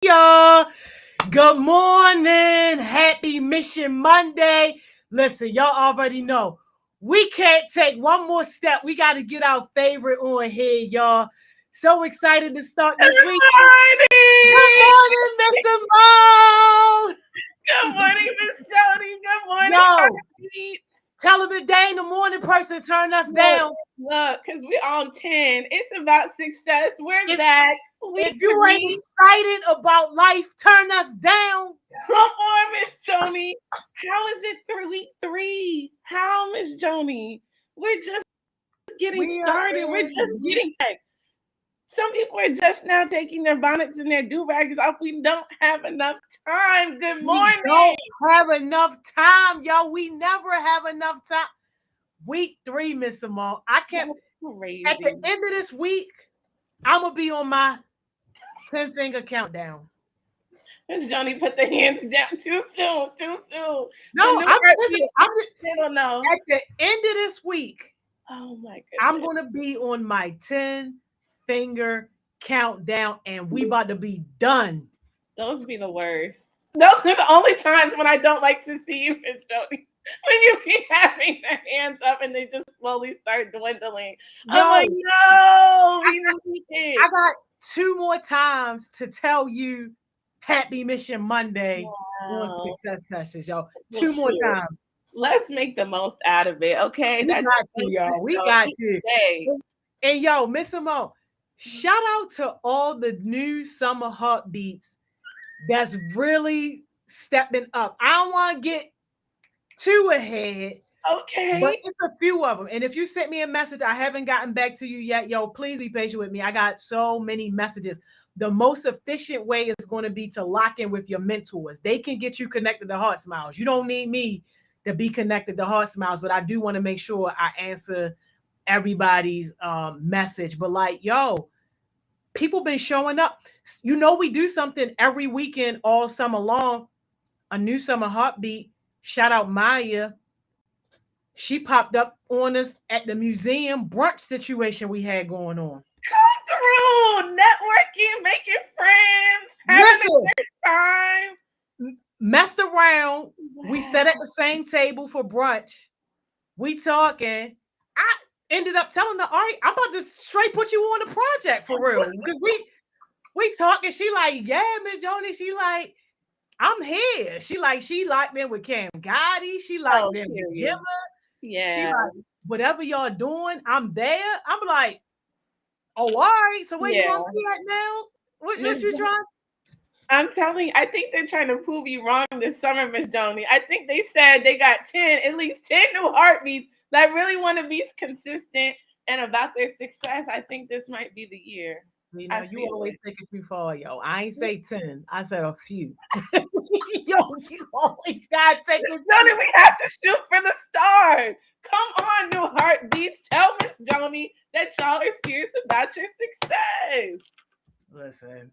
y'all. Good morning. Happy Mission Monday. Listen, y'all already know we can't take one more step. We got to get our favorite on here, y'all. So excited to start Good this week. Good morning. morning, Miss Simone. Good morning, Miss Jody. Good morning, Yo, heartbeat. tell them the day in the morning person turn us down. Look, because we're on 10. It's about success. We're If, back. Week if you ain't 3. excited about life, turn us down. Come on, Miss Joni. How is it through week 3? How, Miss Joni? We're just getting We are started. We're in just week. getting tech. Some people are just now taking their bonnets and their do-rags off. We don't have enough time. Good morning. We don't have enough time, y'all. We never have enough time. Week 3, Miss Simone. I can't. Crazy. At the end of this week, I'm gonna be on my 10-finger countdown. Miss Joni put the hands down too soon. Too soon. No, The new I'm heartbeat, I don't know. at the end of this week, Oh my goodness. I'm gonna be on my 10-finger countdown, and we about to be done. Those be the worst. Those are the only times when I don't like to see you, Miss Joni. When you be having the hands up and they just slowly start dwindling. Yo, I'm like, no, we need it. I got 2 more times to tell you Happy Mission Monday on Wow. Success Sessions, y'all. Well, 2 more shoot. times. Let's make the most out of it, okay? We That's got to, y'all. We got to. Day. And yo, Miss Simone, shout out to all the new summer heartbeats that's really stepping up. I don't want to get too ahead, Okay. but it's a few of them. And if you sent me a message, I haven't gotten back to you yet. Yo, please be patient with me. I got so many messages. The most efficient way is going to be to lock in with your mentors. They can get you connected to Heart Smiles. You don't need me to be connected to Heart Smiles, but I do want to make sure I answer everybody's message. But like, yo, people been showing up. You know, we do something every weekend all summer long. A new summer heartbeat. Shout out Maya. She popped up on us at the museum brunch situation we had going on. Come through, networking, making friends, having Listen, a good time. messed around. Wow. We sat at the same table for brunch. We talking. I ended up telling her, all right, I'm about to straight put you on the project for real. Because we talking. She like, yeah, Miss Joni. She like, I'm here. She locked in with Cam Gotti. She locked in with Gemma. Yeah. She like, whatever y'all doing, I'm there. I'm like, oh, all right. So where you want to be at now? What you trying? I'm telling you, I think they're trying to prove you wrong this summer, Miss Joni. I think they said they got at least 10 new heartbeats that really want to be consistent and about their success. I think this might be the year. You know, you always thinking too far, yo. I ain't say 10. I said a few. Yo, you always got to take it. Joni, we have to shoot for the stars. Come on, new heartbeats. Tell Miss Joni that y'all are serious about your success. Listen.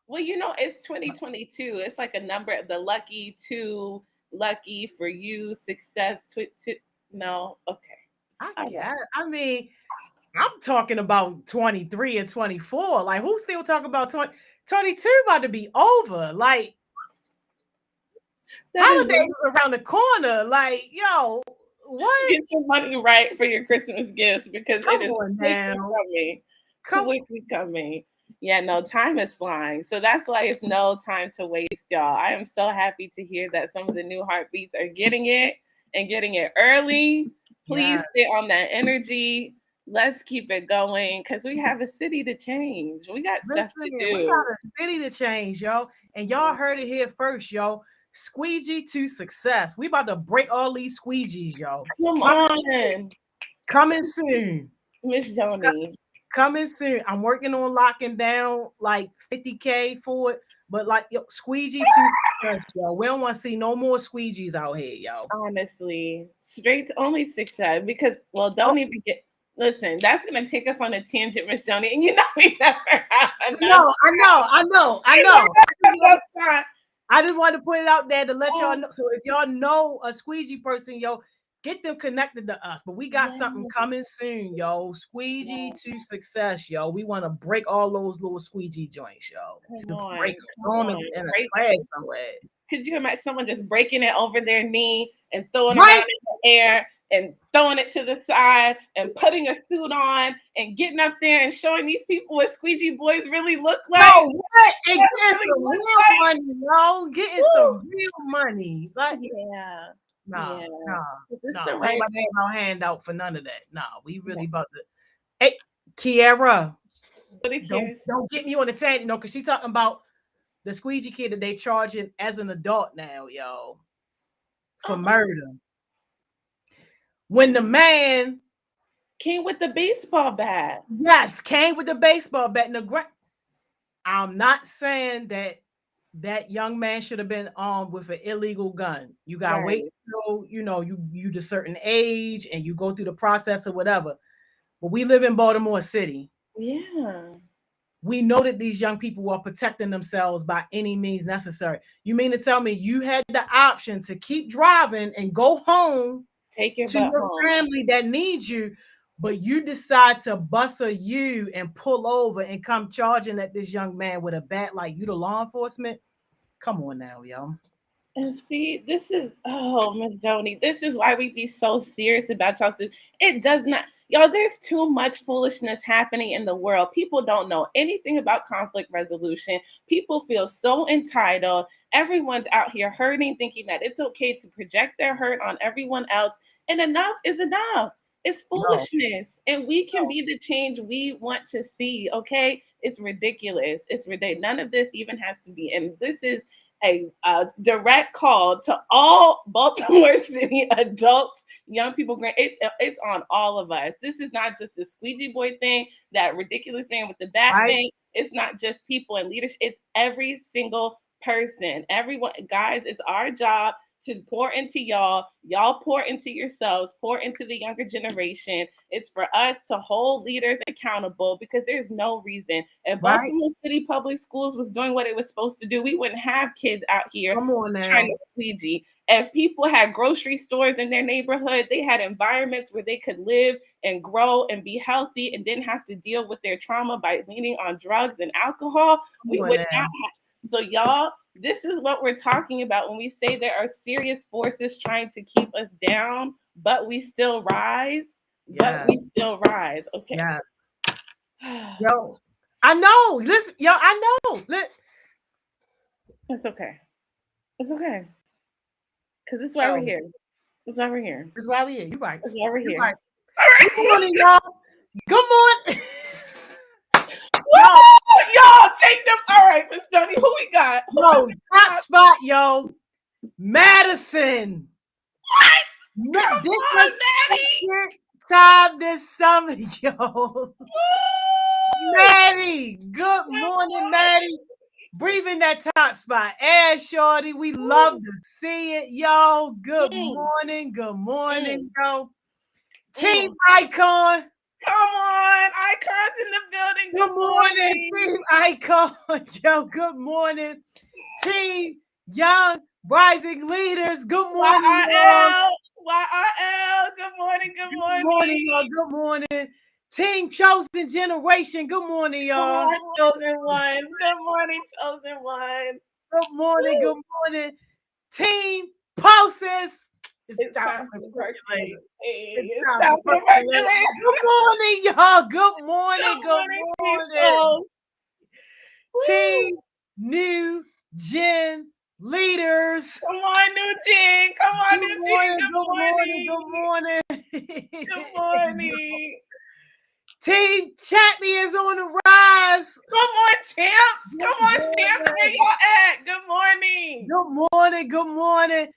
Well, you know, it's 2022. It's like a number, the lucky 2, lucky for you, success. No, okay. I mean, I'm talking about 23 and 24. Like, who's still talking about 22 about to be over? Like, holidays is around the corner. Like, yo, what? Get your money right for your Christmas gifts because it is quickly coming. Yeah, no, time is flying. So that's why it's no time to waste, y'all. I am so happy to hear that some of the new heartbeats are getting it and getting it early. Please stay on that energy. Let's keep it going because we have a city to change. We got stuff to do. We got a city to change, yo. And y'all heard it here first, yo. Squeegee to success. We about to break all these squeegees, yo. Come on. Coming soon. Miss Joni. Coming soon. I'm working on locking down like 50K for it. But like, yo, squeegee to success, yo. We don't want to see no more squeegees out here, yo. Honestly. Straight to only success. Because, well, don't even get... Listen, that's going to take us on a tangent, Miss Joni. And you know we never have enough. I know. I just wanted to put it out there to let y'all know. So if y'all know a squeegee person, yo, Get them connected to us. But we got something coming soon, yo. Squeegee to success, yo. We want to break all those little squeegee joints, yo. Come on, break come them on. in a Break trash it. somewhere. Could you imagine someone just breaking it over their knee and throwing Right. it out in the air and throwing it to the side and putting a suit on and getting up there and showing these people what squeegee boys really look like? No, what? And getting really some looks real money, yo. Getting some real money. Like, Yeah. nah. This Nah. the Ain't right about to have no handout for none of that. Nah, we really about to. Hey, Kiara, don't get me on the tangent, because she talking about the squeegee kid that they charging as an adult now, yo, for murder. When the man came with the baseball bat. Yes, came with the baseball bat. I'm not saying that young man should have been armed with an illegal gun. You gotta wait till you to a certain age and you go through the process or whatever. But we live in Baltimore City. Yeah. We know that these young people are protecting themselves by any means necessary. You mean to tell me you had the option to keep driving and go home, take your family that needs you, but you decide to bust a U and pull over and come charging at this young man with a bat like you the law enforcement? Come on now, yo. And see, this is, Miss Joni, this is why we be so serious about justice. It does not, y'all, there's too much foolishness happening in the world. People don't know anything about conflict resolution. People feel so entitled. Everyone's out here hurting, thinking that it's okay to project their hurt on everyone else. And enough is enough. It's foolishness. And we can be the change we want to see, okay? It's ridiculous. It's ridiculous. None of this even has to be. And this is a direct call to all Baltimore City adults, young people. It's on all of us. This is not just a squeegee boy thing, that ridiculous man with the bat thing. It's not just people in leadership. It's every single person. Everyone, guys, it's our job to pour into y'all. Y'all pour into yourselves, pour into the younger generation. It's for us to hold leaders accountable, because there's no reason. If Baltimore City Public Schools was doing what it was supposed to do, we wouldn't have kids out here trying to squeegee. If people had grocery stores in their neighborhood, they had environments where they could live and grow and be healthy and didn't have to deal with their trauma by leaning on drugs and alcohol, we would not have. So y'all, this is what we're talking about when we say there are serious forces trying to keep us down, but we still rise. But we still rise. Okay. Yes. Yo, I know. Listen, yo, I know. It's okay. It's okay. Because this is why we're here. This is why we're here. This is why we're here. You're right. This is why we're here. Right. Good morning, y'all. Good morning. Y'all, take them. All right, Miss Joni, who we got? Yo, top spot, yo. Madison. What? Come this on, Maddie. Time this summer, yo. Maddie. Good morning, Maddie. Breathing that top spot. Air shorty. We love to see it, yo. Good morning. Good morning, yo. Team Icon. Come on, Icon's in the building. Good morning, Team Icon. Yo, good morning. Team Young Rising Leaders. Good morning, YRL. YRL. Good morning, good morning. Good morning, y'all. Good morning. Team Chosen Generation. Good morning, y'all. Come on, Chosen One. Good morning, Chosen One. Good morning, good morning. Team Pulses. It's time to percolate. It's time to percolate. Good morning, y'all. Good morning. Good morning. Team New Gen Leaders. Come on, New Gen. Come on, New Gen. Good morning. Good morning. Team Champions on the rise. Come on, champs. Come on, champs. Where y'all at? Good morning. Good morning. Good morning.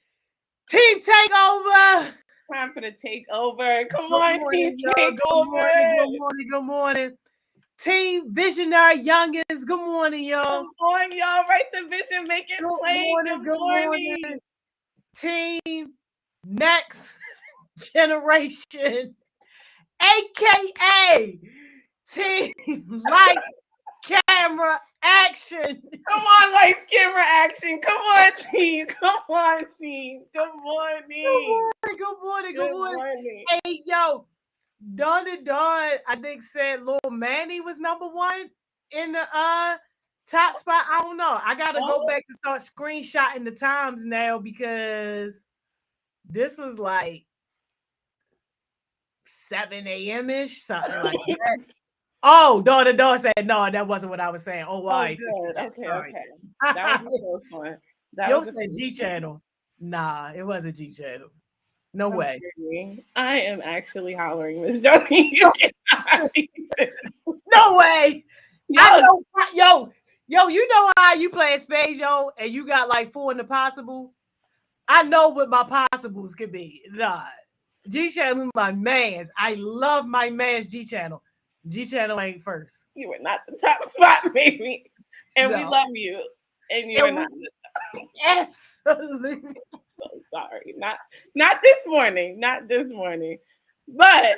Team Takeover. Time for the takeover. Come on, Team Takeover. Good morning. Team Visionary Youngins. Good morning, y'all. Come on, y'all. Write the vision, make it plain. Good morning. Team Next Generation, aka Team Light, Camera, action. Come on, lights, camera, action. Come on, team. Come on, team. Good morning. Good morning. Good morning. Hey, yo, Dawn and Dawn, I think said Lil Manny was number one in the top spot. I don't know. I gotta go back and start screenshotting the times now because this was like 7 a.m. ish, something like that. Oh, Dawn and Dawn said no, that wasn't what I was saying. Oh, why? Good. Okay. That was the first one. You said G channel. Nah, it wasn't G channel. No way. I am actually hollering, Miss Joni. No way. I know, yo, you know how you playing spades, yo, and you got like 4 in the possible. I know what my possibles could be. Nah, G channel is my man's. I love my man's G channel. G channel ain't first. You were not the top spot, baby, and we love you. And you are not. Absolutely. So sorry, not this morning, but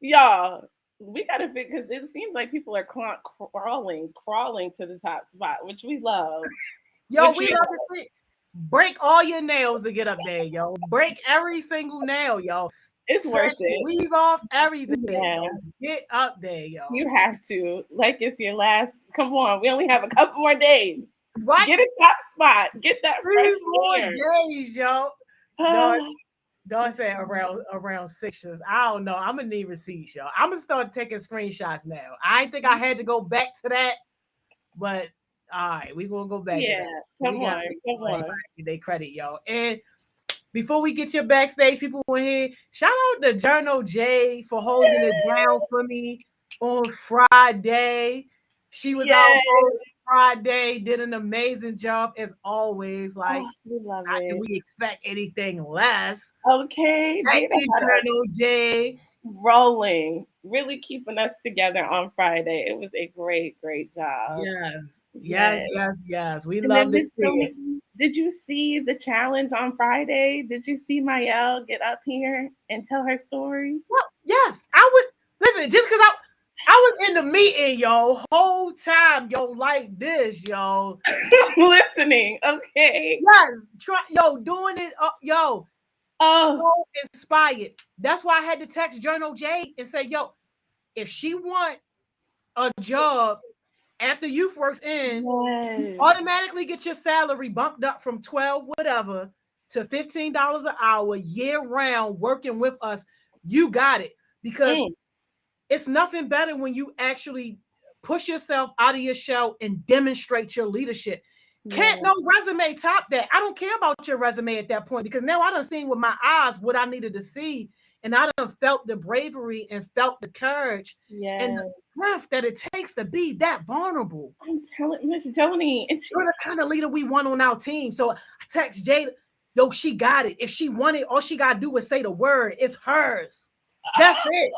y'all, we gotta fix because it seems like people are crawling to the top spot, which we love. Yo, we love to see. Break all your nails to get up there, yo. Break every single nail, yo. It's worth it. Weave off everything. Yeah. Yo. Get up there, yo. You have to. Like it's your last. Come on, we only have a couple more days. Right. Get a top spot. Get that 3 more days, yo. Dawn said around 6 years. I don't know. I'm gonna need receipts, yo. I'm gonna start taking screenshots now. I didn't think I had to go back to that, but all right, we're gonna go back. Yeah, come on. They credit, yo. And before we get your backstage people in here, shout out to Journal J for holding it down for me on Friday. She was out Friday, did an amazing job as always. Like, we love it. We expect anything less. Okay, thank you, Journal J. Rolling, really keeping us together on Friday. It was a great job. Yes. We love to see it. Did you see the challenge on Friday? Did you see Mayel get up here and tell her story? Well, yes, I was. Listen, just because I was in the meeting, yo, whole time, yo, like this, yo. Listening, okay. Yes, doing it, yo. So inspired. That's why I had to text Journal J and say, yo, if she want a job after YouthWorks in, automatically get your salary bumped up from 12 whatever to $15 an hour year round working with us. You got it. Because it's nothing better when you actually push yourself out of your shell and demonstrate your leadership. Can't no resume top that. I don't care about your resume at that point because now I done seen with my eyes what I needed to see, and I done felt the bravery and felt the courage and the strength that it takes to be that vulnerable. I'm telling Miss Joni, you're the kind of leader we want on our team. So I text Jada, yo, she got it. If she wanted, all she gotta do is say the word. It's hers. That's it.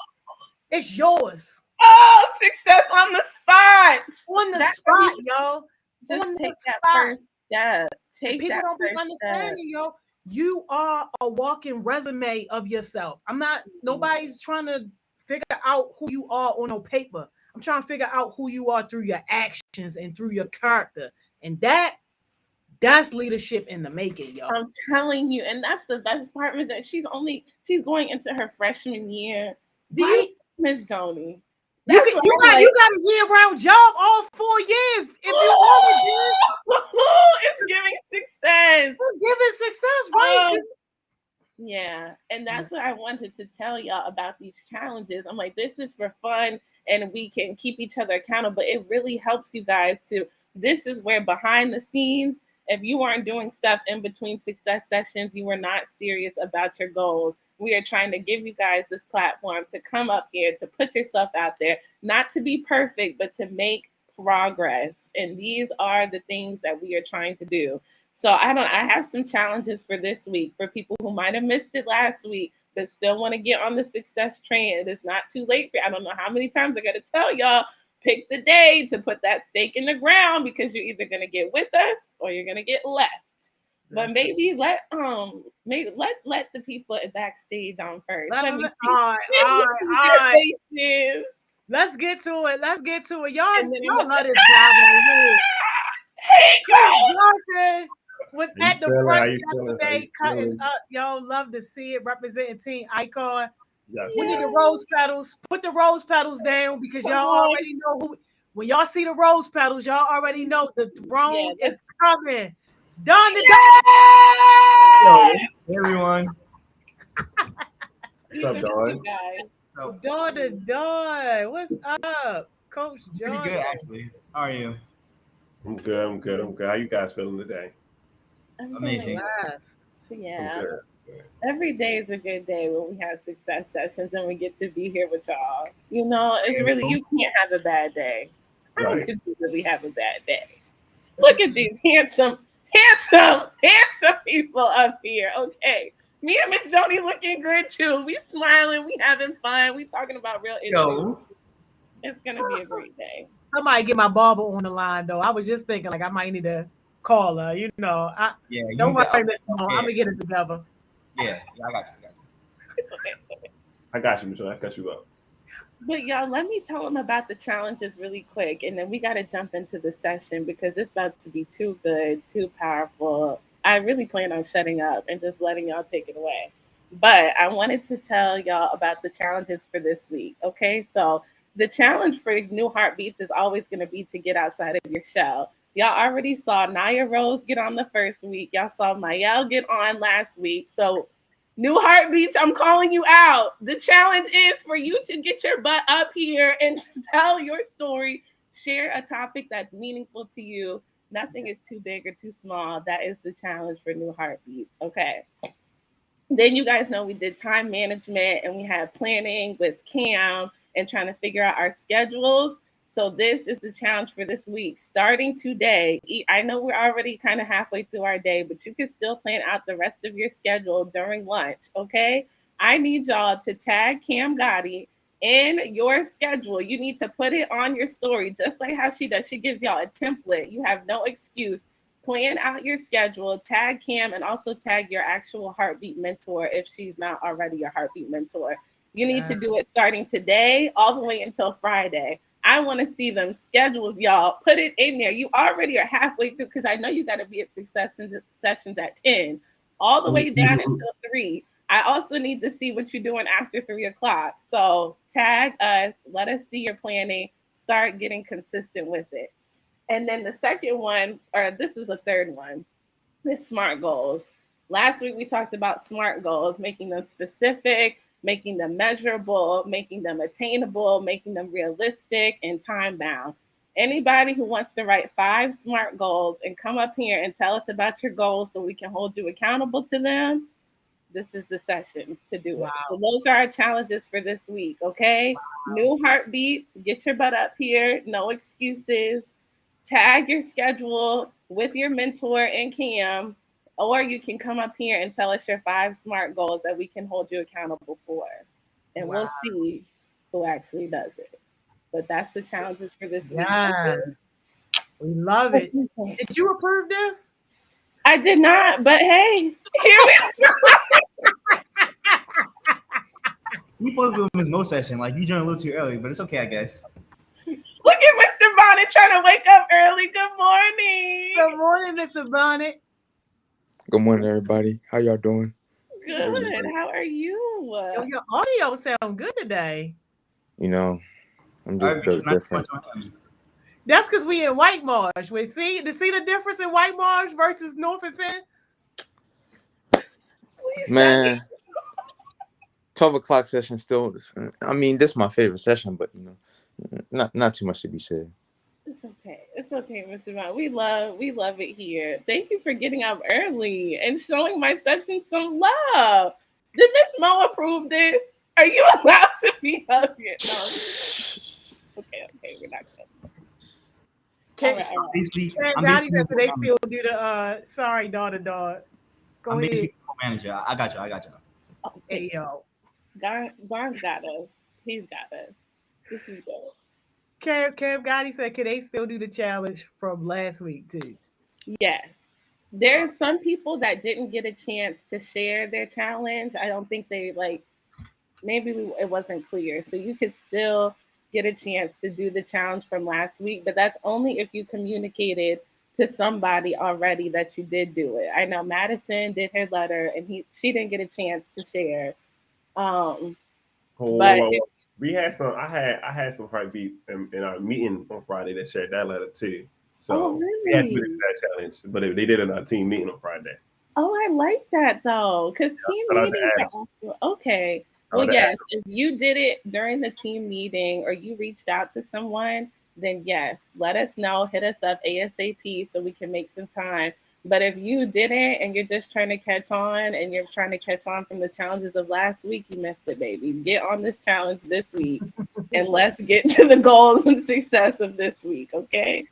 It's yours. Oh, success on the spot. On the spot, yo. Just take that first step. People don't be understanding, yo. You are a walking resume of yourself. Nobody's trying to figure out who you are on no paper. I'm trying to figure out who you are through your actions and through your character. And that's leadership in the making, yo. I'm telling you, and that's the best part is that she's going into her freshman year. Do you, Miss Joni? You got a year-round job all 4 years. If you it's giving success. It's giving success, right? Yeah, and that's what I wanted to tell y'all about these challenges. I'm like, this is for fun, and we can keep each other accountable. But it really helps you guys to. This is where behind the scenes, if you aren't doing stuff in between success sessions, you are not serious about your goals. We are trying to give you guys this platform to come up here, to put yourself out there, not to be perfect, but to make progress. And these are the things that we are trying to do. So I have some challenges for this week for people who might have missed it last week, but still want to get on the success train. It is not too late for you. I don't know how many times I got to tell y'all, pick the day to put that stake in the ground because you're either going to get with us or you're going to get left. But maybe let the people at backstage on first. All right. Let's get to it. Let's get to it. Y'all, And then y'all love this guy right here. hey, Keith Johnson was How you at the feeling? How front you feeling? How you yesterday cutting feeling? up. Y'all love to see it representing Team Icon. Yes, We need sir. the rose petals. Put the rose petals down because come y'all on. already know who. When y'all see the rose petals, y'all already know the throne Yeah, is coming. Done the Yo, hey everyone. These What's are up, the two Dawn? guys. So, Dawn to Dawn. What's up, Coach pretty Johnson? good actually. How are you? I'm good. I'm good. I'm good. How you guys feeling today? I'm doing Amazing. Bless. I'm yeah. good. Good. Every day is a good day when we have success sessions and we get to be here with y'all. You know, it's really you can't have a bad day. How Right. could you really have a bad day? Look at these handsome people up here. Okay. Me and Miss Joni looking good too. We smiling, we having fun, we talking about real issues. Yo, It's gonna be a great day. Somebody get my barber on the line though. I was just thinking like I might need to call her. You know, yeah, don't you worry, got. Miss Dawn. I'm gonna get it together. Yeah, I got you. It's okay. I got you, Michelle. I got you up. But y'all, let me tell them about the challenges really quick, and then we got to jump into the session because it's about to be too good, too powerful. I really plan on shutting up and just letting y'all take it away. But I wanted to tell y'all about the challenges for this week. Okay, so the challenge for New Heartbeats is always going to be to get outside of your shell. Y'all already saw Naya Rose get on the first week. Y'all saw Mayel get on last week. So New Heartbeats, I'm calling you out. The challenge is for you to get your butt up here and tell your story. Share a topic that's meaningful to you. Nothing is too big or too small. That is the challenge for New Heartbeats. Okay. Then you guys know we did time management and we had planning with Cam and trying to figure out our schedules. So this is the challenge for this week. Starting today, I know we're already kind of halfway through our day, but you can still plan out the rest of your schedule during lunch, okay? I need y'all to tag Cam Gotti in your schedule. You need to put it on your story, just like how she does. She gives y'all a template. You have no excuse. Plan out your schedule, tag Cam, and also tag your actual heartbeat mentor if she's not already your heartbeat mentor. You need to do it starting today all the way until Friday. I want to see them schedules, y'all. Put it in there. You already are halfway through because I know you got to be at success sessions at 10, all the way down until 3. I also need to see what you're doing after 3 o'clock. So tag us, let us see your planning, start getting consistent with it. And then the second one, or this is the third one, is SMART goals. Last week we talked about SMART goals, making them specific, making them measurable, making them attainable, making them realistic and time bound. Anybody who wants to write 5 SMART goals and come up here and tell us about your goals so we can hold you accountable to them, this is the session to do it. Wow. So those are our challenges for this week, okay? Wow. New heartbeats, get your butt up here, no excuses. Tag your schedule with your mentor and Cam, or you can come up here and tell us your 5 SMART goals that we can hold you accountable for. And Wow. we'll see who actually does it. But that's the challenges for this week. Yes. We love it. Did you approve this? I did not, but hey, here we go. you supposed to be in no session. Like you joined a little too early, but it's okay, I guess. Look at Mr. Bonnet trying to wake up early. Good morning. Good morning, Mr. Bonnet. Good morning, everybody. How y'all doing? Good. How are you? Yo, your audio sound good today. You know, I'm just built different. That's because we in White Marsh. We see the difference in White Marsh versus North and Penn? Man, 12 o'clock session still. I mean, this is my favorite session, but you know, not too much to be said. It's okay. It's okay, Mr. Vaughn. We love it here. Thank you for getting up early and showing my session some love. Did Miss Mo approve this? Are you allowed to be up here? No. Okay, we're not good. Can Donnie said they still do the sorry, daughter. Go I'm ahead. Manager. I got you. Oh, hey yo. Garn's got us. He's got us. This is good. Cam Gotti said, can they still do the challenge from last week too? Yes. There's some people that didn't get a chance to share their challenge. I don't think they maybe it wasn't clear. So you could still get a chance to do the challenge from last week, but that's only if you communicated to somebody already that you did do it. I know Madison did her letter and she didn't get a chance to share. But we had some. I had some heartbeats in our meeting on Friday that shared that letter too. So we had to do that challenge, but they did it in our team meeting on Friday. Oh, I like that though, because team meetings are also okay. Well, yes, if you did it during the team meeting or you reached out to someone, then yes, let us know. Hit us up ASAP so we can make some time. But if you didn't and you're just trying to catch on and you're trying to catch on from the challenges of last week, you missed it, baby. Get on this challenge this week and let's get to the goals and success of this week, okay?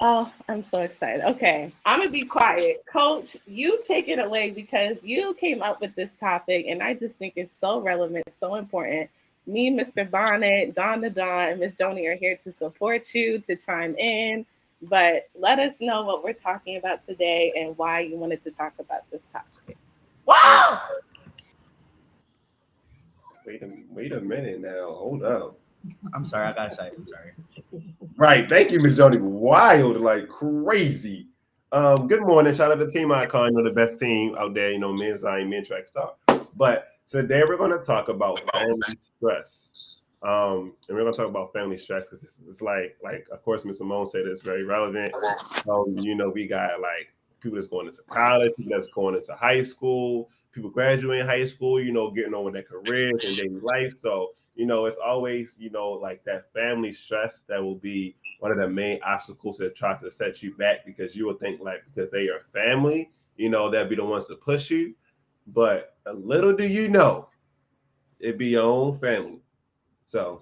Oh, I'm so excited. Okay, I'm going to be quiet. Coach, you take it away because you came up with this topic, and I just think it's so relevant, so important. Me, Mr. Bonnet, Don the Don, and Miss Donnie are here to support you, to chime in, but let us know what we're talking about today and why you wanted to talk about this topic. Wow! Wait a minute now. Hold up. I'm sorry, I got excited. I'm sorry. Right. Thank you, Miss Joni. Wild, like crazy. Good morning. Shout out to Team Icon, the best team out there, men's Zion, men track star. But today we're going to talk about family stress. And we're going to talk about family stress because it's like, of course, Miss Simone said it's very relevant. We got like people that's going into college, people that's going into high school, people graduating high school, getting on with their careers and daily life. So, it's always, like that family stress that will be one of the main obstacles that try to set you back because you will think like because they are family, they'll be the ones to push you. But a little do you know, it be your own family. So,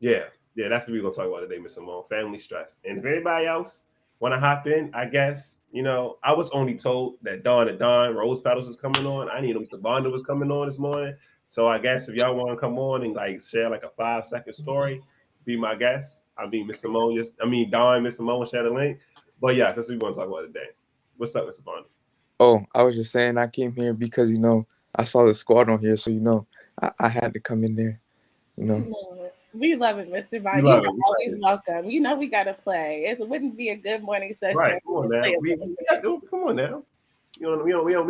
yeah, that's what we're gonna talk about today, Miss Simone. Family stress. And if anybody else want to hop in, I guess I was only told that Dawn at Dawn Rose Petals was coming on. I didn't know Mr. Bonda was coming on this morning. So I guess if y'all want to come on and like share like a 5-second story, be my guest. I mean, Miss Simone, Dawn, Miss Simone, share the link. But yeah, that's what we want to talk about today. What's up, Mr. Bonda? Oh, I was just saying I came here because I saw the squad on here, so I had to come in there. We love it, Mr. Bond. You're always welcome. We gotta play. It wouldn't be a good morning session. Right, come on now. Come on now. We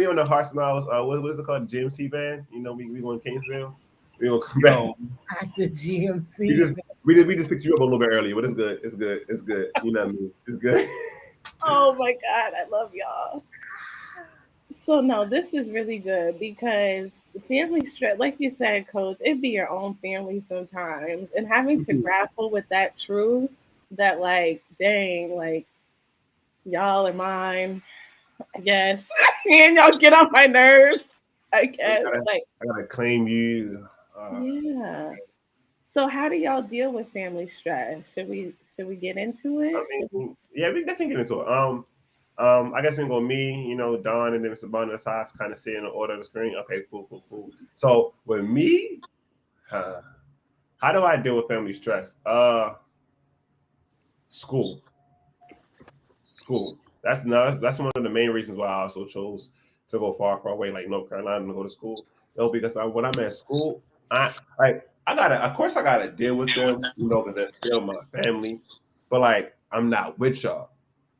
on the Heart Smiles. What is it called? GMC band. We going to Kingsville. We gonna come back. At the GMC. We just picked you up a little bit earlier, but it's good. It's good. It's good. You know what I mean? It's good. Oh my God, I love y'all. So no, this is really good because family stress, like you said, Coach, it'd be your own family sometimes, and having to grapple with that truth that, like, dang, like y'all are mine, I guess, and y'all get on my nerves, I guess. I gotta claim you. Yeah. So how do y'all deal with family stress? Should we get into it? Yeah, we definitely get into it. I guess we can go me, Don, and then Mr. Bonner's house, kind of see in the order of the screen. Okay, cool. So with me, how do I deal with family stress? School. That's one of the main reasons why I also chose to go far away, like North Carolina, to go to school. Because when I'm at school, I gotta deal with them, because they're still my family. But like, I'm not with y'all,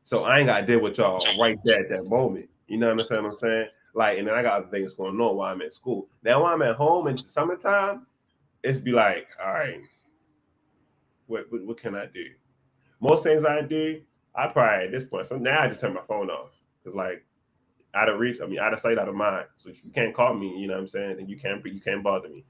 so I ain't gotta deal with y'all right there at that moment. You know what I'm saying? Like, and then I got other things going on while I'm at school. Now, while I'm at home in the summertime, it's be like, all right, what can I do? Most things I do, I probably at this point. So now I just turn my phone off because like out of reach. I mean, out of sight, out of mind. So if you can't call me, you know what I'm saying, and you can't bother me.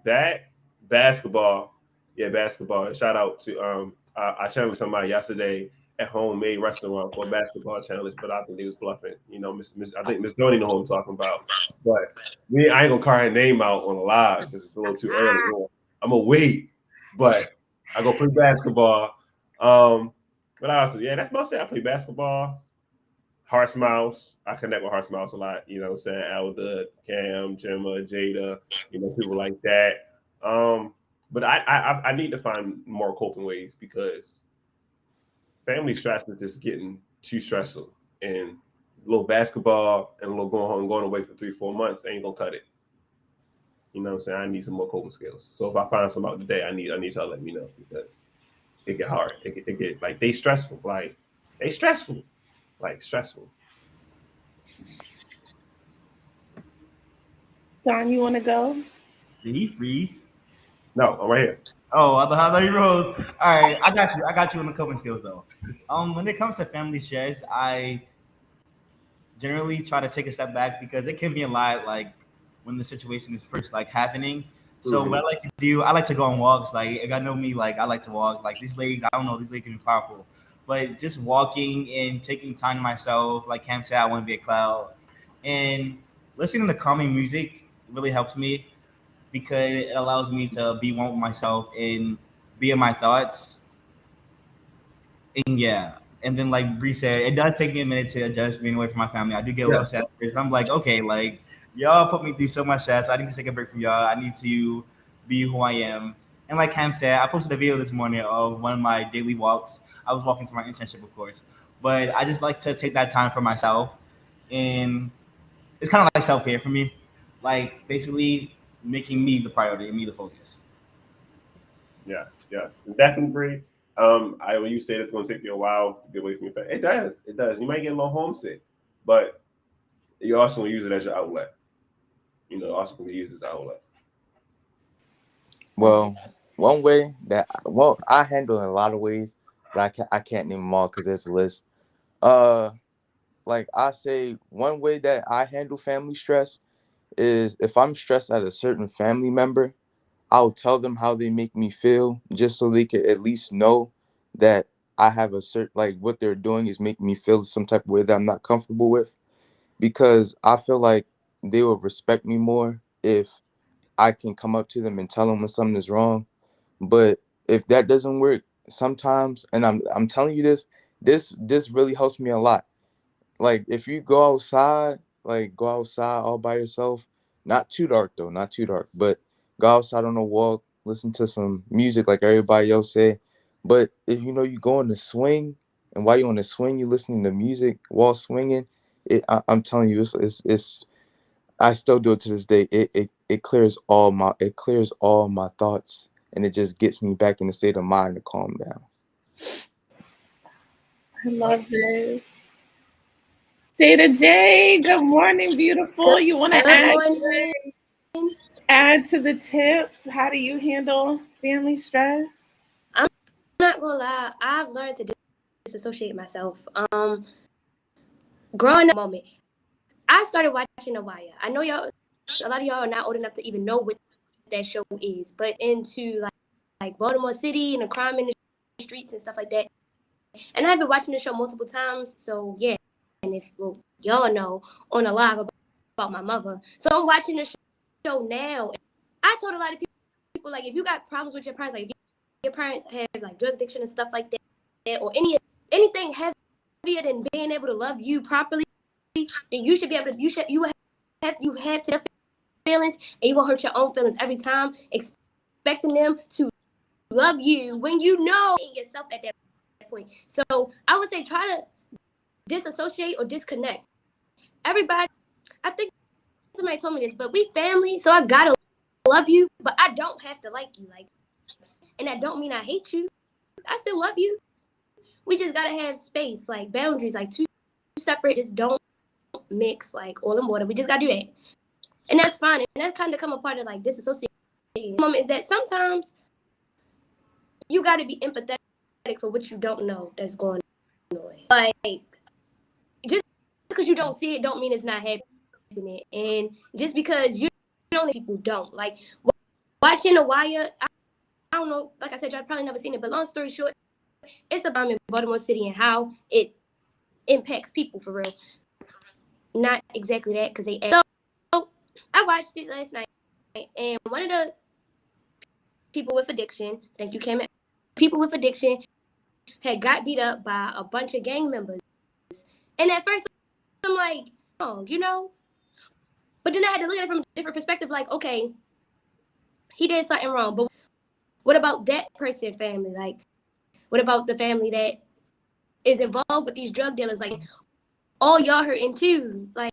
That basketball, basketball. Shout out to I challenged somebody yesterday at homemade restaurant for a basketball challenge, but I think they was bluffing. I think Miss Joni know who I'm talking about. But I ain't gonna call her name out on the live because it's a little too early. I'm gonna wait, but I go play basketball. But that's mostly I play basketball. Heart Smiles. I connect with Heart Smiles a lot. You know what I'm saying? Alda, Cam, Gemma, Jada, people like that. But I need to find more coping ways because family stress is just getting too stressful. And a little basketball and a little going away for 3-4 months ain't gonna cut it. You know what I'm saying? I need some more coping skills. So if I find some out today, I need y'all to let me know because it get hard. It get like they stressful. Like they stressful. Like stressful. Don, you want to go? Did he freeze? No, I'm right here. Oh, I thought he rose. All right, I got you. I got you on the coping skills though. When it comes to family stress, I generally try to take a step back because it can be a lot like when the situation is first like happening. So what I like to do, I like to go on walks. Like if I know me, like I like to walk. Like these legs, I don't know, these legs can be powerful. But just walking and taking time to myself, like Cam said, I want to be a cloud. And listening to calming music really helps me because it allows me to be one with myself and be in my thoughts. And yeah, and then like Bree said, it does take me a minute to adjust being away from my family. I do get a little sad, but I'm like, okay, like y'all put me through so much stress. I need to take a break from y'all. I need to be who I am. And like Cam said, I posted a video this morning of one of my daily walks. I was walking to my internship, of course, but I just like to take that time for myself, and it's kind of like self care for me, like basically making me the priority and me the focus. Yes, definitely, Bree. When you said it's going to take you a while to get away from your family, it does. You might get a little homesick, but you also going to use it as your outlet. You know, also going to use it as an outlet. Well, one way that I handle it in a lot of ways, but I can't name them all because there's a list. Like I say, one way that I handle family stress is if I'm stressed at a certain family member, I'll tell them how they make me feel just so they can at least know that I have a certain, like what they're doing is making me feel some type of way that I'm not comfortable with, because I feel like they will respect me more if I can come up to them and tell them when something is wrong. But if that doesn't work sometimes, and I'm telling you this really helps me a lot. Like if you go outside, like go outside all by yourself, not too dark though, not too dark, but go outside on a walk, listen to some music like everybody else say. But if you know you go on the swing, and while you're on the swing, you listening to music while swinging, I'm telling you, it's I still do it to this day. It clears all my thoughts, and it just gets me back in the state of mind to calm down. I love this. Jada J, good morning, beautiful. You want to add to the tips? How do you handle family stress? I'm not gonna lie, I've learned to disassociate myself. Growing up moment, I started watching The Wire. I know a lot of y'all are not old enough to even know what that show is, but into like Baltimore City and the crime in the streets and stuff like that. And I've been watching the show multiple times, so yeah. And if y'all know on a live about my mother, so I'm watching the show now. I told a lot of people like, if you got problems with your parents, like if your parents have like drug addiction and stuff like that, or anything heavier than being able to love you properly, then you should be able to. You have to feelings, and you won't hurt your own feelings every time, expecting them to love you when you know yourself at that point. So I would say try to disassociate or disconnect. Everybody, I think somebody told me this, but we family, so I gotta love you, but I don't have to like you. Like, and that don't mean I hate you. I still love you. We just gotta have space, like boundaries, like two separate. Just don't mix like oil and water. We just gotta do that, and that's fine. And that's kind of come a part of like disassociating. Is that sometimes you gotta be empathetic for what you don't know that's going on. Like, just because you don't see it, don't mean it's not happening. And just because you don't, people don't like watching The Wire. I don't know. Like I said, y'all probably never seen it, but long story short, it's about in Baltimore City and how it impacts people for real. Not exactly that, because they act. So I watched it last night, and one of the people with addiction, thank you, Kim, people with addiction had got beat up by a bunch of gang members. And at first, I'm like, oh, you know? But then I had to look at it from a different perspective, like, okay, he did something wrong, but what about that person's family? Like, what about the family that is involved with these drug dealers? Like, all y'all hurting too. Like,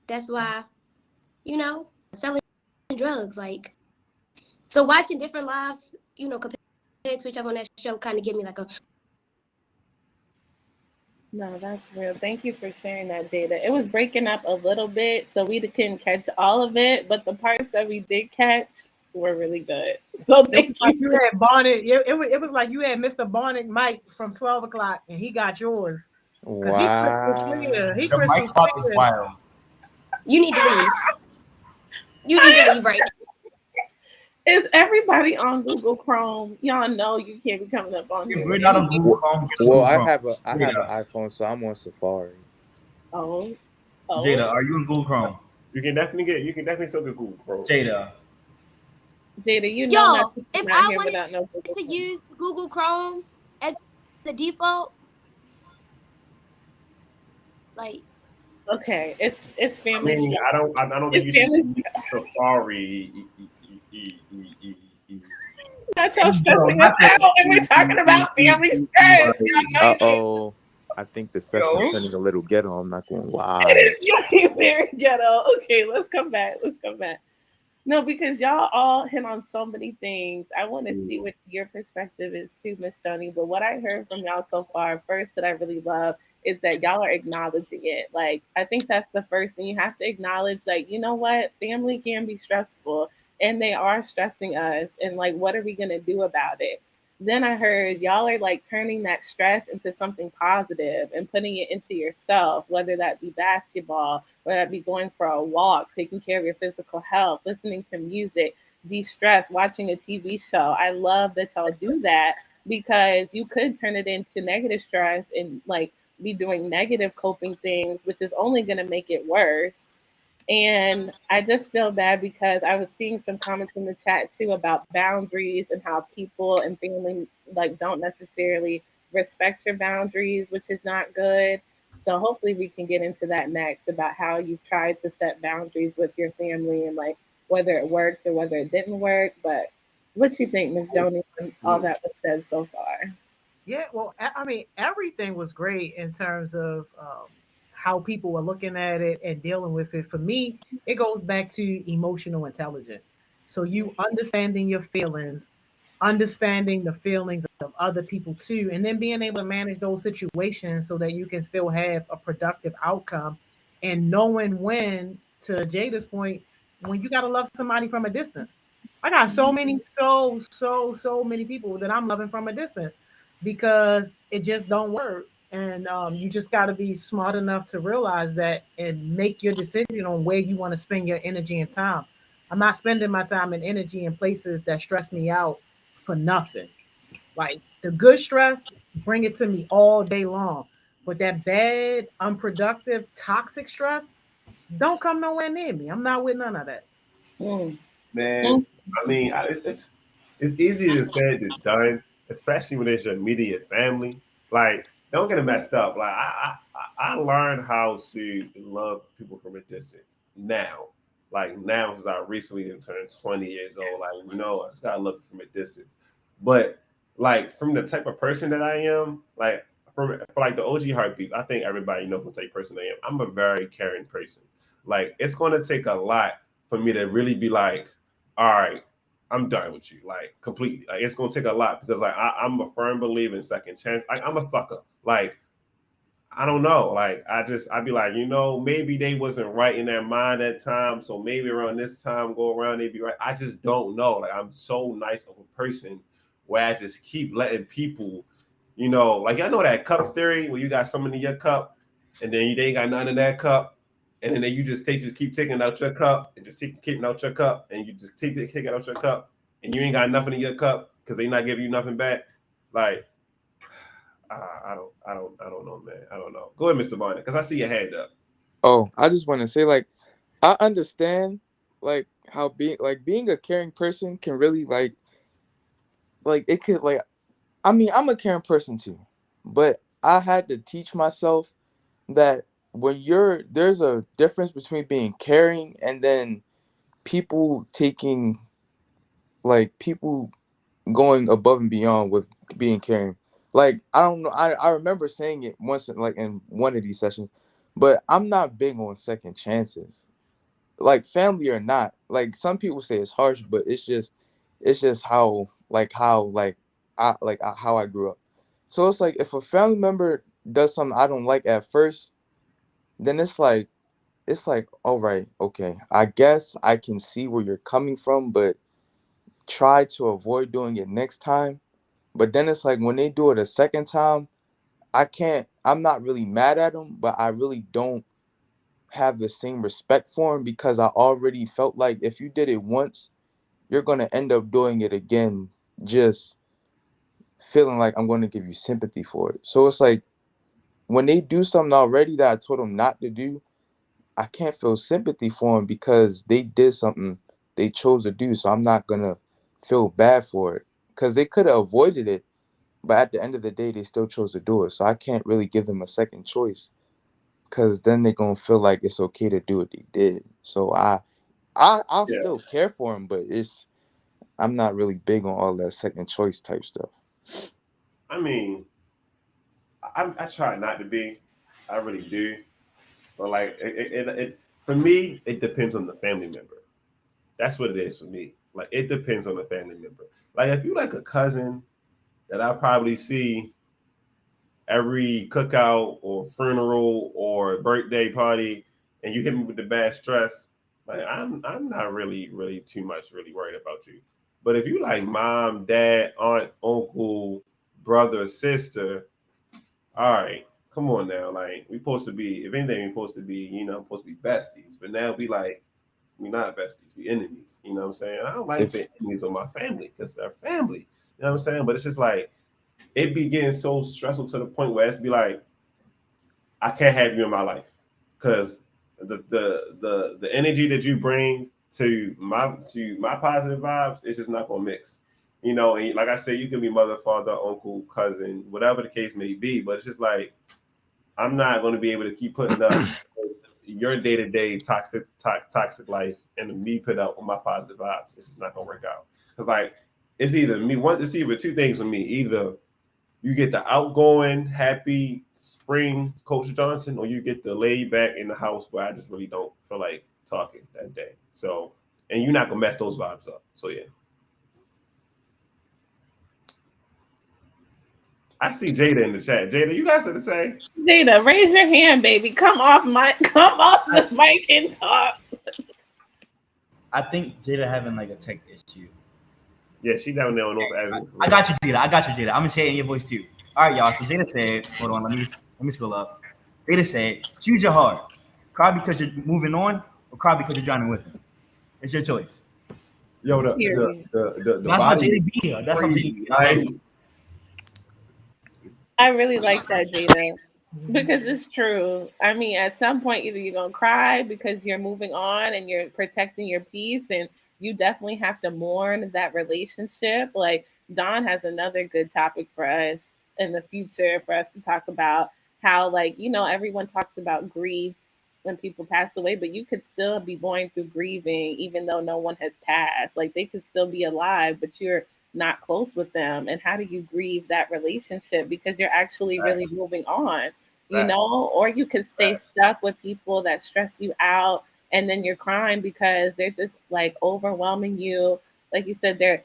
that's why, you know, selling drugs. Like, so watching different lives, compared to each other on that show, kind of give me like a. No, that's real. Thank you for sharing that data. It was breaking up a little bit, so we couldn't catch all of it, but the parts that we did catch were really good. So thank Like you. you had Barnett. It was like you had Mr. Barnett Mike from 12 o'clock, and he got yours. Because he crystal clear. He The crystal mic swap is clear. wild. You need to leave. You need to leave right now. Is everybody on Google Chrome? Y'all know you can't be coming up on here. We're not on Google Chrome. get Well, Google I Chrome. have an Jada. iPhone, so I'm on Safari. Oh. Jada, are you in Google Chrome? You can definitely still get Google Chrome. Jada. Jada, you know not to if come out I here wanted without no Google to Chrome. use Google Chrome as the default, like. Okay, it's I family. mean, I don't think It's you family. should use Safari. Not y'all stressing us out, and we're talking about family stress. Uh-oh. I think the session is turning a little ghetto. I'm not going to lie. It is very ghetto. Okay, let's come back. No, because y'all all hit on so many things. I want to see what your perspective is too, Miss Johnny. But what I heard from y'all so far, first that I really love is that y'all are acknowledging it. Like, I think that's the first thing you have to acknowledge. Like, you know what? Family can be stressful and they are stressing us. And like, what are we going to do about it? Then I heard y'all are like turning that stress into something positive and putting it into yourself, whether that be basketball, whether that be going for a walk, taking care of your physical health, listening to music, de-stress, watching a TV show. I love that y'all do that because you could turn it into negative stress and like be doing negative coping things, which is only going to make it worse. And I just feel bad because I was seeing some comments in the chat too about boundaries and how people and family like don't necessarily respect your boundaries, which is not good. So hopefully we can get into that next about how you've tried to set boundaries with your family and like whether it worked or whether it didn't work. But what you think, Ms. Joni, on all that was said so far? Yeah, well, I mean, everything was great in terms of how people were looking at it and dealing with it. For me, it goes back to emotional intelligence. So you understanding your feelings, understanding the feelings of other people too, and then being able to manage those situations so that you can still have a productive outcome and knowing when, to Jada's point, when you got to love somebody from a distance. I got so many, so many people that I'm loving from a distance because it just don't work. And you just got to be smart enough to realize that and make your decision on where you want to spend your energy and time. I'm not spending my time and energy in places that stress me out for nothing. Like the good stress, bring it to me all day long. But that bad, unproductive, toxic stress, don't come nowhere near me. I'm not with none of that. Mm. Man, I mean, it's easier said than done, especially when it's your immediate family. Like, don't get it messed up. Like, I learned how to love people from a distance now. Like now, since I recently turned 20 years old, like I just gotta love it from a distance. But like from the type of person that I am, like for like the OG heartbeats, I think everybody knows what type of person I am. I'm a very caring person. Like it's gonna take a lot for me to really be like, all right, I'm done with you, like completely. Like it's gonna take a lot because like I'm a firm believer in second chance. Like I'm a sucker. Like I don't know. Like I'd be like, maybe they wasn't right in their mind at time, so maybe around this time go around they be right. I just don't know. Like I'm so nice of a person where I just keep letting people, like I know that cup theory where you got something in your cup and then they ain't got none in that cup. And then you just keep taking out your cup and just keep keeping out your cup and you just keep taking out your cup and you ain't got nothing in your cup because they not giving you nothing back. Like I don't know, man. I don't know. Go ahead, Mr. Barnett, because I see your hand up. Oh, I just want to say, like, I understand, like, how being a caring person can really, like, it could, like, I mean, I'm a caring person too, but I had to teach myself that there's a difference between being caring and then people taking, like, people going above and beyond with being caring. Like, I don't know, I remember saying it once, like, in one of these sessions, but I'm not big on second chances. like family or not, like some people say it's harsh, but it's just how how I grew up. So it's like if a family member does something I don't like at first, then it's like all right, okay, I guess I can see where you're coming from, but try to avoid doing it next time. But then it's like when they do it a second time, I'm not really mad at them, but I really don't have the same respect for him because I already felt like if you did it once, you're going to end up doing it again, just feeling like I'm going to give you sympathy for it. So it's like when they do something already that I told them not to do, I can't feel sympathy for them because they did something they chose to do. So I'm not going to feel bad for it because they could have avoided it. But at the end of the day, they still chose to do it. So I can't really give them a second choice because then they're going to feel like it's okay to do what they did. So I'll Yeah. still care for him, but I'm not really big on all that second choice type stuff. I mean, I try not to be. I really do. But like it for me, it depends on the family member. That's what it is for me. Like it depends on the family member. Like if you like a cousin that I probably see every cookout or funeral or birthday party, and you hit me with the bad stress, like I'm not really too much really worried about you. But if you like mom, dad, aunt, uncle, brother, sister, all right, come on now. Like we supposed to be, if anything, we supposed to be, supposed to be besties. But now we like we not besties, we enemies. You know what I'm saying? I don't like If being enemies with my family because they're family. You know what I'm saying? But it's just like it be getting so stressful to the point where it's be like, I can't have you in my life because the energy that you bring to my positive vibes, it's just not gonna mix. And like I said, you can be mother, father, uncle, cousin, whatever the case may be, but it's just like I'm not gonna be able to keep putting up your day to day toxic life and me put up with my positive vibes. It's just not gonna work out. Cause like it's either two things with me. Either you get the outgoing, happy spring Coach Johnson, or you get the laid back in the house where I just really don't feel like talking that day. So, and you're not gonna mess those vibes up. So yeah. I see Jada in the chat. Jada, you guys are the same. Jada, raise your hand, baby. Come off the mic and talk. I think Jada having like a tech issue. Yeah, she down there on those avenues. I got you, Jada. I'm gonna say it in your voice too. All right, y'all. So Jada said, hold on, let me scroll up. Jada said, choose your heart. Cry because you're moving on, or cry because you're drowning with him. It's your choice. Yo, Period. the That's how body Jada be here. That's how Jada crazy. be. I love it. I really like that, Jada, because it's true. I mean, at some point, either you're gonna cry because you're moving on and you're protecting your peace, and you definitely have to mourn that relationship. Like Don has another good topic for us in the future for us to talk about how, like, everyone talks about grief when people pass away, but you could still be going through grieving even though no one has passed. Like they could still be alive, but you're not close with them. And how do you grieve that relationship because you're actually really moving on, Right. or you could stay Right. stuck with people that stress you out, and then you're crying because they're just like overwhelming you. Like you said, they're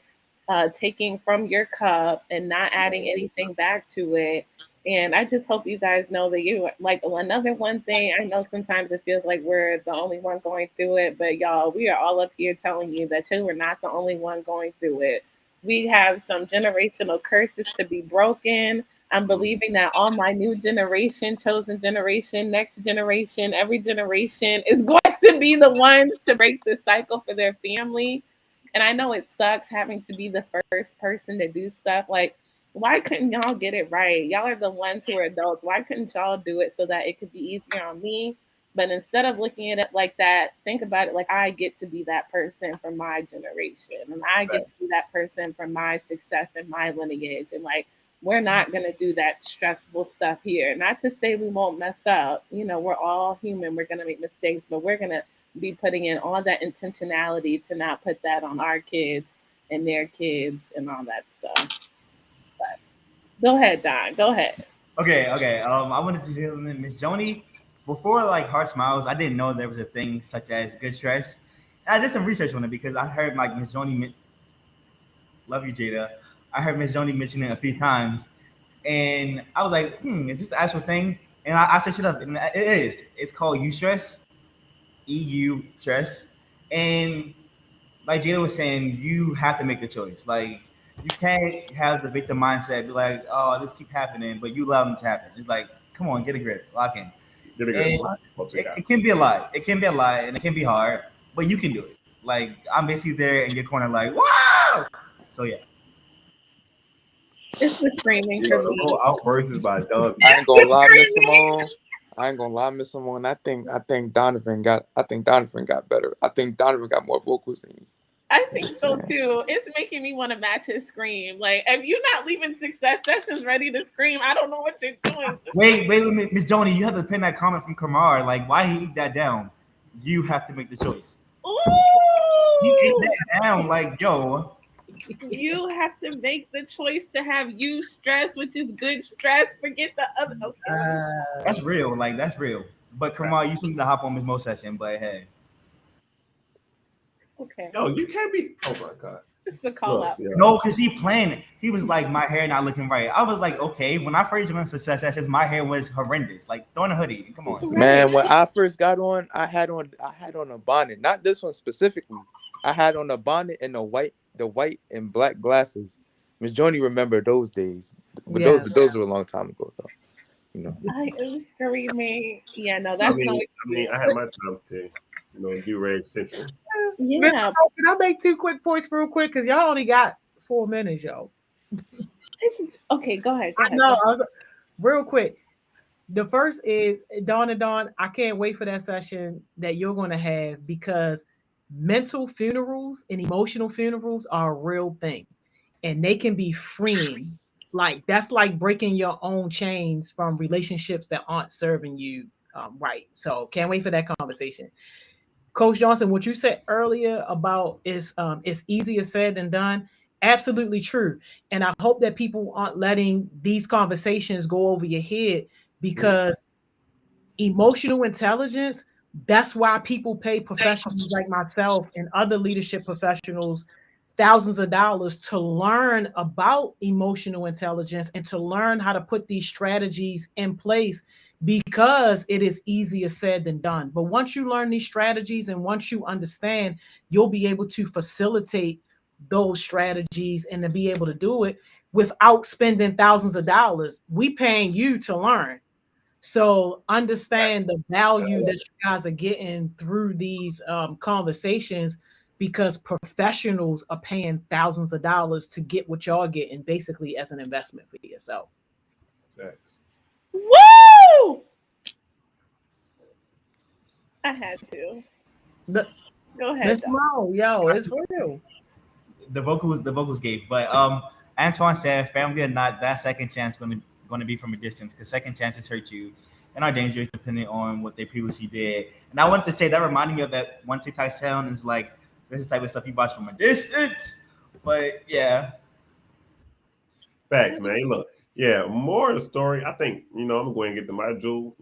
taking from your cup and not adding anything back to it. And I just hope you guys know that you like another one thing. I know sometimes it feels like we're the only one going through it, but y'all, we are all up here telling you that you are not the only one going through it. We have some generational curses to be broken. I'm believing that all my new generation, chosen generation, next generation, every generation is going to be the ones to break this cycle for their family. And I know it sucks having to be the first person to do stuff. Like, why couldn't y'all get it right? Y'all are the ones who are adults. Why couldn't y'all do it so that it could be easier on me? But instead of looking at it like that, think about it like I get to be that person for my generation, and I Right. get to be that person for my success and my lineage. And like, we're not going to do that stressful stuff here. Not to say we won't mess up. We're all human. We're going to make mistakes, but we're going to be putting in all that intentionality to not put that on our kids and their kids and all that stuff. But go ahead, Don. Go ahead. Okay. I wanted to say something. Miss Joni, before like Heart Smiles, I didn't know there was a thing such as good stress. And I did some research on it because I heard like Miss Joni, love you Jada. I heard Miss Joni mention it a few times, and I was like, is this an actual thing? And I searched it up, and it is. It's called eustress, EU stress, and like Jada was saying, you have to make the choice. Like you can't have the victim mindset, be like, oh, this keep happening, but you allow them to happen. It's like, come on, get a grip, lock in. It can be a lie. It can be a lie, and it can be hard, but you can do it. Like I'm basically there in your corner, like, wow. So yeah. It's the screaming for me. The whole outburst is by Doug. I ain't gonna lie, Miss Simone. I ain't gonna lie, Miss Simone. I think Donovan got better. I think Donovan got more vocals than you. I think so too. It's making me want to match his scream. Like, if you're not leaving Success Sessions ready to scream, I don't know what you're doing. Wait, Miss Joni, you have to pin that comment from Kamar. Like, why he eat that down? You have to make the choice. Ooh! He ate that down. Like, yo. You have to make the choice to have you stress, which is good stress. Forget the other. Okay. That's real. Like, that's real. But Kamar, you still need to hop on Miss Mo session. But hey. Okay. No, you can't be. Oh my God. It's the call out. Yeah. No, because he planned. He was like, my hair not looking right. I was like, okay. When I first went to Success Sessions, my hair was horrendous. Like, throwing a hoodie. Come on. Man, when I first got on, I had on a bonnet. Not this one specifically. I had on a bonnet and the white and black glasses. Miss Joni remember those days. But those were a long time ago though. You know. I am screaming. Yeah, no, that's not. I had my times too. You know, do-rag central. Yeah. Can I make 2 quick points real quick? Because y'all only got 4 minutes, yo. Okay, go ahead. Real quick. The first is Dawn and Dawn. I can't wait for that session that you're going to have because mental funerals and emotional funerals are a real thing, and they can be freeing. Like that's like breaking your own chains from relationships that aren't serving you right. So can't wait for that conversation. Coach Johnson, what you said earlier about it's easier said than done. Absolutely true. And I hope that people aren't letting these conversations go over your head because emotional intelligence, that's why people pay professionals like myself and other leadership professionals thousands of dollars to learn about emotional intelligence and to learn how to put these strategies in place because it is easier said than done. But once you learn these strategies and once you understand, you'll be able to facilitate those strategies and to be able to do it without spending thousands of dollars. We paying you to learn. So understand the value that you guys are getting through these conversations because professionals are paying thousands of dollars to get what y'all getting basically as an investment for yourself. Thanks. Woo! I had to. Go ahead. Miss Mo, yo, it's real. The vocals gave, but Antoine said, family or not, that second chance going to be from a distance because second chances hurt you and are dangerous depending on what they previously did. And I wanted to say that reminded me of that one TikTok sound is like this is the type of stuff you watch from a distance. But yeah. Facts, man. Look, yeah, more of the story. I think, I'm going to get to my jewel.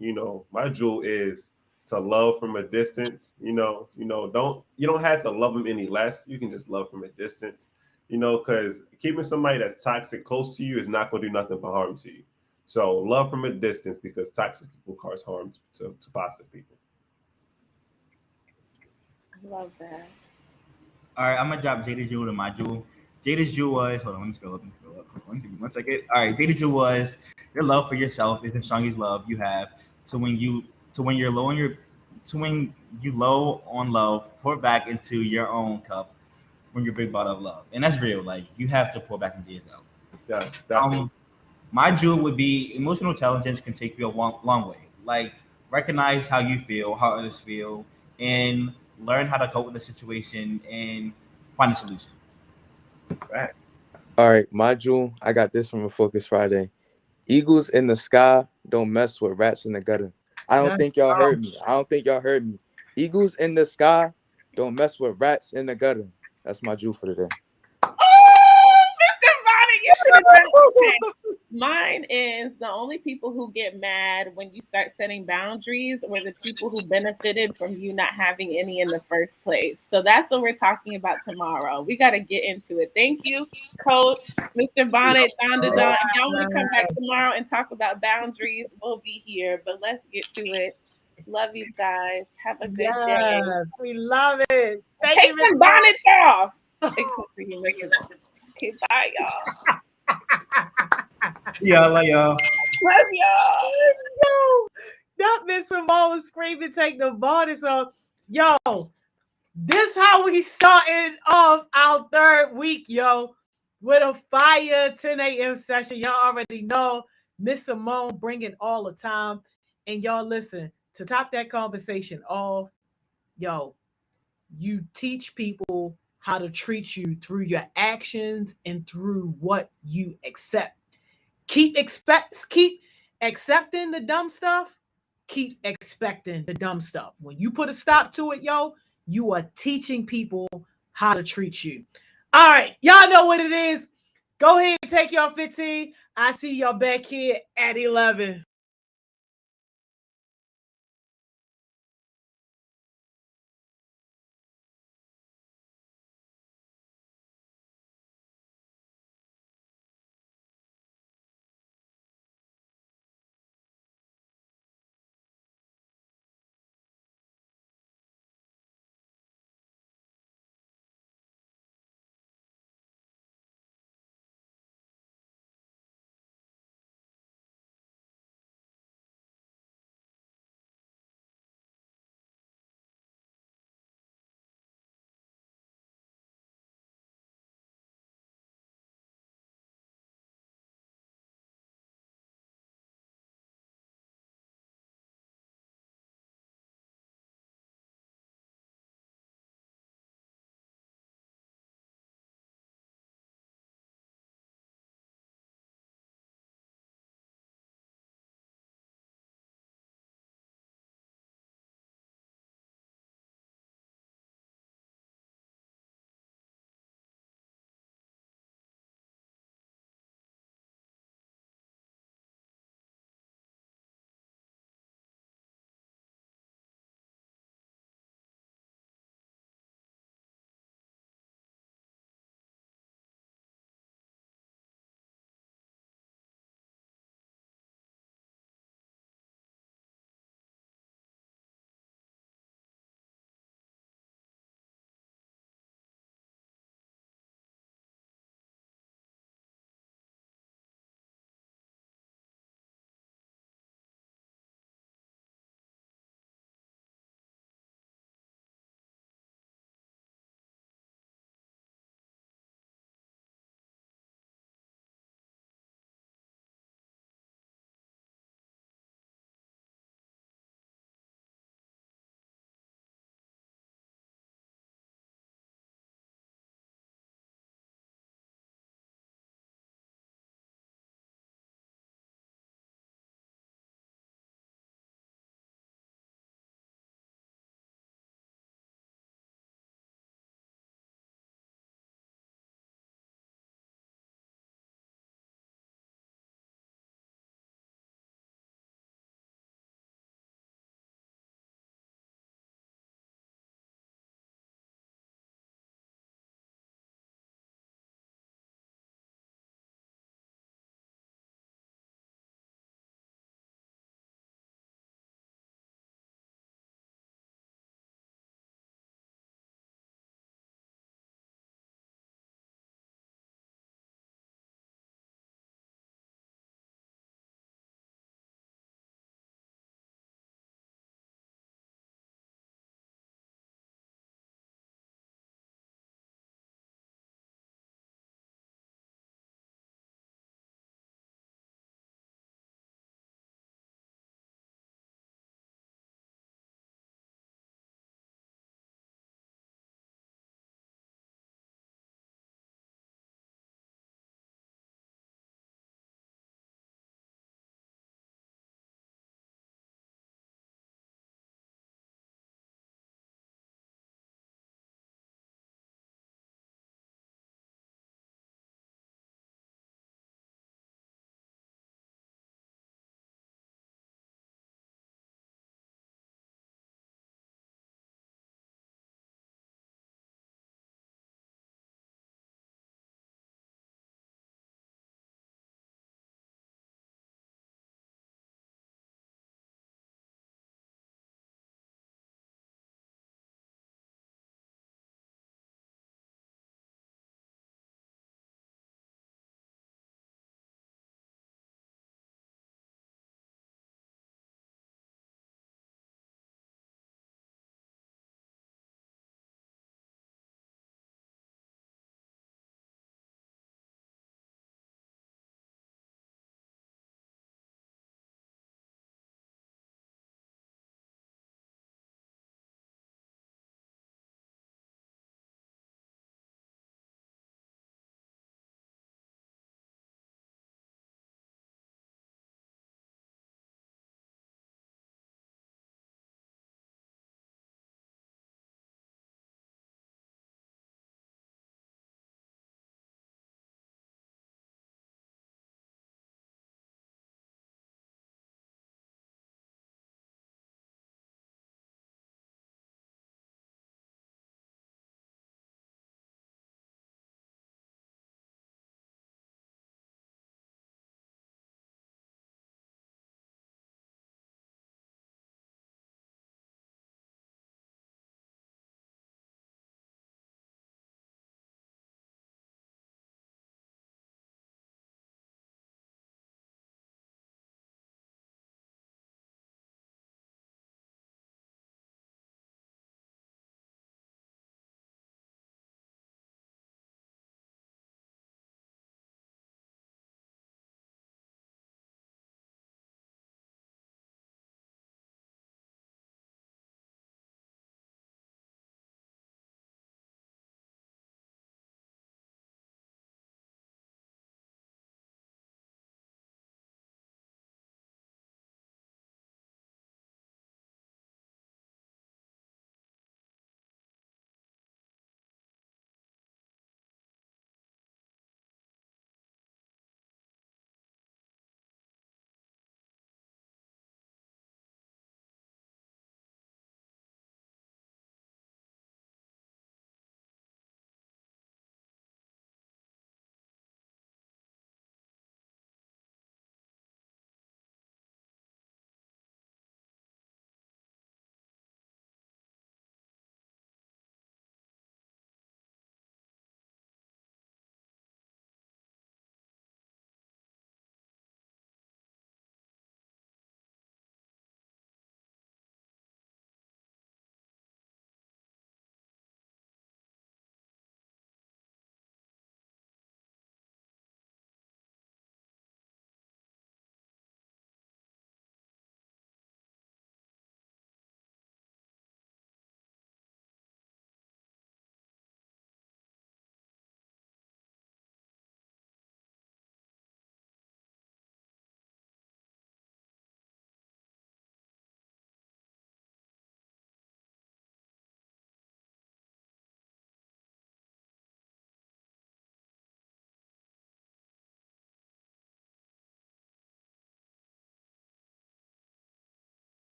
My jewel is to love from a distance. You don't have to love them any less. You can just love from a distance, because keeping somebody that's toxic close to you is not going to do nothing but harm to you. So love from a distance because toxic people cause harm to positive people. I love that. All right, I'm gonna drop Jada's jewel to my jewel. Jada's jewel was hold on, let me scroll up. Give me 1 second. All right, Jada's jewel was your love for yourself is the strongest love you have. So when you low on love, pour back into your own cup when you're big bottle of love, and that's real. Like you have to pour back into yourself. Yes, definitely. My jewel would be emotional intelligence can take you a long way. Like recognize how you feel, how others feel, and learn how to cope with the situation and find a solution. Facts. All right, my jewel, I got this from a Focus Friday. Eagles in the sky don't mess with rats in the gutter. I don't think y'all heard me. Eagles in the sky don't mess with rats in the gutter. That's my jewel for today. Oh, Mr. Bonnet, you should address it. Mine is the only people who get mad when you start setting boundaries were the people who benefited from you not having any in the first place. So that's what we're talking about tomorrow. We got to get into it. Thank you, Coach, Mr. Bonnet, Donda Don. If y'all want to come back tomorrow and talk about boundaries, we'll be here. But let's get to it. Love you guys. Have a good day. Yes, we love it. Thank Take you, them Mr. bonnets off. Except for you, Mr. Bonnet. Okay, bye, y'all. Yeah, like y'all. Love y'all. Yo, that Miss Simone screaming, take the bodies off. Yo, this how we started off our third week, yo, with a fire 10 a.m. session. Y'all already know Miss Simone bringing all the time. And y'all listen, to top that conversation off, yo, you teach people how to treat you through your actions and through what you accept. Keep accepting the dumb stuff. Keep expecting the dumb stuff. When you put a stop to it, yo, you are teaching people how to treat you. All right, y'all know what it is. Go ahead and take your 15. I see y'all back here at 11.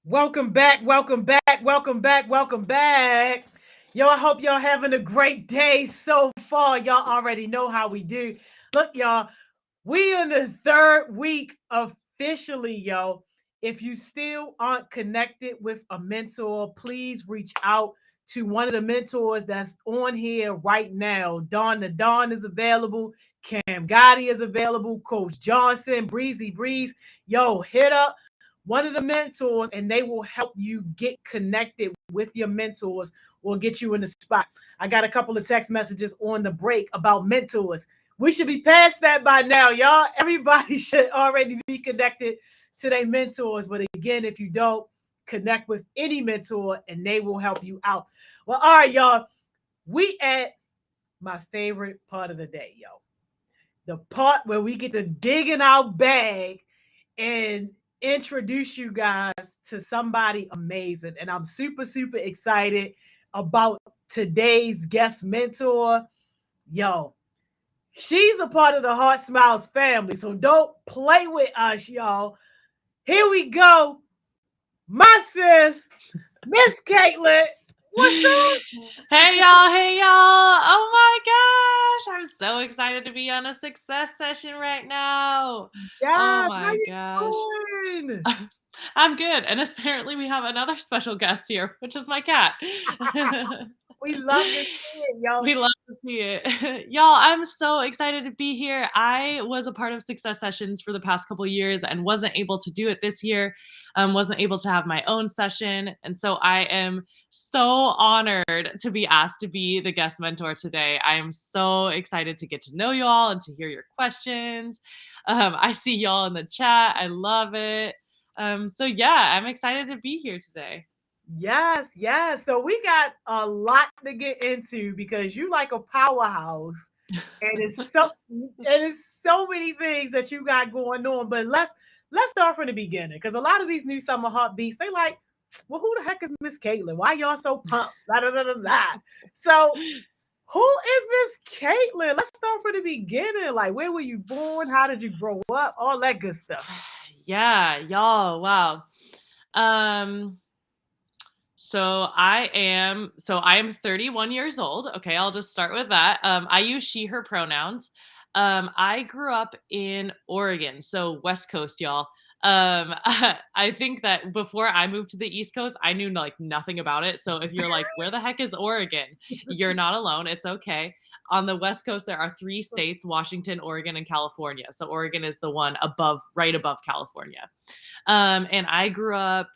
Welcome back, welcome back, welcome back, welcome back. Yo, I hope y'all having a great day so far. Y'all already know how we do. Look, y'all, we in the third week officially, yo. If you still aren't connected with a mentor, please reach out to one of the mentors that's on here right now. Dawn the Dawn is available. Cam Gotti is available. Coach Johnson, Breezy Breeze. Yo, hit up one of the mentors and they will help you get connected with your mentors or get you in the spot. I got a couple of text messages on the break about mentors. We should be past that by now, y'all. Everybody should already be connected to their mentors. But again, if you don't, connect with any mentor and they will help you out. Well, all right, y'all. We at my favorite part of the day, yo. The part where we get to dig in our bag and introduce you guys to somebody amazing. And I'm super, super excited about today's guest mentor. Yo, she's a part of the Heart Smiles family, so don't play with us, y'all. Here we go. My sis, Miss Caitlin. What's up? Hey y'all, hey y'all. Oh my gosh. I'm so excited to be on a success session right now. Oh Yes, how my you gosh. doing? I'm good. And apparently we have another special guest here, which is my cat. We love to see it, yo. We love to see it. Y'all, I'm so excited to be here. I was a part of Success Sessions for the past couple of years and wasn't able to do it this year. Wasn't able to have my own session. And so I am so honored to be asked to be the guest mentor today. I am so excited to get to know you all and to hear your questions. I see y'all in the chat. I love it. So yeah, I'm excited to be here today. Yes, yes. So we got a lot to get into because you like a powerhouse, and it's so many things that you got going on. But let's start from the beginning because a lot of these new summer heartbeats they like, well, who the heck is Miss Caitlin? Why y'all so pumped? La, da, da, da, da. So who is Miss Caitlin? Let's start from the beginning. Like, where were you born? How did you grow up? All that good stuff. Yeah, y'all. Wow. Um, so I am 31 years old. Okay, I'll just start with that. I use she, her pronouns. I grew up in Oregon, so West Coast, y'all. I think that before I moved to the East Coast, I knew like nothing about it. So if you're like, where the heck is Oregon? You're not alone. It's okay. On the West Coast, there are 3 states: Washington, Oregon, and California. So Oregon is the one above, right above California. And I grew up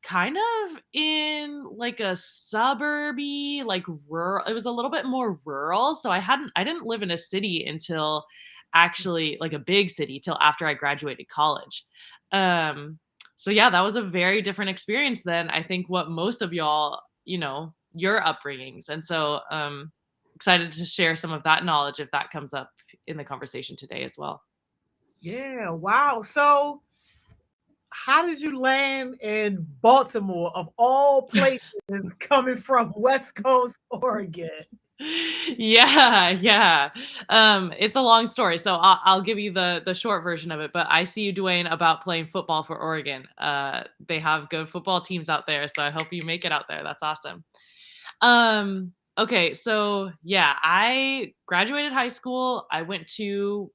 kind of in like a suburby, like rural. It was a little bit more rural. So I didn't live in a city until actually like a big city till after I graduated college. Um, so yeah, that was a very different experience than I think what most of y'all, your upbringings. And so excited to share some of that knowledge if that comes up in the conversation today as well. Yeah, wow. So how did you land in Baltimore of all places coming from West Coast, Oregon? Yeah. It's a long story, so I'll give you the short version of it. But I see you, Dwayne, about playing football for Oregon. They have good football teams out there, so I hope you make it out there. That's awesome. Okay, so yeah, I graduated high school. I went to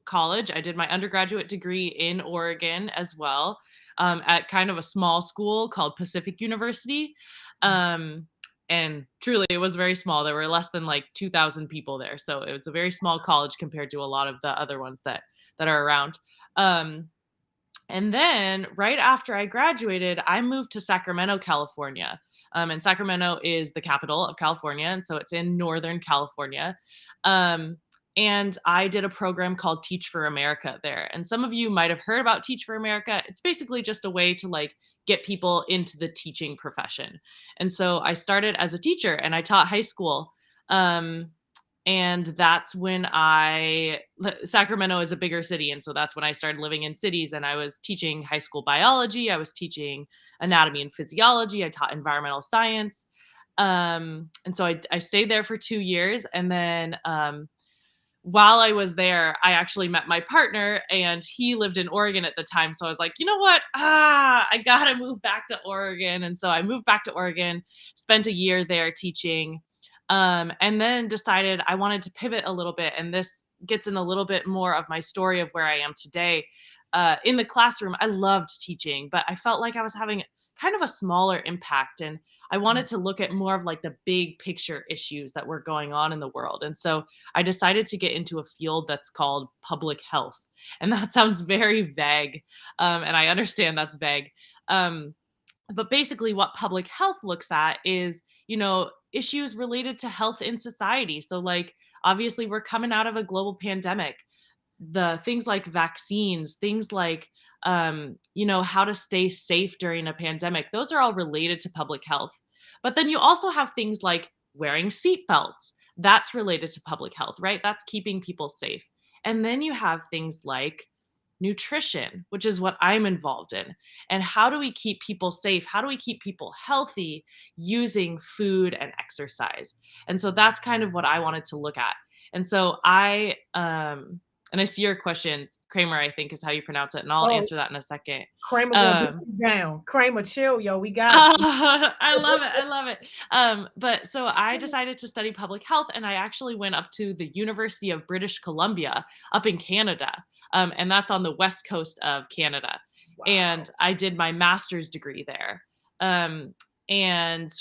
college. I did my undergraduate degree in Oregon as well, at kind of a small school called Pacific University. Um, and truly, it was very small. There were less than like 2,000 people there, so it was a very small college compared to a lot of the other ones that are around. Um, and then right after I graduated, I moved to Sacramento, California. And Sacramento is the capital of California. And so it's in Northern California. Um, and I did a program called Teach for America there. And some of you might have heard about Teach for America. It's basically just a way to like get people into the teaching profession. And so I started as a teacher and I taught high school. Um, and that's when Sacramento is a bigger city, and so that's when I started living in cities, and I was teaching high school biology, I was teaching anatomy and physiology, I taught environmental science. And so I stayed there for 2 years, and then while I was there, I actually met my partner, and he lived in Oregon at the time. So I was like, you know what? I gotta move back to Oregon. And so I moved back to Oregon, spent a year there teaching, and then decided I wanted to pivot a little bit. And this gets in a little bit more of my story of where I am today. In the classroom, I loved teaching, but I felt like I was having kind of a smaller impact. And I wanted to look at more of like the big picture issues that were going on in the world. And so I decided to get into a field that's called public health. And that sounds very vague. And I understand that's vague. Um, but basically, what public health looks at is, issues related to health in society. So, like, obviously, we're coming out of a global pandemic. The things like vaccines, things like how to stay safe during a pandemic, those are all related to public health. But then you also have things like wearing seatbelts. That's related to public health, right? That's keeping people safe. And then you have things like nutrition, which is what I'm involved in. And how do we keep people safe? How do we keep people healthy using food and exercise? And so that's kind of what I wanted to look at. And so and I see your questions, Kramer, I think is how you pronounce it, and I'll Oh, answer that in a second. Kramer gonna beat you down. Kramer, chill, yo. We got you. I love it. I love it. But so I decided to study public health, and I actually went up to the University of British Columbia up in Canada. And that's on the west coast of Canada. Wow. And I did my master's degree there. And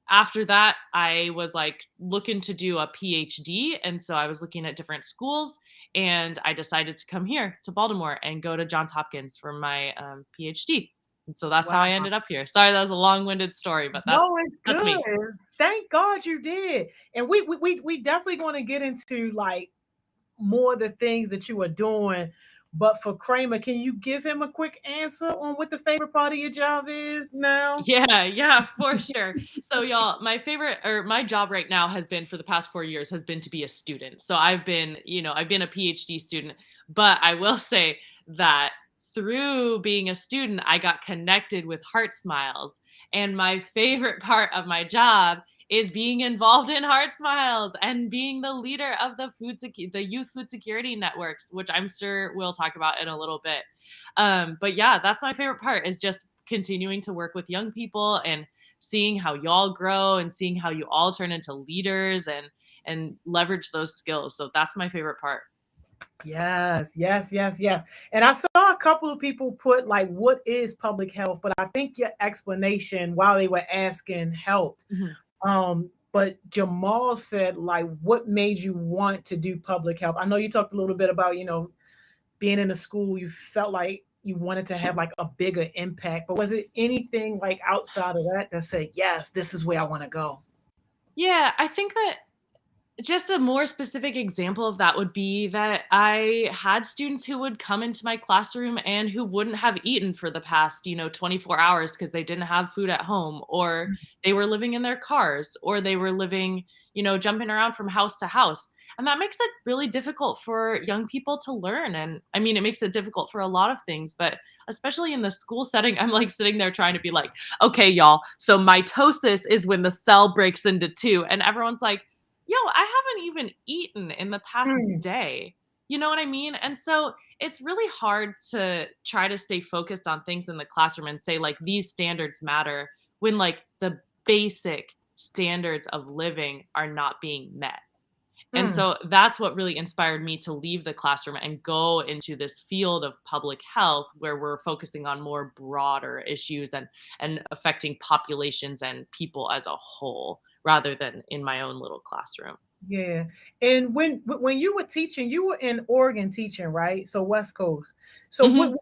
after that, I was like looking to do a PhD. And so I was looking at different schools, and I decided to come here to Baltimore and go to Johns Hopkins for my PhD. And so that's how I ended up here. Sorry, that was a long-winded story, but it's that's good. me. Thank God you did. And we definitely going to get into like more of the things that you are doing. But for Kramer, can you give him a quick answer on what the favorite part of your job is now? Yeah, for sure. So y'all, my job right now has been for the past 4 years has been to be a student. So I've been a PhD student, but I will say that through being a student, I got connected with Heart Smiles. And my favorite part of my job is being involved in Heart Smiles and being the leader of the youth food security networks, which I'm sure we'll talk about in a little bit. But yeah, that's my favorite part, is just continuing to work with young people and seeing how y'all grow and seeing how you all turn into leaders and leverage those skills. So that's my favorite part. Yes. And I saw a couple of people put like, what is public health? But I think your explanation while they were asking helped. But Jamal said, like, what made you want to do public health? I know you talked a little bit about, being in a school, you felt like you wanted to have like a bigger impact. But was it anything like outside of that said, yes, this is where I want to go? Yeah, I think that just a more specific example of that would be that I had students who would come into my classroom and who wouldn't have eaten for the past, 24 hours because they didn't have food at home, or they were living in their cars, or they were living, jumping around from house to house. And that makes it really difficult for young people to learn. And I mean, it makes it difficult for a lot of things, but especially in the school setting, I'm like sitting there trying to be like, okay, y'all, so mitosis is when the cell breaks into two. And everyone's like, yo, I haven't even eaten in the past day. You know what I mean? And so it's really hard to try to stay focused on things in the classroom and say, like, these standards matter when, like, the basic standards of living are not being met. And so that's what really inspired me to leave the classroom and go into this field of public health, where we're focusing on more broader issues and affecting populations and people as a whole, rather than in my own little classroom. Yeah. And when you were teaching, you were in Oregon teaching, right? So West Coast. So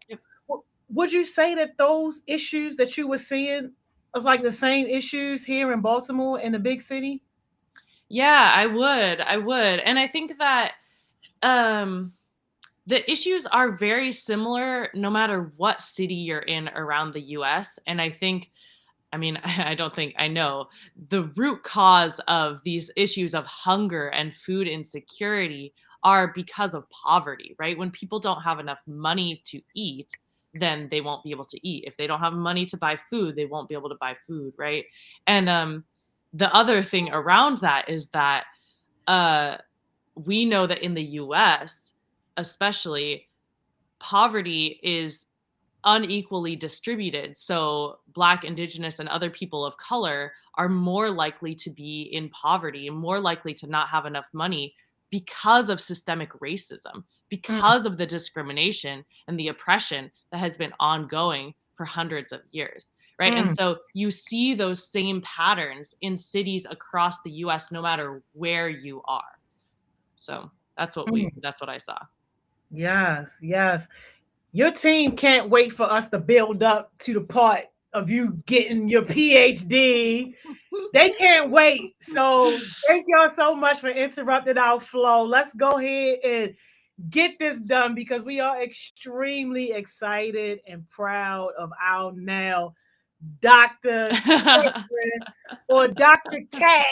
would you say that those issues that you were seeing was like the same issues here in Baltimore, in the big city? Yeah, I would. And I think that the issues are very similar no matter what city you're in around the US. And I mean, I don't think I know the root cause of these issues of hunger and food insecurity are because of poverty, right? When people don't have enough money to eat, then they won't be able to eat. If they don't have money to buy food, they won't be able to buy food, right? And the other thing around that is that uh we know that in the US, especially, poverty is unequally distributed. So Black, Indigenous, and other people of color are more likely to be in poverty and more likely to not have enough money because of systemic racism, because of the discrimination and the oppression that has been ongoing for hundreds of years. Right. And so you see those same patterns in cities across the US, no matter where you are. So that's what I saw. Yes, yes. Your team can't wait for us to build up to the part of you getting your PhD. They can't wait. So thank y'all so much for interrupting our flow. Let's go ahead and get this done because we are extremely excited and proud of our now Dr. or Dr. Cat.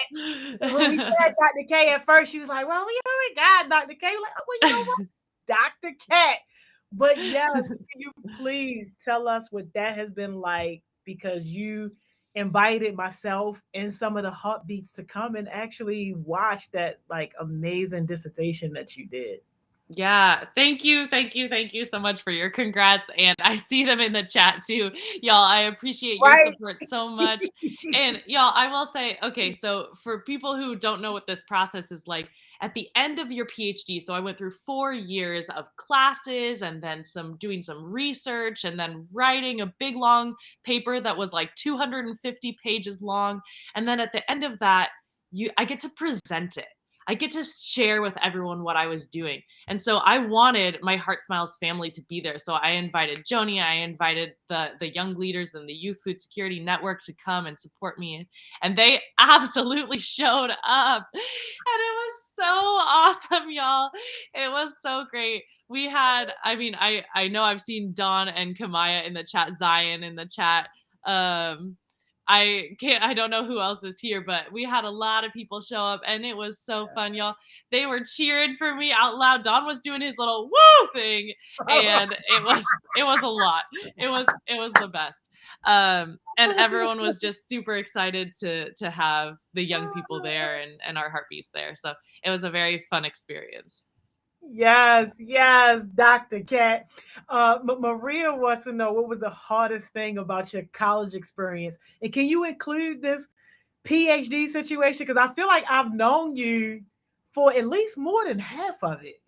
When we said Dr. K at first, she was like, well, we already got Dr. K. We're like, oh, well, you know what? Dr. Cat. But yes, can you please tell us what that has been like? Because you invited myself and some of the heartbeats to come and actually watch that like amazing dissertation that you did. Yeah, thank you, thank you, thank you so much for your congrats. And I see them in the chat too. Y'all, I appreciate your Right. support so much. And y'all, I will say, okay, so for people who don't know what this process is like, at the end of your PhD, so I went through 4 years of classes and then doing some research and then writing a big long paper that was like 250 pages long. And then at the end of that, I get to present it. I get to share with everyone what I was doing. And so I wanted my Heart Smiles family to be there. So I invited Joni, I invited the young leaders in the Youth Food Security Network to come and support me. And they absolutely showed up. And it was so awesome, y'all. It was so great. We had, I know I've seen Dawn and Kamaya in the chat, Zion in the chat. I don't know who else is here, but we had a lot of people show up and it was so fun, y'all. They were cheering for me out loud. Don was doing his little woo thing and it was a lot. It was the best. And everyone was just super excited to have the young people there and our heartbeats there. So it was a very fun experience. Yes, Dr. Cat. Maria wants to know what was the hardest thing about your college experience, and can you include this PhD situation? Because I feel like I've known you for at least more than half of it.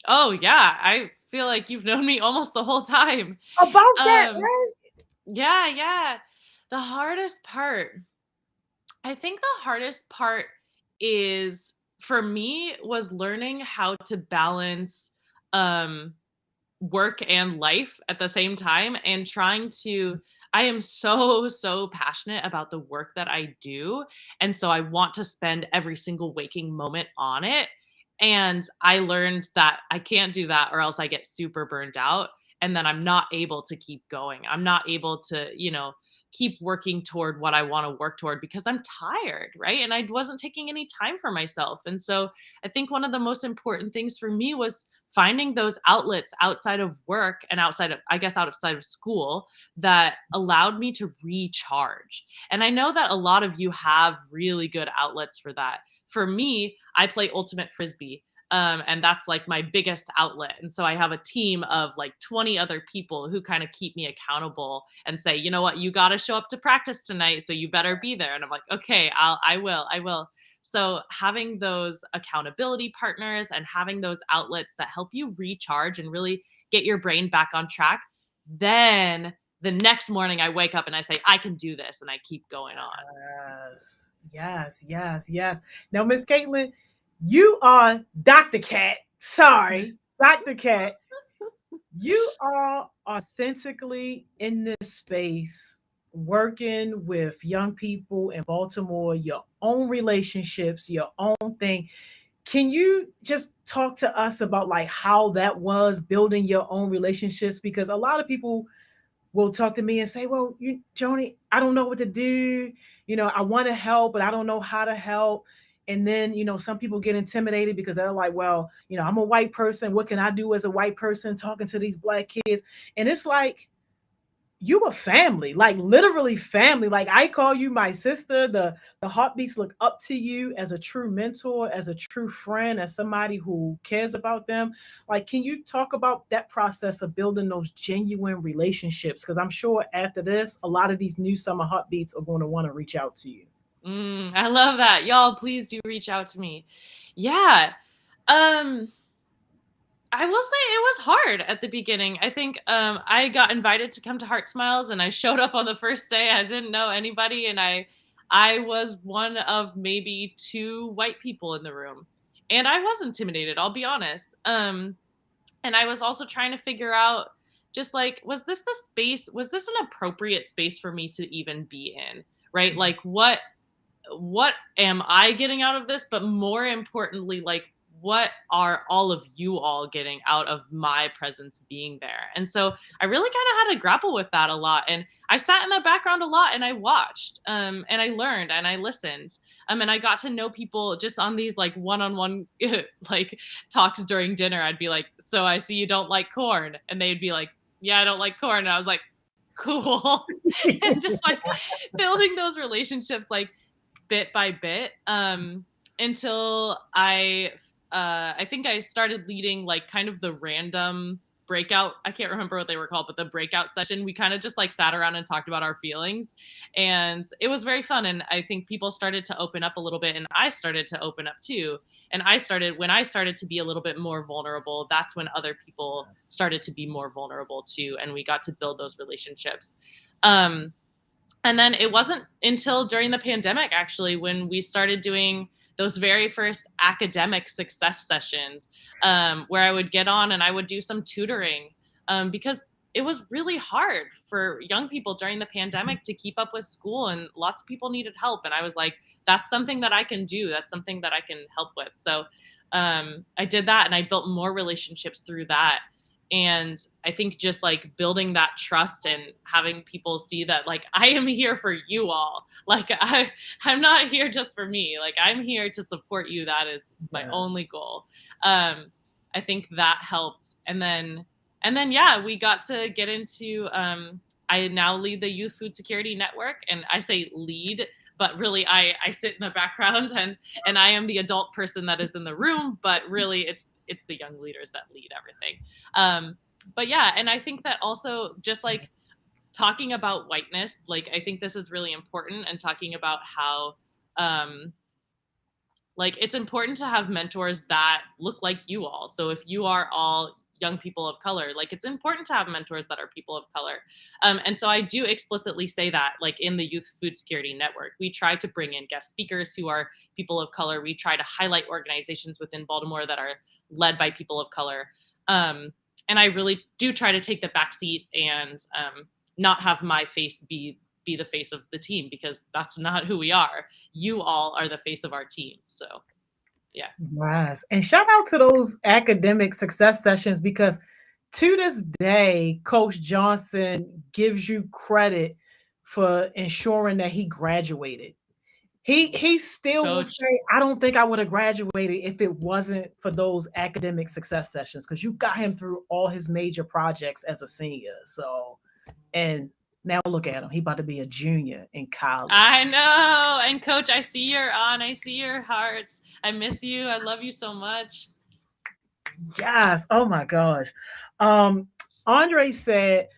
Oh yeah, I feel like you've known me almost the whole time. About that, right? Yeah. The hardest part, I think the hardest part is for me was learning how to balance um work and life at the same time and trying to I am so passionate about the work that I do, and so I want to spend every single waking moment on it. And I learned that I can't do that or else I get super burned out and then I'm not able to keep going. I'm not able to, keep working toward what I want to work toward because I'm tired, right? And I wasn't taking any time for myself. And so I think one of the most important things for me was finding those outlets outside of work and outside of school that allowed me to recharge. And I know that a lot of you have really good outlets for that. For me, I play ultimate frisbee. And that's like my biggest outlet. And so I have a team of like 20 other people who kind of keep me accountable and say, you know what, you got to show up to practice tonight. So you better be there. And I'm like, okay, I will. So having those accountability partners and having those outlets that help you recharge and really get your brain back on track, then the next morning I wake up and I say, I can do this. And I keep going on. Yes. Now, Miss Caitlin, you are Dr. Cat. Sorry, Dr. Cat. You are authentically in this space working with young people in Baltimore, your own relationships, your own thing. Can you just talk to us about like how that was building your own relationships? Because a lot of people will talk to me and say, well, Joni, I don't know what to do. I want to help, but I don't know how to help. And then, some people get intimidated because they're like, well, I'm a white person. What can I do as a white person talking to these Black kids? And it's like, you a family, like literally family. Like I call you my sister. The heartbeats look up to you as a true mentor, as a true friend, as somebody who cares about them. Like, can you talk about that process of building those genuine relationships? Because I'm sure after this, a lot of these new summer heartbeats are going to want to reach out to you. I love that. Y'all, please do reach out to me. Yeah. Um, I will say it was hard at the beginning. I think I got invited to come to Heart Smiles and I showed up on the first day. I didn't know anybody and I was one of maybe two white people in the room. And I was intimidated, I'll be honest. And I was also trying to figure out just like was this an appropriate space for me to even be in? Right? Like what am I getting out of this? But more importantly, like, what are all of you all getting out of my presence being there? And so I really kind of had to grapple with that a lot. And I sat in the background a lot and I watched, and I learned and I listened. And I got to know people just on these like one-on-one like talks during dinner. I'd be like, so I see you don't like corn. And they'd be like, yeah, I don't like corn. And I was like, cool. And just like building those relationships, like bit by bit, until I think I started leading like kind of the random breakout. I can't remember what they were called, but the breakout session, we kind of just like sat around and talked about our feelings, and it was very fun. And I think people started to open up a little bit, and I started to open up too. And when I started to be a little bit more vulnerable, that's when other people started to be more vulnerable too, and we got to build those relationships. And then it wasn't until during the pandemic, actually, when we started doing those very first academic success sessions, where I would get on and I would do some tutoring, because it was really hard for young people during the pandemic to keep up with school, and lots of people needed help. And I was like, that's something that I can do. That's something that I can help with. So I did that, and I built more relationships through that. And I think just like building that trust and having people see that like I am here for you all. Like I'm not here just for me. Like I'm here to support you. That is my only goal. I think that helped. And then yeah, we got to get into I now lead the Youth Food Security Network, and I say lead, but really I sit in the background and I am the adult person that is in the room, but really it's the young leaders that lead everything. But yeah, and I think that also just like talking about whiteness, like I think this is really important, and talking about how like it's important to have mentors that look like you all. So if you are all young people of color, like it's important to have mentors that are people of color. And so I do explicitly say that, like in the Youth Food Security Network, we try to bring in guest speakers who are people of color. We try to highlight organizations within Baltimore that are led by people of color. And I really do try to take the backseat and not have my face be the face of the team, because that's not who we are. You all are the face of our team. So yeah. Yes. And shout out to those academic success sessions, because to this day, Coach Johnson gives you credit for ensuring that he graduated. He still will Coach. say, I don't think I would have graduated if it wasn't for those academic success sessions, because you got him through all his major projects as a senior. So, and now look at him. He about to be a junior in college. I know. And Coach, I see you're on. I see your hearts. I miss you. I love you so much. Yes. Oh my gosh. Andre said,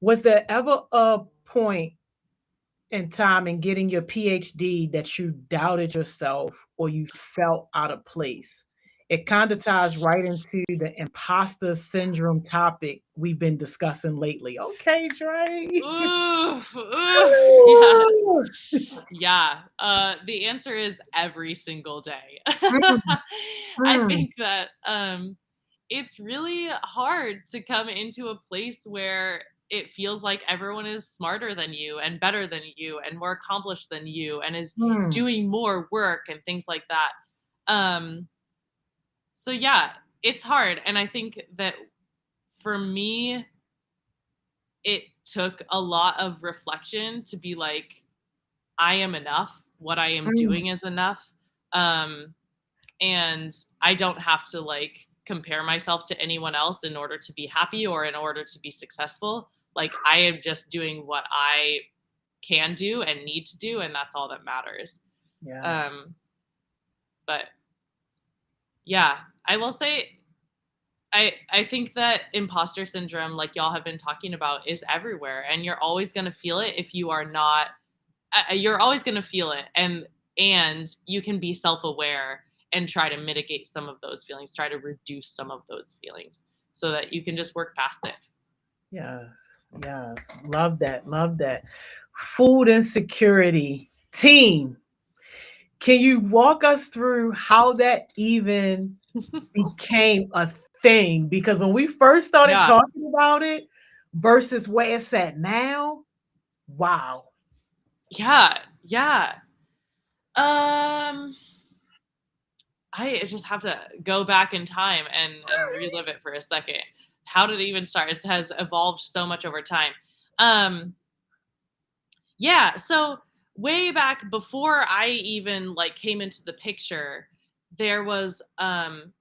was there ever a point in time in getting your PhD that you doubted yourself or you felt out of place? It kind of ties right into the imposter syndrome topic we've been discussing lately. Okay, Dre. Yeah. Yeah. The answer is every single day. I think that it's really hard to come into a place where it feels like everyone is smarter than you and better than you and more accomplished than you and is doing more work and things like that. So yeah, it's hard. And I think that for me, it took a lot of reflection to be like, I am enough. What I am doing is enough. And I don't have to like compare myself to anyone else in order to be happy or in order to be successful. Like, I am just doing what I can do and need to do, and that's all that matters. Yeah. But yeah, I will say, I think that imposter syndrome, like y'all have been talking about, is everywhere, and you're always going to feel it if you are not. You're always going to feel it, and you can be self-aware and try to mitigate some of those feelings, try to reduce some of those feelings, so that you can just work past it. Yes. Yes. Love that. Love that. Food insecurity team. Can you walk us through how that even became a thing? Because when we first started Yeah. talking about it versus where it's at now, wow. Yeah. Yeah. Um, I just have to go back in time and relive it for a second. How did it even start? It has evolved so much over time. Um, yeah, so way back before I even like came into the picture, there was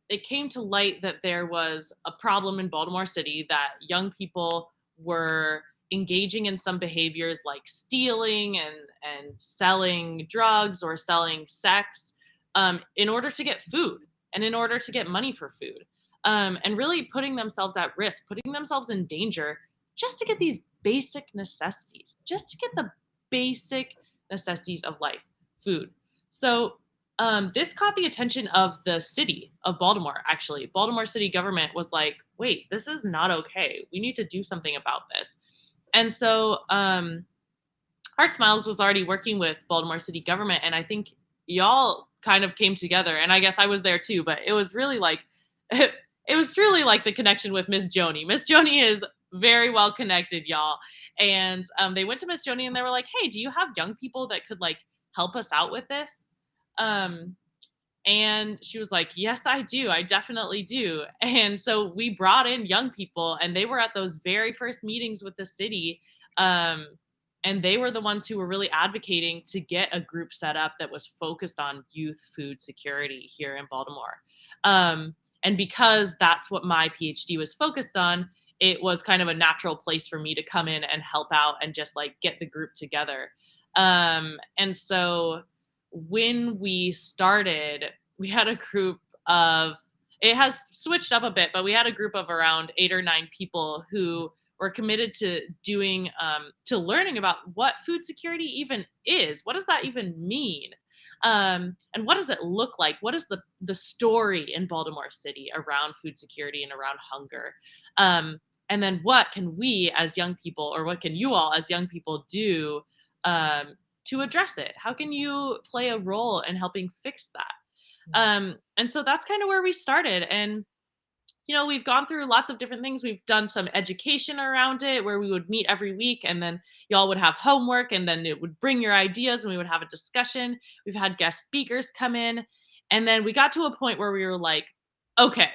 it came to light that there was a problem in Baltimore City, that young people were engaging in some behaviors like stealing and selling drugs or selling sex, in order to get food and in order to get money for food, and really putting themselves at risk, putting themselves in danger, just to get these basic necessities, just to get the basic necessities of life, food. So this caught the attention of the city of Baltimore. Actually, Baltimore city government was like, wait, this is not okay. We need to do something about this. And so Heart Smiles was already working with Baltimore city government, and I think y'all kind of came together. And I guess I was there too, but it was really like, it was truly like the connection with Miss Joni. Miss Joni is very well connected, y'all. And they went to Miss Joni and they were like, hey, do you have young people that could like help us out with this? Um, and she was like, yes, I do. I definitely do. And so we brought in young people, and they were at those very first meetings with the city. Um, and they were the ones who were really advocating to get a group set up that was focused on youth food security here in Baltimore. And because that's what my PhD was focused on, it was kind of a natural place for me to come in and help out and just like get the group together. And so when we started, we had a group of, it has switched up a bit, but we had a group of around 8 or 9 people who were committed to doing, to learning about what food security even is. What does that even mean? And what does it look like? What is the story in Baltimore City around food security and around hunger? And then what can we as young people, or what can you all as young people do to address it? How can you play a role in helping fix that? And so that's kind of where we started. And we've gone through lots of different things. We've done some education around it where we would meet every week, and then y'all would have homework, and then it would bring your ideas and we would have a discussion. We've had guest speakers come in, and then we got to a point where we were like, okay,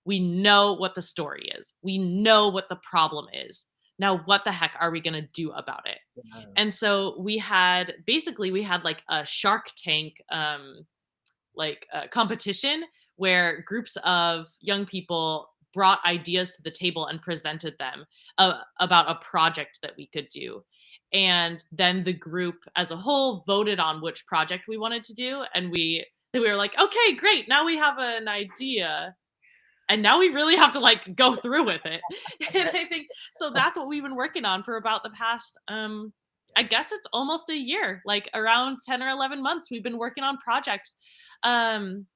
we know what the story is. We know what the problem is. Now, what the heck are we going to do about it? Yeah. And so we had like a Shark Tank competition where groups of young people brought ideas to the table and presented them about a project that we could do. And then the group as a whole voted on which project we wanted to do. And we were like, okay, great. Now we have an idea. And now we really have to like go through with it. And I think so that's what we've been working on for about the past I guess it's almost a year, like around 10 or 11 months we've been working on projects. Um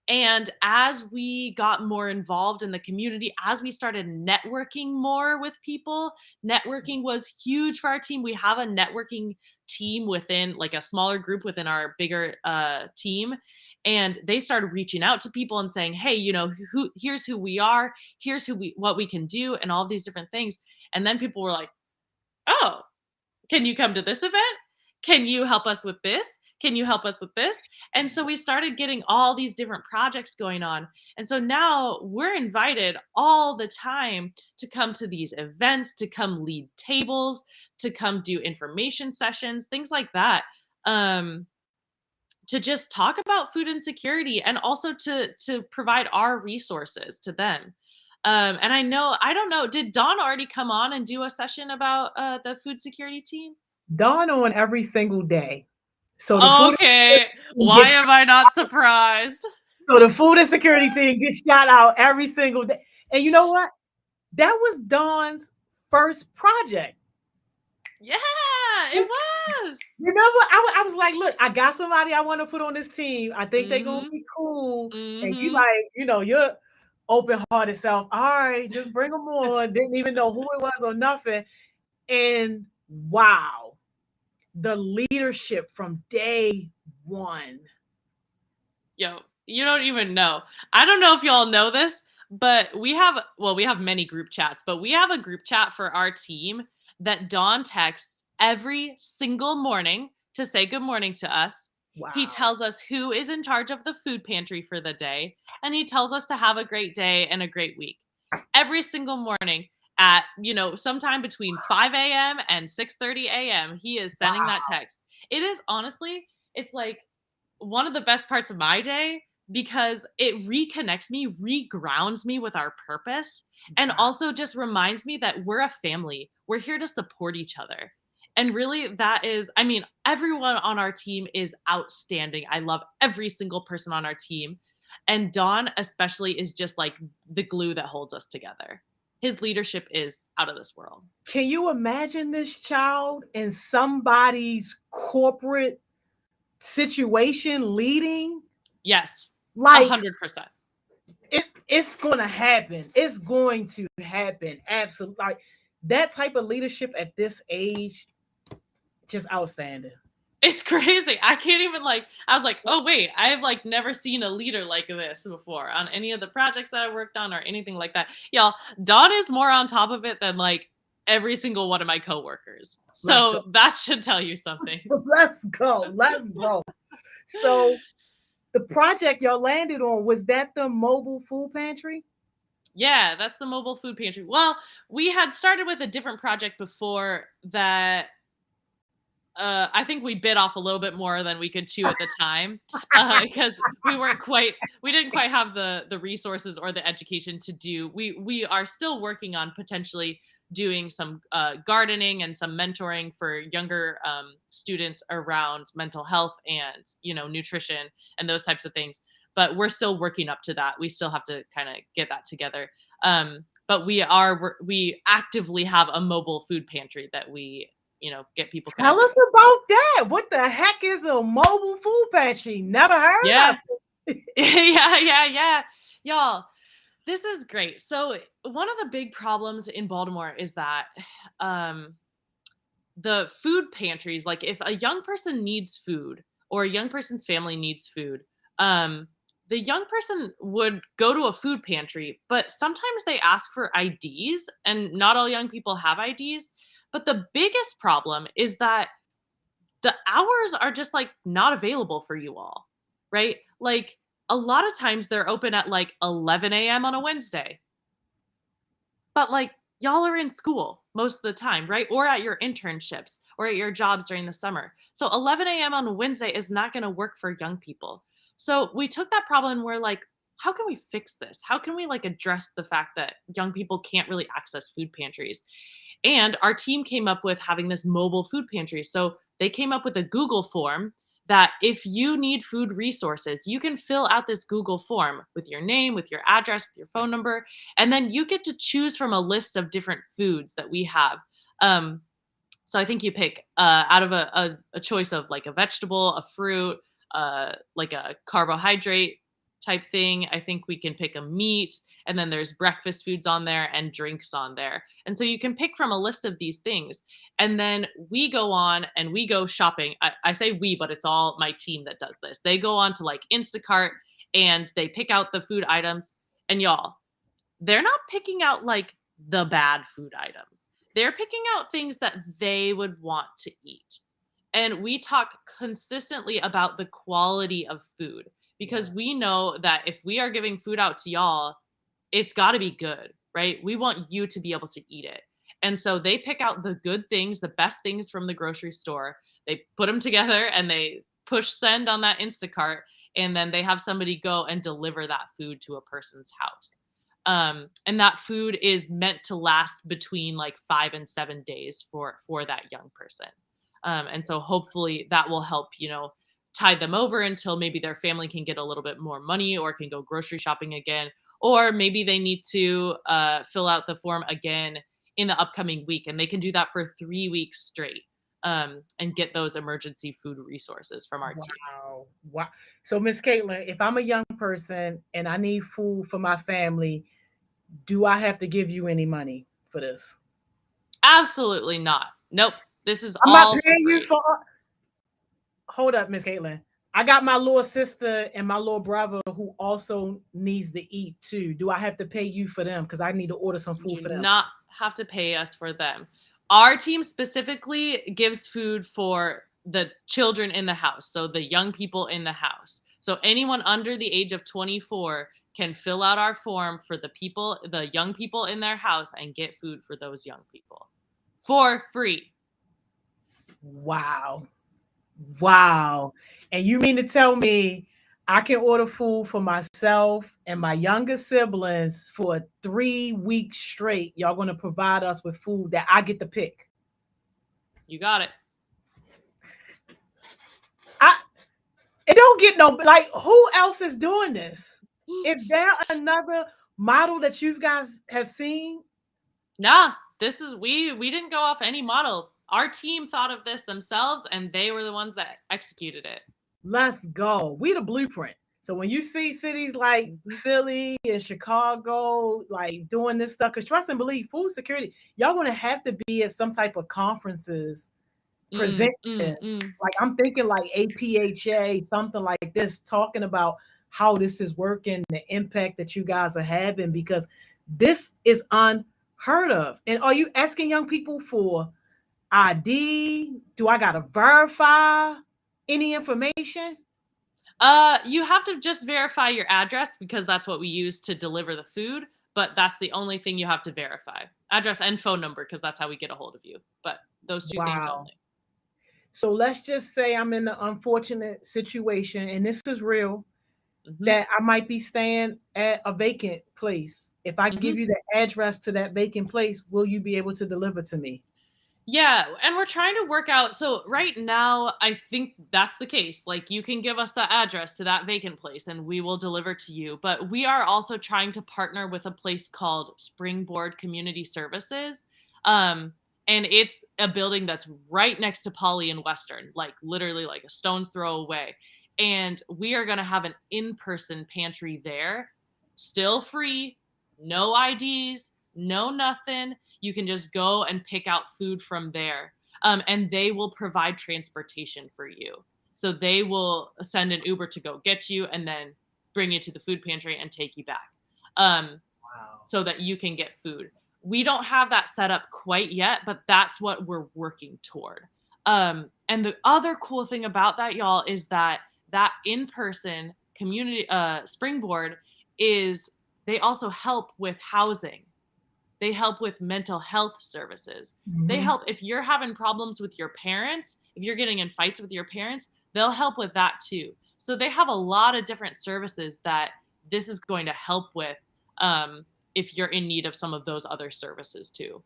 and as we got more involved in the community, as we started networking more with people, networking was huge for our team. We have a networking team within like a smaller group within our bigger team. And they started reaching out to people and saying, hey, here's who we are, here's what we can do, and all these different things. And then people were like, oh, can you come to this event? Can you help us with this? Can you help us with this? And so we started getting all these different projects going on. And so now we're invited all the time to come to these events, to come lead tables, to come do information sessions, things like that. To just talk about food insecurity, and also to provide our resources to them. And I don't know, did Dawn already come on and do a session about the food security team? Dawn on every single day. So the food Okay, why gets am I not surprised? so the food and security team gets shout out every single day. And you know what? That was Dawn's first project. Yeah, it was. Remember, I was like, look, I got somebody I want to put on this team. I think they're gonna be cool. And you Mhm. like, you're open-hearted self. All right, just bring them on. Didn't even know who it was or nothing. And wow, the leadership from day one. Yo, you don't even know. I don't know if y'all know this, but we have many group chats, but we have a group chat for our team that Dawn texts every single morning to say good morning to us. Wow. He tells us who is in charge of the food pantry for the day, and he tells us to have a great day and a great week. Every single morning at, sometime between 5 a.m. and 6:30 a.m., he is sending that text. It is honestly, it's like one of the best parts of my day because it reconnects me, regrounds me with our purpose, and also just reminds me that we're a family. We're here to support each other. And really, that is, I mean, everyone on our team is outstanding. I love every single person on our team. And Don, especially, is just like the glue that holds us together. His leadership is out of this world. Can you imagine this child in somebody's corporate situation leading? Yes, Like 100%. it's gonna happen. It's going to happen. Absolutely. Like that type of leadership at this age, just outstanding. It's crazy. I can't even I was like, oh wait, I've never seen a leader like this before on any of the projects that I worked on or anything like that. Y'all, Dawn is more on top of it than every single one of my coworkers. So that should tell you something. Let's go. Let's go. So the project y'all landed on, was that the mobile food pantry? Yeah, that's the mobile food pantry. Well, we had started with a different project before that. I think we bit off a little bit more than we could chew at the time because we didn't quite have the resources or the education to do. We are still working on potentially doing some gardening and some mentoring for younger students around mental health and nutrition and those types of things. But we're still working up to that. We still have to kind of get that together. But we actively have a mobile food pantry that we get people Tell connected. us about that. What the heck is a mobile food pantry? Never heard of it. Yeah. Y'all, this is great. So one of the big problems in Baltimore is that the food pantries, like if a young person needs food or a young person's family needs food, the young person would go to a food pantry, but sometimes they ask for IDs and not all young people have IDs. But the biggest problem is that the hours are just not available for you all, right? Like a lot of times they're open at 11 a.m. on a Wednesday, but y'all are in school most of the time, right? Or at your internships or at your jobs during the summer. So 11 a.m. on a Wednesday is not going to work for young people. So we took that problem and we're like, how can we fix this? How can we address the fact that young people can't really access food pantries? And our team came up with having this mobile food pantry. So they came up with a Google form that if you need food resources, you can fill out this Google form with your name, with your address, with your phone number, and then you get to choose from a list of different foods that we have. So I think you pick out of a choice of a vegetable, a fruit, like a carbohydrate type thing. I think we can pick a meat, and then there's breakfast foods on there and drinks on there. And so you can pick from a list of these things. And then we go on and we go shopping. I say we, but it's all my team that does this. They go on to Instacart and they pick out the food items. And y'all, they're not picking out the bad food items. They're picking out things that they would want to eat. And we talk consistently about the quality of food because we know that if we are giving food out to y'all, it's got to be good, right? We want you to be able to eat it. And so they pick out the good things, the best things from the grocery store. They put them together and they push send on that Instacart. And then they have somebody go and deliver that food to a person's house. And that food is meant to last between like 5 and 7 days for that young person. And so hopefully that will help, tide them over until maybe their family can get a little bit more money or can go grocery shopping again, or maybe they need to fill out the form again in the upcoming week, and they can do that for 3 weeks straight, and get those emergency food resources from our team. Wow. So, Miss Caitlin, if I'm a young person and I need food for my family, do I have to give you any money for this? Absolutely not. Nope. This is I'm all not paying for you free. for. Hold up, Miss Caitlin. I got my little sister and my little brother who also needs to eat too. Do I have to pay you for them? Because I need to order some You food do for them. not have to pay us for them. Our team specifically gives food for the children in the house, so the young people in the house. So anyone under the age of 24 can fill out our form for the young people in their house, and get food for those young people for free. Wow. Wow. And you mean to tell me I can order food for myself and my younger siblings for 3 weeks straight? Y'all going to provide us with food that I get to pick? You got it. It don't get no, like, who else is doing this? Is there another model that you guys have seen? Nah, this is we didn't go off any model. Our team thought of this themselves, and they were the ones that executed it. Let's go. We the blueprint. So when you see cities like Philly and Chicago like doing this stuff, because trust and believe, food security, y'all gonna have to be at some type of conferences present this. Like I'm thinking like APHA, something like this, talking about how this is working, the impact that you guys are having, because this is unheard of. And are you asking young people for ID? Do I gotta verify any information? You have to just verify your address, because that's what we use to deliver the food, but that's the only thing you have to verify. Address and phone number, because that's how we get a hold of you. But those two things Wow. only. So let's just say I'm in an unfortunate situation, and this is real, that I might be staying at a vacant place. If I give you the address to that vacant place, will you be able to deliver to me? Yeah, and we're trying to work out. So right now, I think that's the case. Like, you can give us the address to that vacant place and we will deliver to you. But we are also trying to partner with a place called Springboard Community Services. Um, and it's a building that's right next to Poly and Western, like literally like a stone's throw away. And we are going to have an in-person pantry there, still free, no IDs, no nothing. You can just go and pick out food from there. And they will provide transportation for you. So they will send an Uber to go get you and then bring you to the food pantry and take you back, so that you can get food. We don't have that set up quite yet, but that's what we're working toward. And the other cool thing about that, y'all, is that in-person community Springboard is, they also help with housing. They help with mental health services. They help if you're having problems with your parents, if you're getting in fights with your parents, they'll help with that too. So they have a lot of different services that this is going to help with, if you're in need of some of those other services too.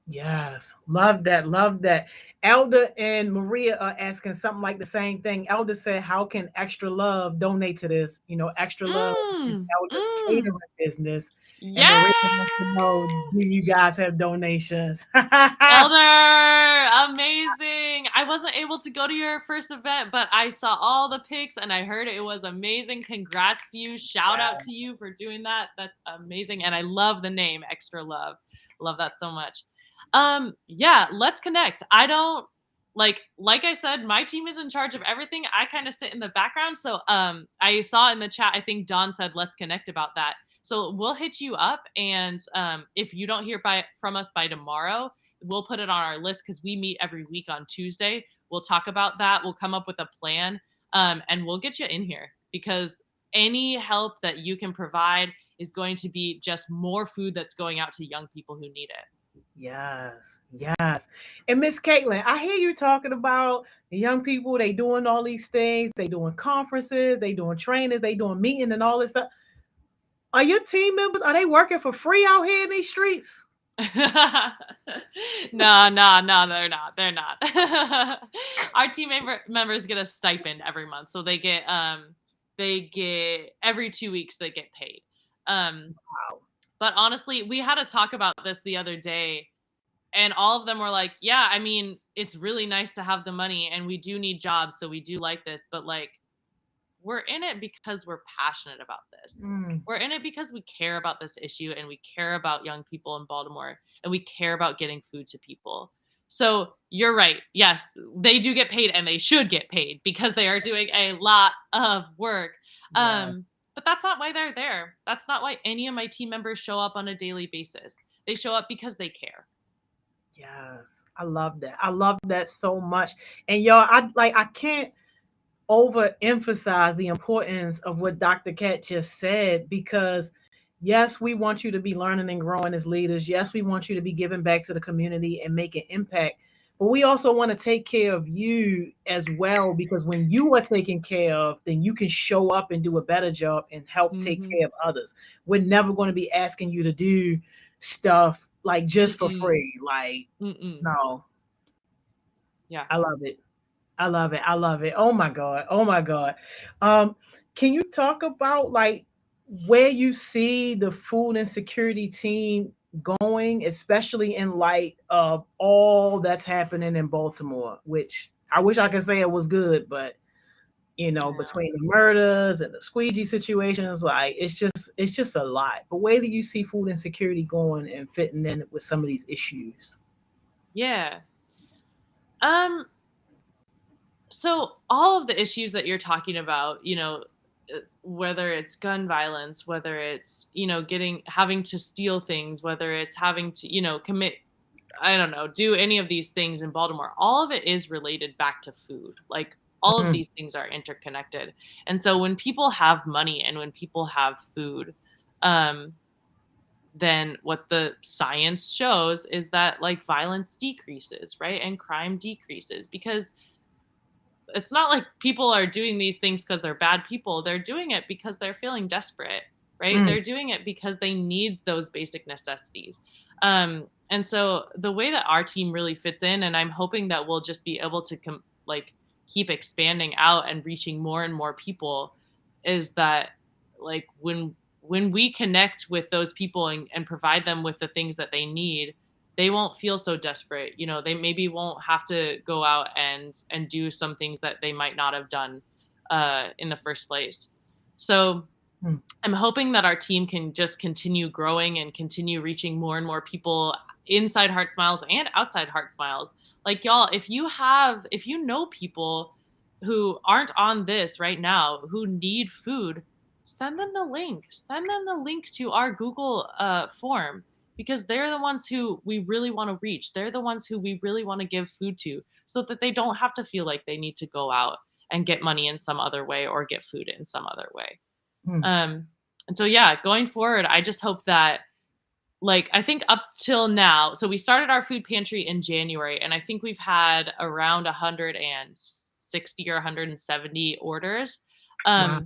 Yes, love that, love that. Elder and Maria are asking something like the same thing. Elder said, "How can Extra Love donate to this?" Extra Love is Elder's catering business, and Maria wants to know, do you guys have donations? Elder, amazing. I wasn't able to go to your first event, but I saw all the pics and I heard it was amazing. Congrats to you. Shout out to you for doing that. That's amazing. And I love the name Extra Love. Love that so much. Yeah, let's connect. I don't like I said, my team is in charge of everything. I kind of sit in the background. So I saw in the chat, I think Don said let's connect about that. So we'll hit you up, and if you don't hear from us by tomorrow, we'll put it on our list, because we meet every week on Tuesday. We'll talk about that. We'll come up with a plan, and we'll get you in here, because any help that you can provide is going to be just more food that's going out to young people who need it. Yes, yes. And Miss Caitlin, I hear you talking about the young people, they doing all these things, they doing conferences, they doing trainings, they doing meeting and all this stuff. Are your team members, are they working for free out here in these streets? No, they're not. They're not. Our team members get a stipend every month, so they get every 2 weeks they get paid. Wow. But honestly, we had a talk about this the other day, and all of them were like, "Yeah, I mean, it's really nice to have the money, and we do need jobs, so we do like this, but like, we're in it because we're passionate about this. Mm. We're in it because we care about this issue and we care about young people in Baltimore and we care about getting food to people." So you're right. Yes, they do get paid and they should get paid because they are doing a lot of work. Yeah. But that's not why they're there. That's not why any of my team members show up on a daily basis. They show up because they care. Yes. I love that. I love that so much. And y'all, I can't overemphasize the importance of what Dr. Cat just said, because yes, we want you to be learning and growing as leaders. Yes, we want you to be giving back to the community and making impact. But we also want to take care of you as well, because when you are taken care of, then you can show up and do a better job and help take Mhm. care of others. We're never going to be asking you to do stuff like just for Mm-mm. free. Like, Mm-mm. no. Yeah. I love it. I love it. I love it. Oh my God. Oh my God. Can you talk about like where you see the food insecurity team going, especially in light of all that's happening in Baltimore, which I wish I could say it was good, but you know, Yeah. between the murders and the squeegee situations, like it's just a lot. But where do you see food insecurity going and fitting in with some of these issues? Yeah. Um, so all of the issues that you're talking about, whether it's gun violence, whether it's, having to steal things, whether it's having to, commit, I don't know, do any of these things in Baltimore, all of it is related back to food. Like all of Mm, these things are interconnected. And so when people have money and when people have food, um, then what the science shows is that like violence decreases, right? And crime decreases because it's not like people are doing these things because they're bad people. They're doing it because they're feeling desperate, right? mm, They're doing it because they need those basic necessities. And so the way that our team really fits in, and I'm hoping that we'll just be able to like keep expanding out and reaching more and more people, is that like when we connect with those people and provide them with the things that they need, they won't feel so desperate. They maybe won't have to go out and do some things that they might not have done in the first place. So mm. I'm hoping that our team can just continue growing and continue reaching more and more people inside Heart Smiles and outside Heart Smiles. Like y'all, if you know people who aren't on this right now who need food, send them the link. Send them the link to our Google form, because they're the ones who we really want to reach. They're the ones who we really want to give food to, so that they don't have to feel like they need to go out and get money in some other way or get food in some other way. Mm. And so, yeah, going forward, I just hope that, like, I think up till now, so we started our food pantry in January, and I think we've had around 160 or 170 orders. Wow.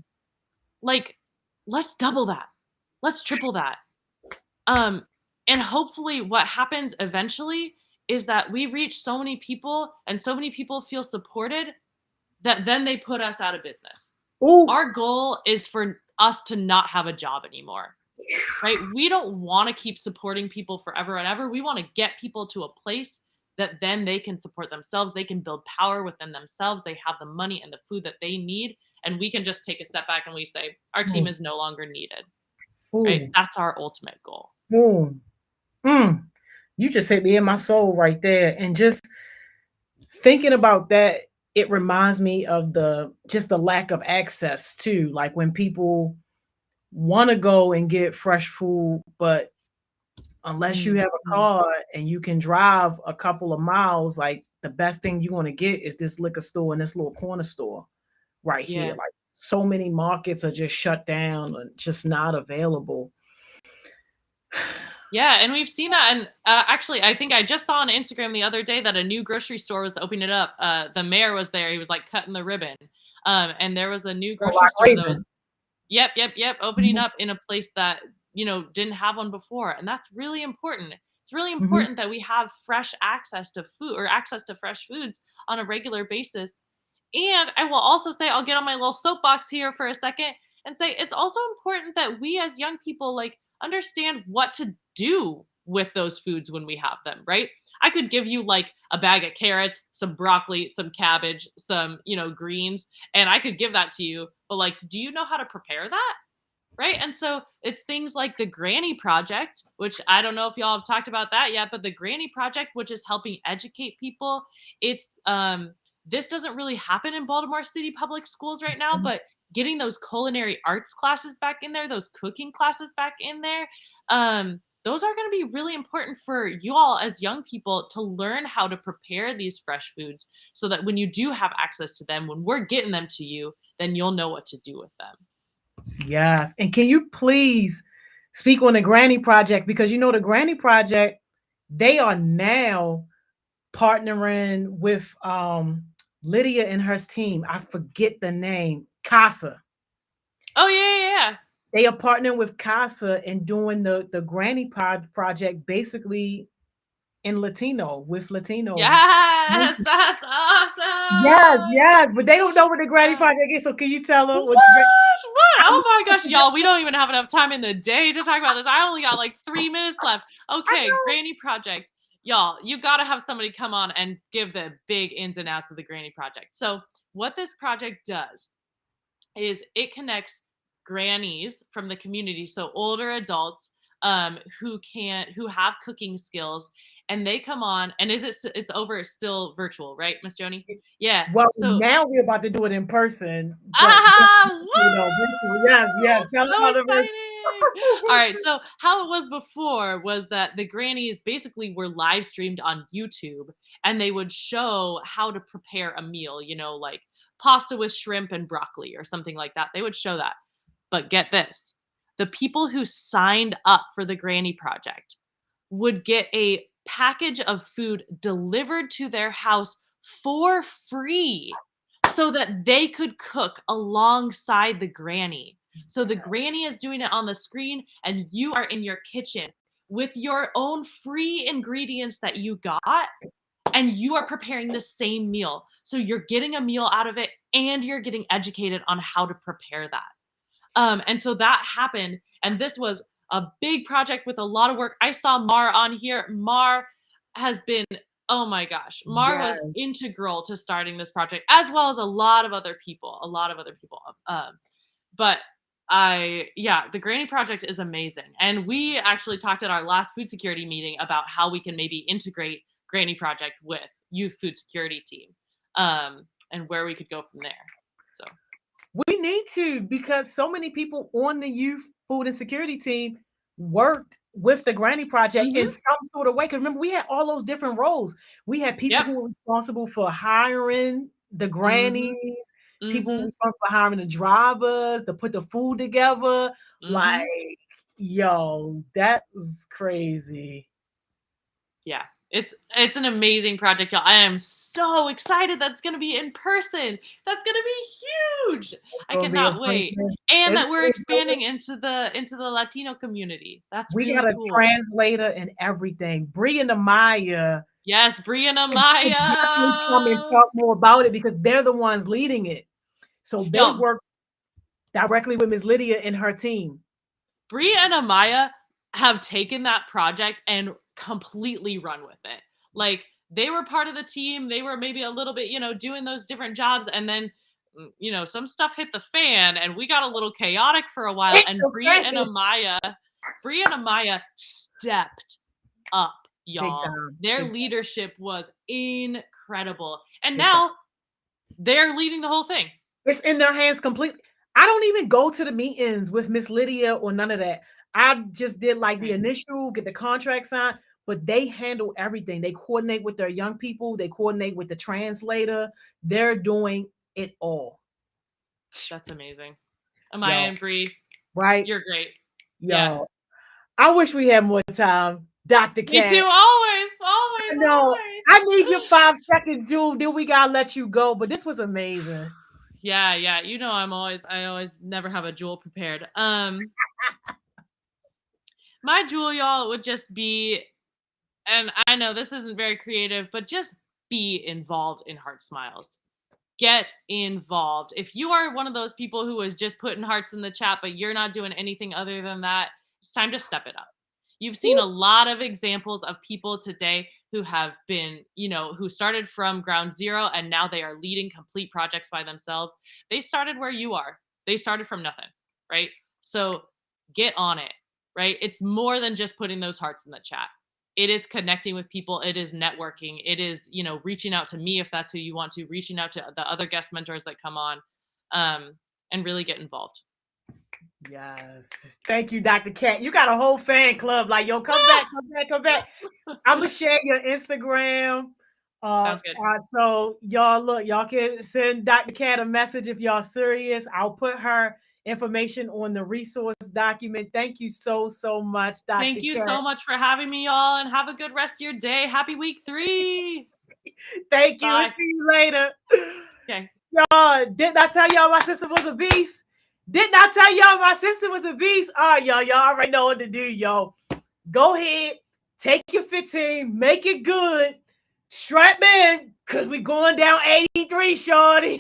Like, let's double that. Let's triple that. And hopefully what happens eventually is that we reach so many people and so many people feel supported that then they put us out of business. Ooh. Our goal is for us to not have a job anymore, right? We don't want to keep supporting people forever and ever. We want to get people to a place that then they can support themselves. They can build power within themselves. They have the money and the food that they need. And we can just take a step back and we say, our team is no longer needed, right? Ooh. That's our ultimate goal. Ooh. Mm. You just hit me in my soul right there. And just thinking about that, it reminds me of the lack of access too. Like when people want to go and get fresh food, but unless you have a car and you can drive a couple of miles, like the best thing you're going to get is this liquor store and this little corner store right here. Yeah. Like so many markets are just shut down and just not available. Yeah, and we've seen that. And actually, I think I just saw on Instagram the other day that a new grocery store was opening it up. The mayor was there. He was like cutting the ribbon. And there was a new grocery store that was, Yep. Opening up in a place that, didn't have one before. And that's really important. It's really important that we have fresh access to food or access to fresh foods on a regular basis. And I will also say, I'll get on my little soapbox here for a second and say it's also important that we as young people like understand what to do with those foods when we have them, right? I could give you like a bag of carrots, some broccoli, some cabbage, some, greens, and I could give that to you. But like, do you know how to prepare that? Right. And so it's things like the Granny Project, which I don't know if y'all have talked about that yet, but the Granny Project, which is helping educate people. It's this doesn't really happen in Baltimore City public schools right now, but getting those culinary arts classes back in there, those cooking classes back in there, those are going to be really important for you all as young people to learn how to prepare these fresh foods so that when you do have access to them, when we're getting them to you, then you'll know what to do with them. Yes. And can you please speak on the Granny Project? Because the Granny Project, they are now partnering with Lydia and her team. I forget the name. CASA. Oh, yeah. They are partnering with CASA and doing the Granny Project basically in Latino with Latino. Yes, that's awesome. Yes. But they don't know what the Granny Project is. So can you tell them what? Oh my gosh, y'all, we don't even have enough time in the day to talk about this. I only got like 3 minutes left. Okay, Granny Project. Y'all, you got to have somebody come on and give the big ins and outs of the Granny Project. So what this project does is it connects grannies from the community, so older adults who have cooking skills, and they come on. And it's over still virtual, right, Miss Joni? Yeah. Well, so now we're about to do it in person. Yes. Tell them So how exciting. All right. So how it was before was that the grannies basically were live streamed on YouTube, and they would show how to prepare a meal, like pasta with shrimp and broccoli or something like that. They would show that. But get this, the people who signed up for the Granny Project would get a package of food delivered to their house for free so that they could cook alongside the granny. So the granny is doing it on the screen, and you are in your kitchen with your own free ingredients that you got, and you are preparing the same meal. So you're getting a meal out of it, and you're getting educated on how to prepare that. And so that happened. And this was a big project with a lot of work. I saw Mar on here. Mar has been, oh my gosh, Mar was integral to starting this project, as well as a lot of other people. But the Granny Project is amazing. And we actually talked at our last food security meeting about how we can maybe integrate Granny Project with Youth Food Security Team, and where we could go from there. So we need to, because so many people on the Youth Food and Security Team worked with the Granny Project in some sort of way. Because remember, we had all those different roles. We had people who were responsible for hiring the grannies, people responsible for hiring the drivers, to put the food together. Like, yo, that was crazy. Yeah. It's an amazing project, y'all. I am so excited that's going to be in person. That's going to be huge. I cannot wait. And that we're expanding into the Latino community. That's we really got a cool. translator and everything. Bria and Amaya. Yes, Bria and Amaya. Come and talk more about it, because they're the ones leading it. So they work directly with Ms. Lydia and her team. Bria and Amaya have taken that project and completely run with it. Like, they were part of the team. They were maybe a little bit, doing those different jobs. And then, some stuff hit the fan and we got a little chaotic for a while. And Bria and Amaya stepped up, y'all. Their leadership was incredible. And now they're leading the whole thing. It's in their hands completely. I don't even go to the meetings with Miss Lydia or none of that. I just did like the initial, get the contract signed, but they handle everything. They coordinate with their young people. They coordinate with the translator. They're doing it all. That's amazing. Amaya and Bree, right? You're great. Yeah. I wish we had more time, Dr. Cat. Me too. Always. No, I need your 5 seconds, Jewel. Then we gotta let you go. But this was amazing. Yeah. You know, I always never have a jewel prepared. My jewel, y'all, would just be, and I know this isn't very creative, but just be involved in Heart Smiles. Get involved. If you are one of those people who is just putting hearts in the chat, but you're not doing anything other than that, it's time to step it up. You've seen a lot of examples of people today who have been, who started from ground zero and now they are leading complete projects by themselves. They started where you are. They started from nothing, right? So get on it, right? It's more than just putting those hearts in the chat. It is connecting with people. It is networking. It is, reaching out to me if that's who you want to, reaching out to the other guest mentors that come on, and really get involved. Yes. Thank you, Dr. Cat. You got a whole fan club. Like, yo, come back. I'm going to share your Instagram. Sounds good. So y'all look, y'all can send Dr. Cat a message if y'all serious. I'll put her information on the resource document. Thank you so much, Dr. Thank you Cat. so much for having me, y'all, and have a good rest of your day. Happy week 3. Thank you. Bye. See you later. Okay. Y'all, didn't I tell y'all my sister was a beast? Didn't I tell y'all my sister was a beast? All right, y'all already know what to do, y'all. Go ahead, take your 15, make it good. Strap in, because we going down 83, shorty.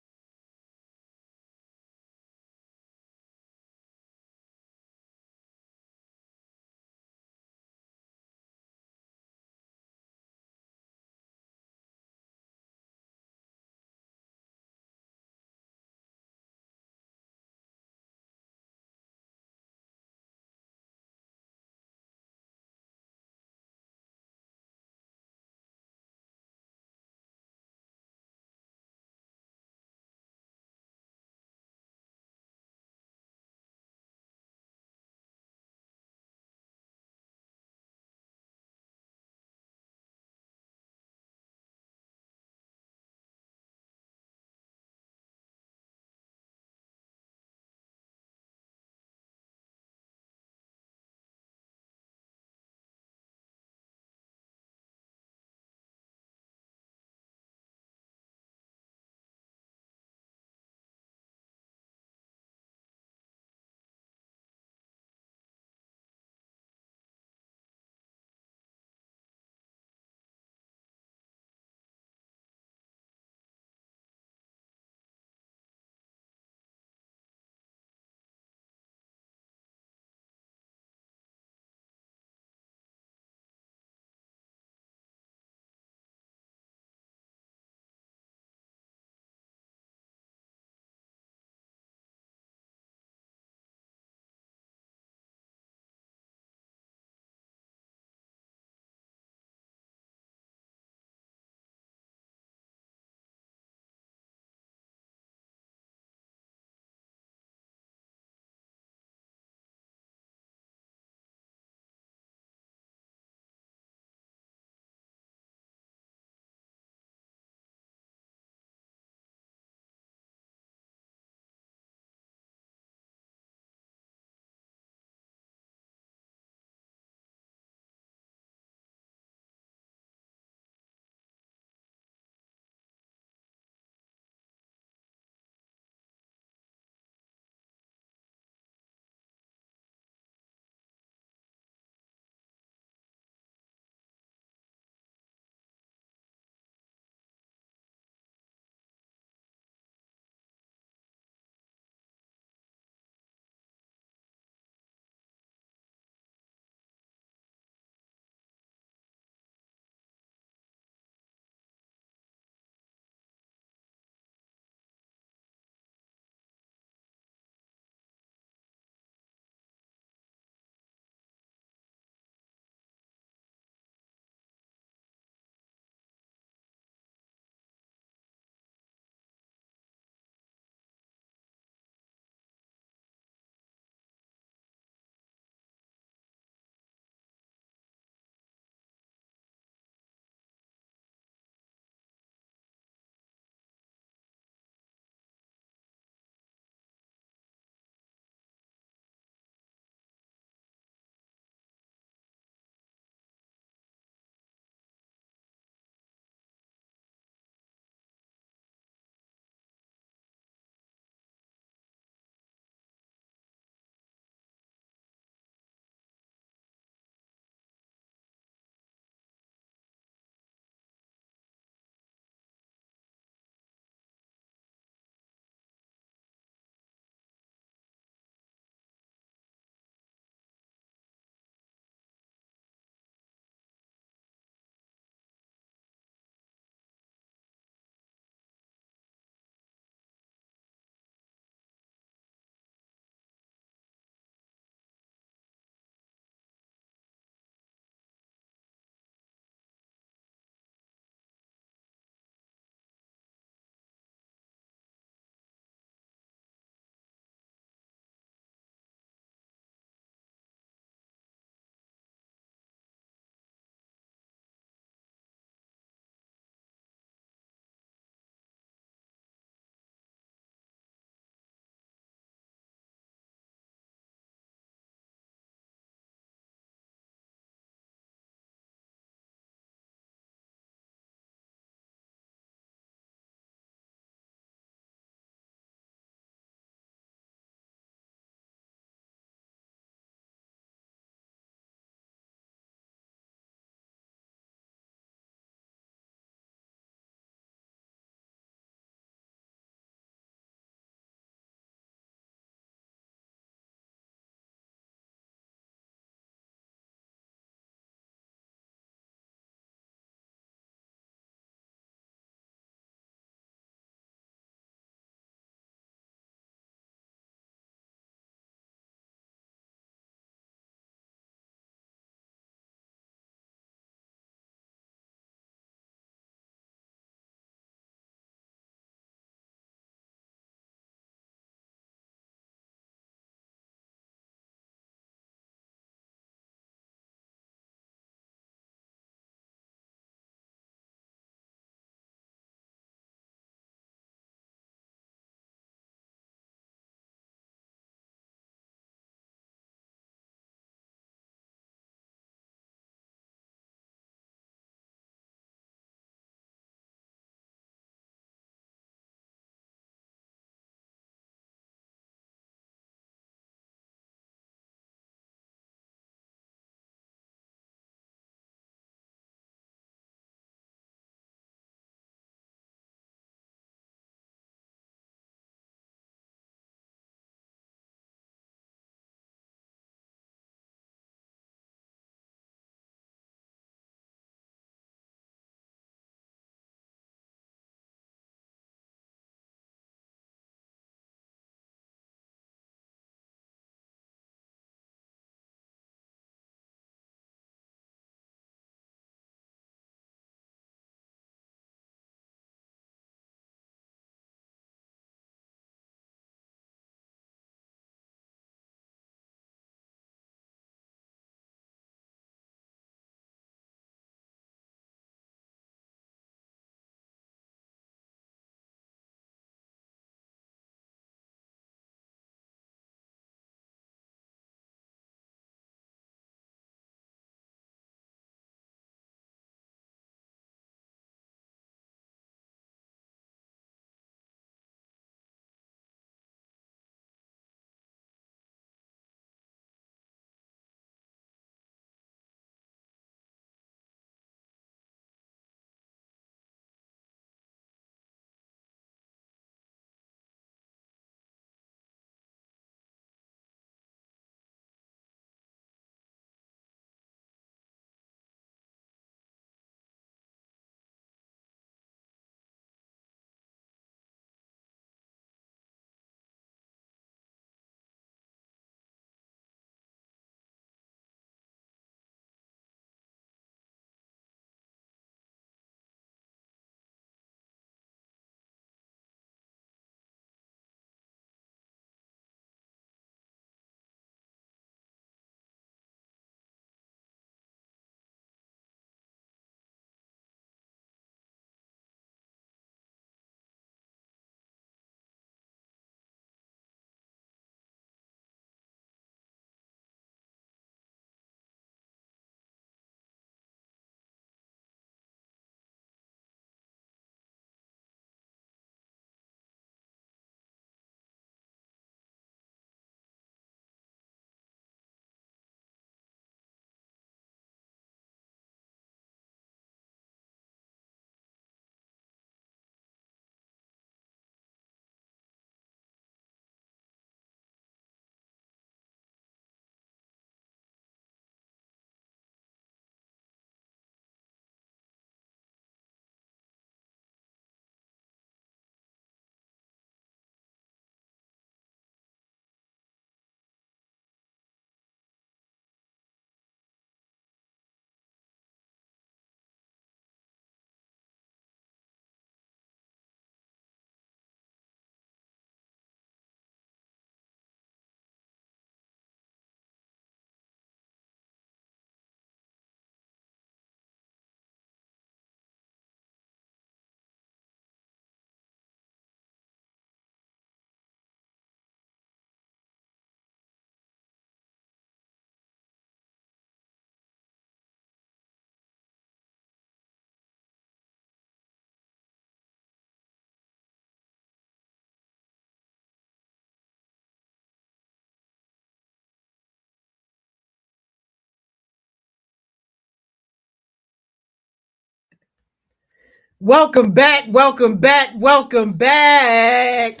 Welcome back, welcome back, welcome back.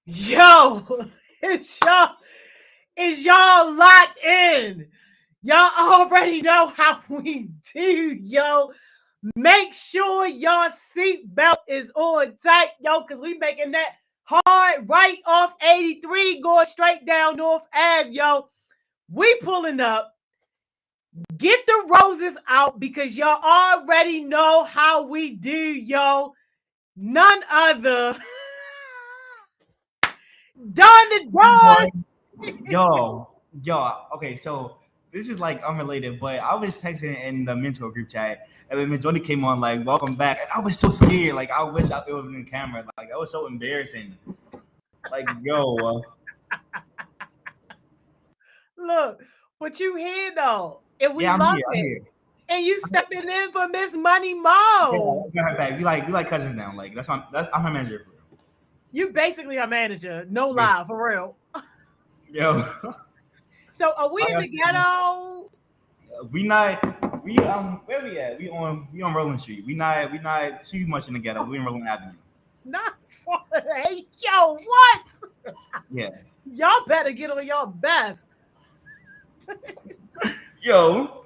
Yo, it's y'all locked in. Y'all already know how we do, yo. Make sure your seatbelt is on tight, yo, because we making that hard right off 83 going straight down North Ave, yo. We pulling up. Get the roses out because y'all already know how we do, yo. None other Don the Don. Yo. Okay, so this is like unrelated, but I was texting in the mentor group chat, and then Majority came on like, "Welcome back," and I was so scared. Like, I wish it was in the camera. Like, that was so embarrassing. Like, yo. Look, but you here though, and we Yeah, I'm love here. it. I'm here. And you stepping in for Miss Money Yeah, Mo. we got her back. We like cousins now. Like, I'm her manager for real. You basically our manager, no lie, for real. Yo. So are we in the ghetto? We where we at? We on Rolling Street. We not too much in the ghetto. We in Rolling Avenue. Not hey, yo, what? Yeah. Y'all better get on your best. Yo.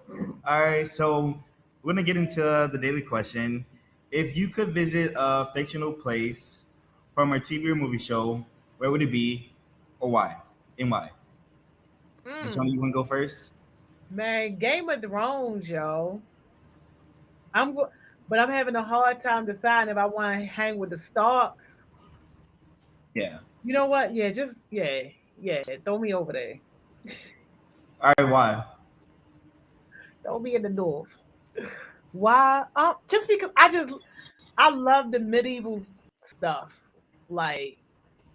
All right, so we're gonna get into the daily question. If you could visit a fictional place from a TV or movie show, where would it be, or why? And why? Which one you want to go first? Man, Game of Thrones, yo. But I'm having a hard time deciding if I want to hang with the Starks. Yeah. You know what? Yeah, throw me over there. All right, why? Throw me in the north. Why? Just because I love the medieval stuff. Like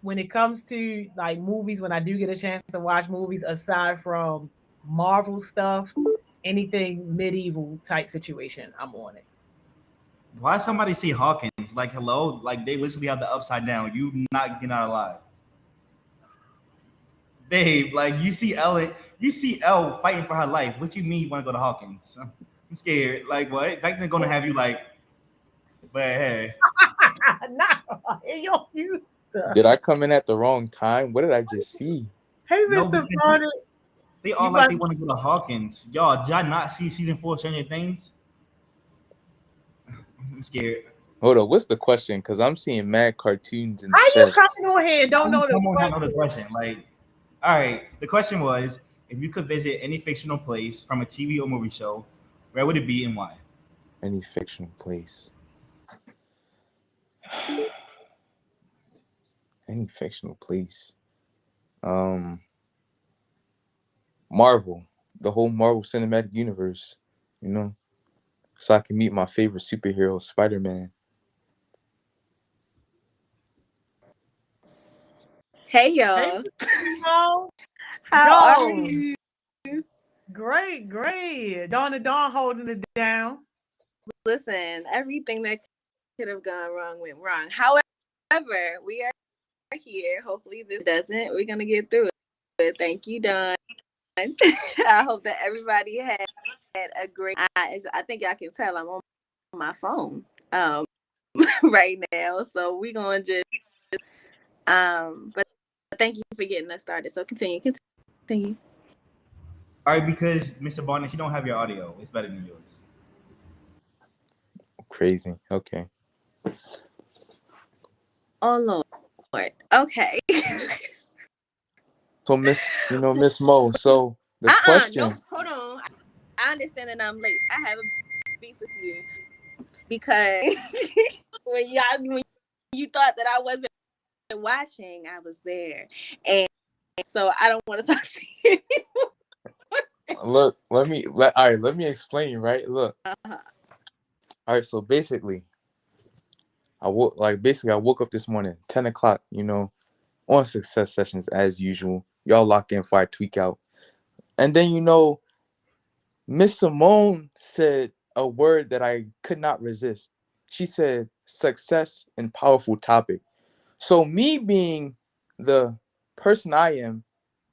when it comes to like movies, when I do get a chance to watch movies, aside from Marvel stuff, anything medieval type situation, I'm on it. Why somebody say Hawkins? Like, hello? Like, they literally have the upside down. You not getting out alive. Babe, like, you see Elle fighting for her life. What you mean you want to go to Hawkins? I'm scared. Like, what? Back then gonna have you like, but hey. You. Did I come in at the wrong time? What did I just see? Hey, Mr. Bonnet. They all like they want to go to Hawkins. Y'all, did I not see season 4 of Stranger Things? I'm scared. Hold on, what's the question? Because I'm seeing mad cartoons in the How chat. you coming on here and don't know the question? Know the question. Like, all right, the question was, if you could visit any fictional place from a TV or movie show, where would it be and why? Any fictional place. Any fictional place. Marvel. The whole Marvel Cinematic Universe. You know? So I can meet my favorite superhero, Spider-Man. Hey y'all. How are you? Great. Dawn the Dawn holding it down. Listen, everything that could have gone wrong went wrong. However, we are here. Hopefully this doesn't. We're gonna get through it. Thank you, Dawn. I hope that everybody had a great. I think y'all can tell I'm on my phone right now. So we're gonna just but thank you for getting us started. So continue. All right, because Mr. Barnes, you don't have your audio. It's better than yours. Crazy. Okay. Oh Lord. Okay. So Miss Mo. So the question. No, hold on. I understand that I'm late. I have a beef with you because when you thought that I wasn't watching, I was there, and so I don't want to talk to you. Look, let me explain, right? Look. All right, so basically, I woke up this morning, 10 o'clock, on Success Sessions as usual. Y'all lock in for I tweak out. And then, Miss Simone said a word that I could not resist. She said success and powerful topic. So me being the person I am,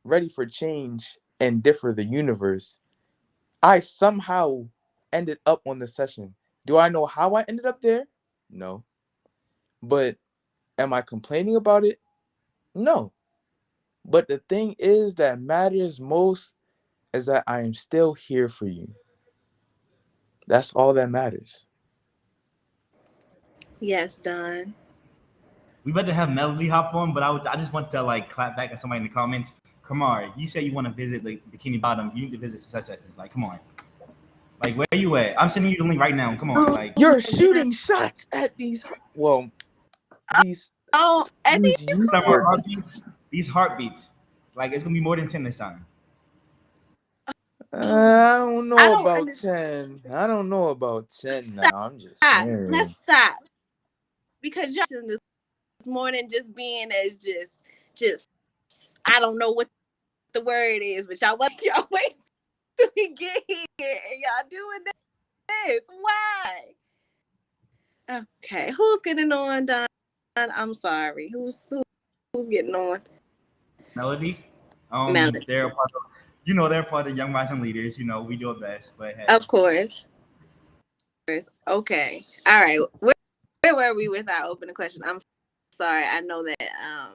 ready for change and differ the universe, I somehow ended up on the session. Do I know how I ended up there? No. But am I complaining about it? No. But the thing is that matters most is that I am still here for you. That's all that matters. Yes, Don. We better have Melody hop on, but I just want to like clap back at somebody in the comments. Kamar, you say you want to visit the Bikini Bottom. You need to visit Success Sessions. Like, come on. Like, where are you at? I'm sending you the link right now. Come on. Like, You're shooting shots at these these Oh, at these YouthWorks. these heartbeats. Like, it's gonna be more than 10 this time. I don't know I don't about understand. 10. I don't know about 10 Stop. now. I'm just Stop. saying. Let's stop. Because y'all this morning just being as just I don't know what the word is, but y'all wait till we get here and y'all doing this. Why? Okay, who's getting on, Don? I'm sorry. Who's getting on? Melody. Melody. They're part of, they're part of Young Rising Leaders. We do our best, but hey. Of course. Okay. All right. Where were we with our opening question? I'm sorry. I know that I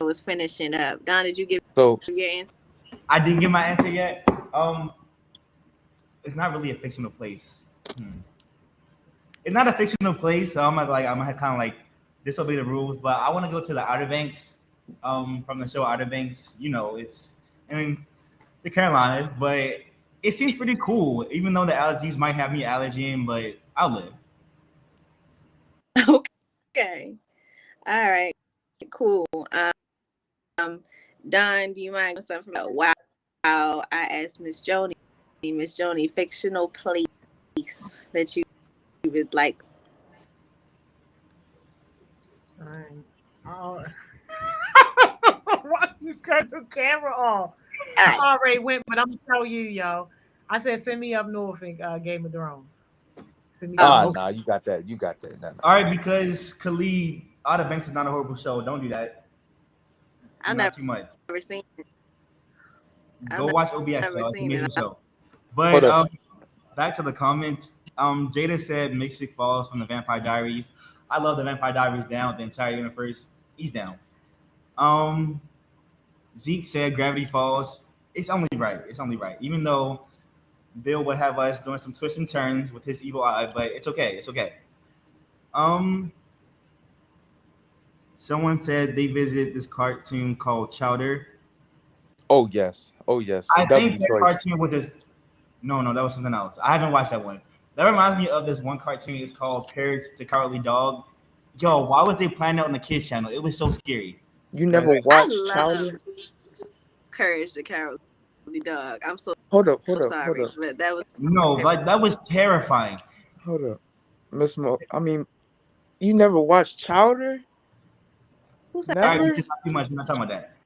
was finishing up. Don, did you give your answer? I didn't give my answer yet. It's not really a fictional place. It's not a fictional place, so I'm gonna kind of like disobey the rules. But I want to go to the Outer Banks, from the show Outer Banks. It's in the Carolinas, but it seems pretty cool. Even though the allergies might have me allergy, but I'll live. Okay. All right. Cool. Don, do you mind something about wow? I asked Miss Joni, fictional place that you would like. All right. Oh. Why you turn the camera off? I already went, but I'm gonna tell you, yo. I said send me up north in Game of Thrones. Nah, you got that. Nah. All right, because Khalid, Outer Banks is not a horrible show. Don't do that. I've not too much. Never seen it. Go watch OBS. It's an amazing show. Hold But up. back to the comments. Jada said Mystic Falls from the Vampire Diaries. I love the Vampire Diaries down. The entire universe, he's down. Zeke said Gravity Falls. It's only right. Even though Bill would have us doing some twists and turns with his evil eye, but it's okay. Someone said they visit this cartoon called Chowder. Oh yes. I think that cartoon was just no, that was something else. I haven't watched that one. That reminds me of this one cartoon. It's called Courage the Cowardly Dog. Yo, why was they playing that on the kids channel? It was so scary. You never watched Chowder? Courage the Cowardly Dog. I'm so hold up. Sorry, but that was that was terrifying. Hold up, Miss Mo. I mean, you never watched Chowder? Who's that? Never? Right, not too much. We're not talking about that.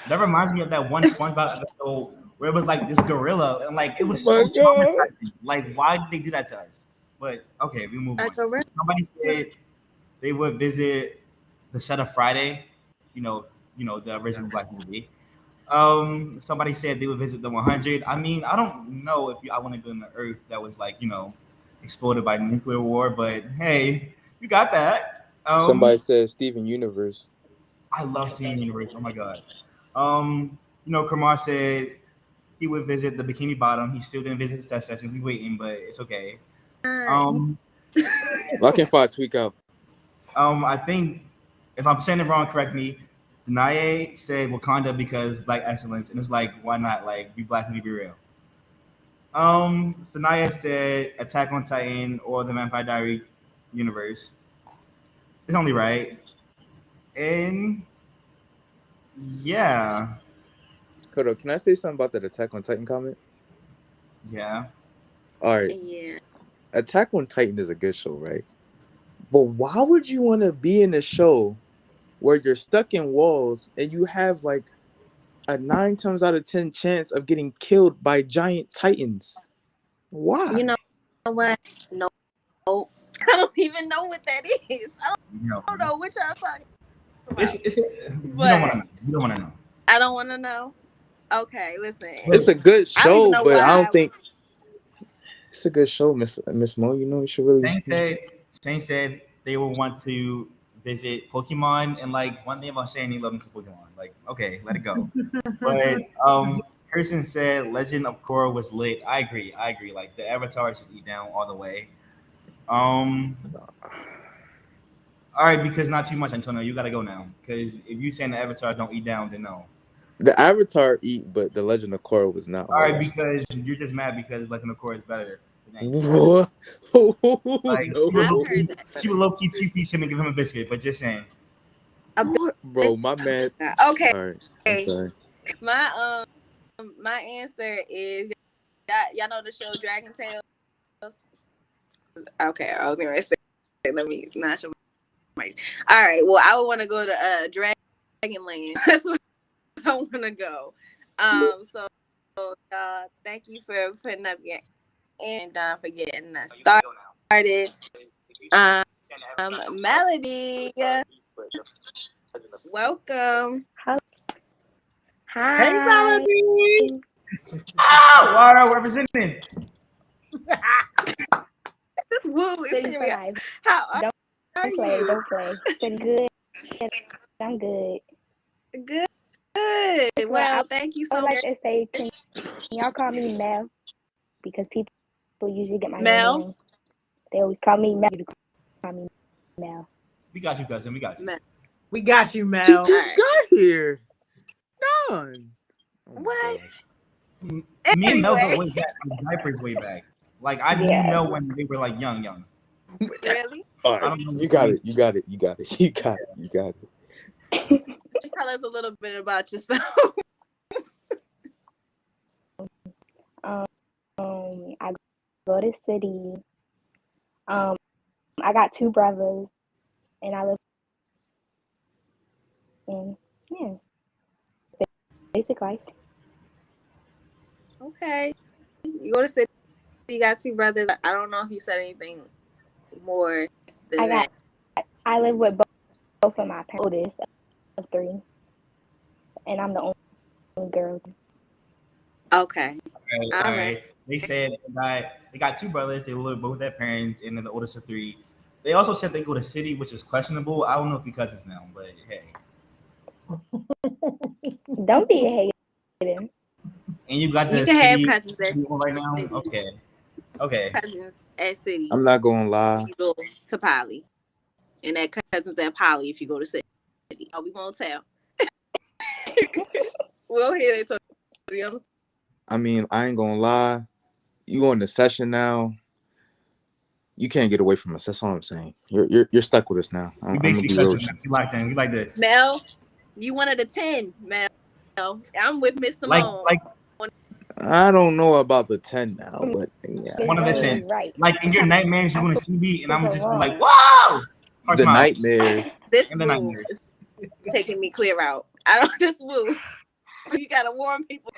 That reminds me of that one SpongeBob episode where it was like this gorilla and like it was so traumatizing. Like, why did they do that to us? But okay, we move on. Somebody said they would visit the set of Friday. The original Black movie. Somebody said they would visit the 100. I mean, I don't know if I want to go on the Earth that was like exploded by nuclear war, but hey, you got that. Somebody said Steven Universe. I love Steven Universe. Oh my god. Kamar said he would visit the Bikini Bottom. He still didn't visit the test sessions. We waiting, but it's okay. I can find tweak out. I think if I'm saying it wrong, correct me. Danae said Wakanda because Black excellence, and it's like, why not? Like, be Black and be real. Sanaya said Attack on Titan or the Vampire Diary universe. It's only right. And yeah. Kodo, can I say something about that Attack on Titan comment? Yeah. All right. Yeah. Attack on Titan is a good show, right? But why would you want to be in a show where you're stuck in walls and you have like a 9 times out of 10 chance of getting killed by giant titans? Why? You know what? No. I don't even know what that is. I don't know what y'all talking about. You don't want to know. I don't want to know. Okay, listen. It's a good show, but I don't think would... it's a good show, Miss Mo. You should really. Shane said they will want to visit Pokemon, and like one thing about saying he loves to Pokemon, like okay, let it go. But Kirsten said Legend of Korra was lit. I agree. Like the Avatar should eat down all the way. All right, because not too much, Antonio. You gotta go now. Because if you saying the Avatar don't eat down, then no. The Avatar eat, but the Legend of Korra was not. All right, because you're just mad because Legend of Korra is better. What? Like No. she would low key two-piece him and give him a biscuit, but just saying. What? Bro, my man. Okay. All right, I'm sorry. My answer is y'all know the show Dragon Tales. Okay, I was gonna say let me not show my. All right, well I would want to go to Dragonland. That's where I want to go. So thank you for putting up your and for getting us started. Melody, welcome. Hi. Hey, Melody. Wara representing. This Woo is City here. for life. How are Don't play. you? Don't play. Been good. I'm good. Good. Well, Well, thank you I so would much, like to say, can y'all call me Mel? Because people usually get my Mel. name wrong. They always call me Mel. You call me Mel. We got you, cousin. We got you. Mel. We got you, She Mel. just Alright. got here. None. Oh my What? gosh. Me and Mel go Anyway. way back. Diapers way back. Like I knew Yeah. Mel when they were like young. Really? All I right, don't know. you got it. You got it. Tell us a little bit about yourself. I go to city. I got 2 brothers, and I live in basic life. Okay. You go to city. You got 2 brothers. I don't know if you said anything more than that. I live with both of my parents, oldest of 3, and I'm the only girl. Okay. All right. They said they got 2 brothers. They live with both their parents, and then the oldest of 3. They also said they go to city, which is questionable. I don't know if you're cousins now, but hey. Don't be a hater. And you got the You can have city cousins at right now. city. Okay. Cousins at city. I'm not gonna lie. If you go to Poly, and that cousins at Poly if you go to city. Oh, we won't tell. We'll hear it. I mean, I ain't gonna lie. You on the session now. You can't get away from us. That's all I'm saying. You're stuck with us now. We basically cousins. We like them. We like this. Mel, you one of the 10, Mel. I'm with Miss Simone. Like I don't know about the 10 now, but yeah. one of the 10. Right. Like in your nightmares, you're gonna see me, and I'm just be like, "Wow!" Heart The smile. nightmares. This And the Woo nightmares. is taking me clear out. I don't this Woo. You gotta warn people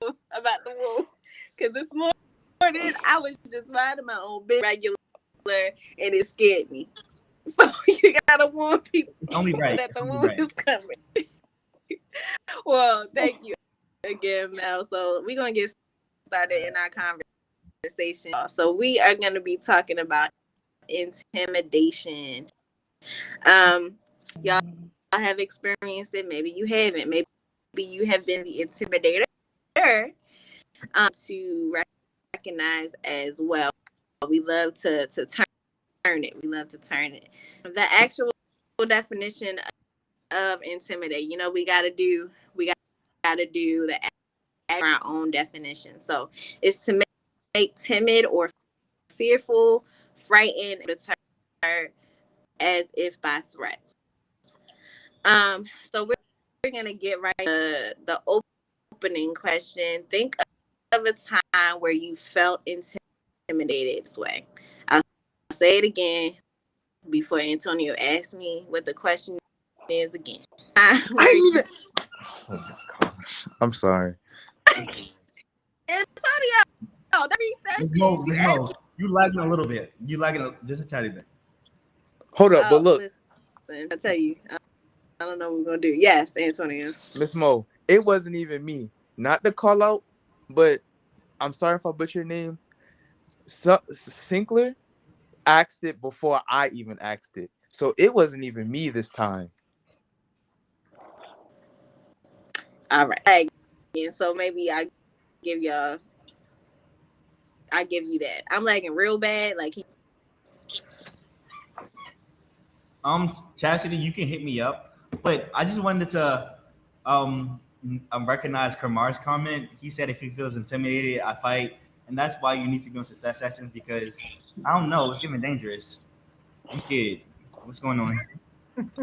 about the Woo, because this morning I was just riding my own big regular, and it scared me. So you gotta warn people Only right. that the Only Woo right. is coming. Well, thank you again, Mel. So we're gonna get started in our conversation. So we are gonna be talking about intimidation. Y'all have experienced it. Maybe you haven't. Maybe you have been the intimidator to recognize as well. We love to turn it. We love to turn it. The actual definition of intimidate. We gotta do the our own definition. So it's to make timid or fearful, frightened, deterred as if by threats. So we're gonna get right to the opening question. Think of a time where you felt intimidated this way. I'll say it again before Antonio asks me what the question is again. I ain't even. Oh my gosh. I'm sorry. Antonio, that Miss recession. Mo, you lagging a little bit. You lagging just a tiny bit. Hold up, but look. Listen, I tell you, I don't know what we're gonna do. Yes, Antonio. Miss Mo, it wasn't even me. Not to call out, but I'm sorry if I butchered your name. Sinclair? asked it before I even asked it. So it wasn't even me this time. All right. And so maybe I give you that. I'm lagging real bad. Like Chastity, you can hit me up, but I just wanted to recognize Kamar's comment. He said if he feels intimidated, I fight, and that's why you need to go in success sessions because I don't know, it's getting dangerous. I'm scared. What's going on?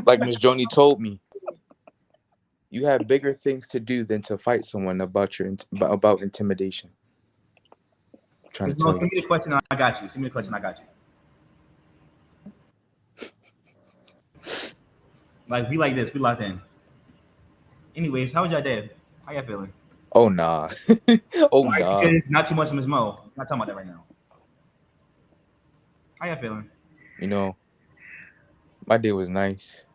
Like Miss Joni told me, you have bigger things to do than to fight someone about about intimidation. I'm trying to tell Send me the question. I got you. Send me the question. I got you. Like we like this. We locked in. Anyways, how was your day? How y'all feeling? Oh nah. Oh right, nah. because not too much Ms. Mo. I'm not talking about that right now. How y'all feeling? You know, my day was nice.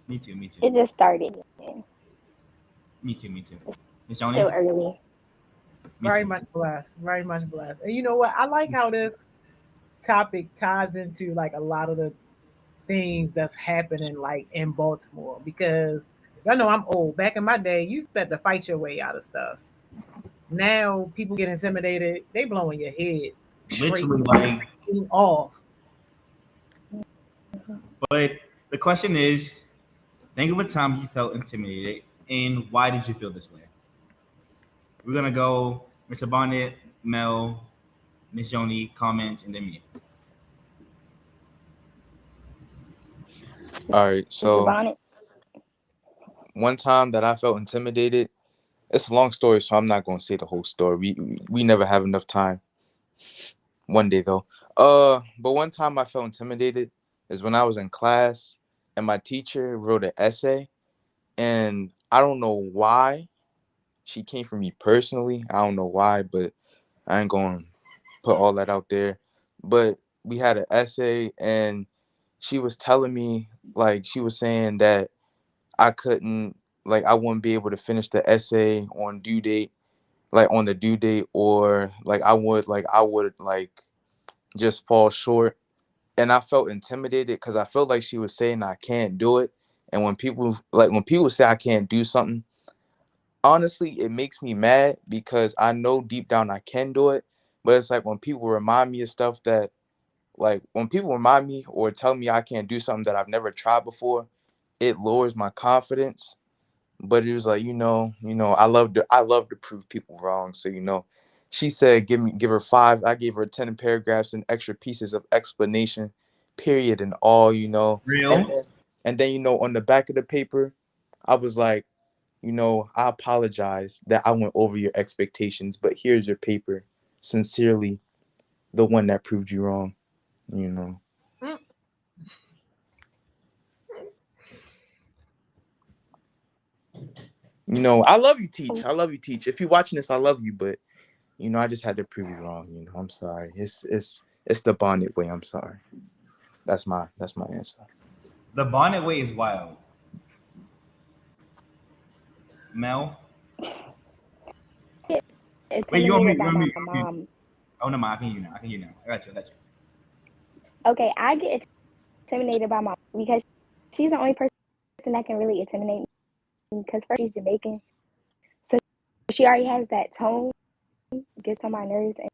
Me too. Me too. It just started. Me too. Me too. Miss Still Joni? early. Very much blessed. Very much blessed. And you know what? I like how this topic ties into like a lot of the things that's happening like in Baltimore because y'all know I'm old. Back in my day, you used to have to fight your way out of stuff. Now people get intimidated, they blowing your head straight Literally like off. But the question is, think of a time you felt intimidated and why did you feel this way? We're gonna go Mr. Bonnet, Mel, Miss Joni, comment, and then me. All right, so Bonnet. one time that I felt intimidated, it's a long story, so I'm not gonna say the whole story. We never have enough time. One day though. But one time I felt intimidated is when I was in class and my teacher wrote an essay, and I don't know why she came for me personally. I don't know why, but I ain't gonna put all that out there. But we had an essay and she was telling me, like, she was saying that I couldn't, like, I wouldn't be able to finish the essay on due date, like on the due date, or like I would like just fall short. And I felt intimidated because I felt like she was saying I can't do it. And when people say I can't do something, honestly, it makes me mad because I know deep down I can do it. But it's like when people remind me of stuff that, like, when people remind me or tell me I can't do something that I've never tried before, it lowers my confidence. But it was like, I love to prove people wrong. So, she said, give her 5. I gave her 10 paragraphs and extra pieces of explanation, period, and all. Real? And then, on the back of the paper, I was like, I apologize that I went over your expectations, but here's your paper. Sincerely, the one that proved you wrong. Mm. I love you, Teach. I love you, Teach. If you're watching this, I love you, but I just had to prove you wrong. I'm sorry. It's the Bonnet way. I'm sorry. That's my answer. The Bonnet way is wild. Mel? Wait, you on me? You on me? Mom. Oh no, I can hear you now. I got you. I got you. Okay, I get intimidated by my mom because she's the only person that can really intimidate me because first she's Jamaican, so she already has that tone, gets on my nerves, and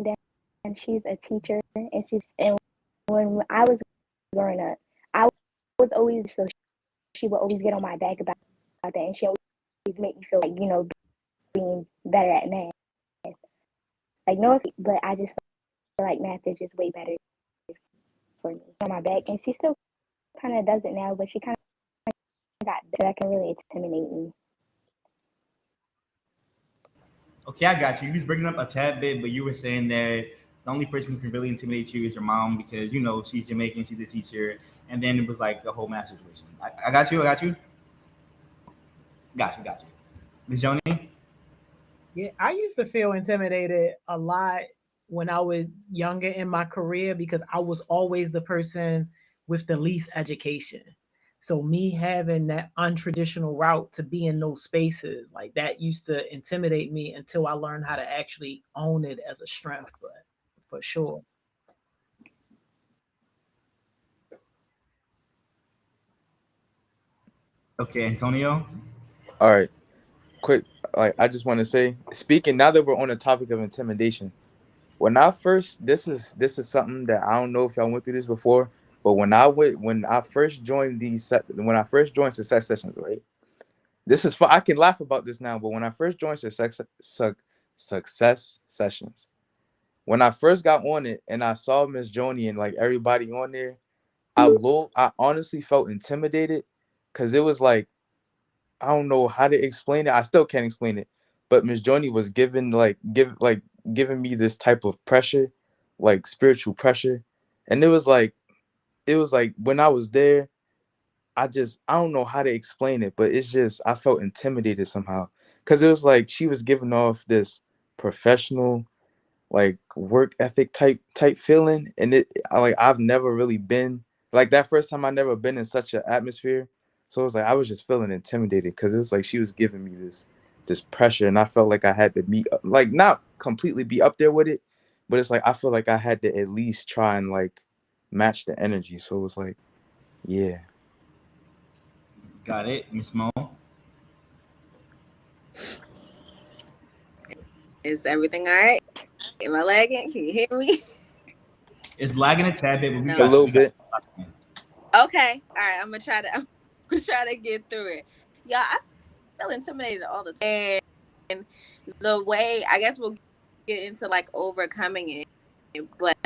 then she's a teacher, and when I was growing up, I was always so she would always get on my back about that, and she always make me feel like being better at math. Like no, but I just feel like math is just way better for me on my back, and she still kind of does it now, but she kind of got that can really intimidate me. Okay, I got you. You was bringing up a tad bit, but you were saying that the only person who can really intimidate you is your mom because she's Jamaican, she's a teacher, and then it was like the whole math situation. I got you. Got you. Ms. Joni? Yeah, I used to feel intimidated a lot when I was younger in my career because I was always the person with the least education. So me having that untraditional route to be in those spaces, like that used to intimidate me until I learned how to actually own it as a strength, but for sure. Okay, Antonio. All right, quick. Like I just want to say, speaking now that we're on the topic of intimidation, when I first this is something that I don't know if y'all went through this before, but when I first joined when I first joined success sessions, right? This is for I can laugh about this now, but when I first joined success sessions, when I first got on it and I saw Miss Joni and like everybody on there, I honestly felt intimidated because it was like I don't know how to explain it. I still can't explain it. But Miss Joni was giving me this type of pressure, like spiritual pressure. And it was like when I was there, I don't know how to explain it, but it's just I felt intimidated somehow. Cause it was like she was giving off this professional like work ethic type feeling, and I've never really been like that. First time I never been in such an atmosphere, so it was like I was just feeling intimidated because it was like she was giving me this pressure, and I felt like I had to meet, like, not completely be up there with it, but it's like I feel like I had to at least try and like match the energy. So it was like, yeah. Got it, Miss Mo. Is everything all right? Am I lagging? Can you hear me? It's lagging a tad bit, but we No. A got little bit. Okay. All right. I'm gonna try to get through it. Yeah, I feel intimidated all the time. And the way, I guess we'll get into like overcoming it, but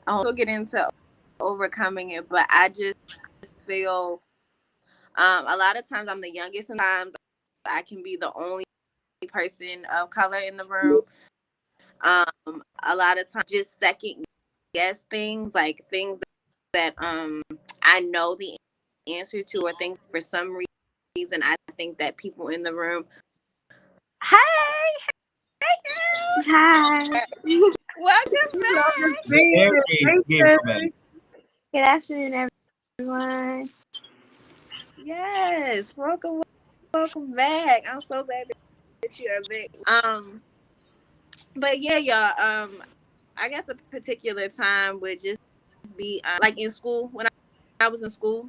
I'll get into overcoming it. But I just feel a lot of times I'm the youngest, and sometimes I can be the only person of color in the room. A lot of times just second guess things, like things that I know the answer to, or things for some reason I think that people in the room. Hey girl. Hi. Welcome back. Good afternoon, everyone. Yes, welcome back. I'm so glad that you are back. But yeah, y'all. I guess a particular time would just be like in school, when I was in school.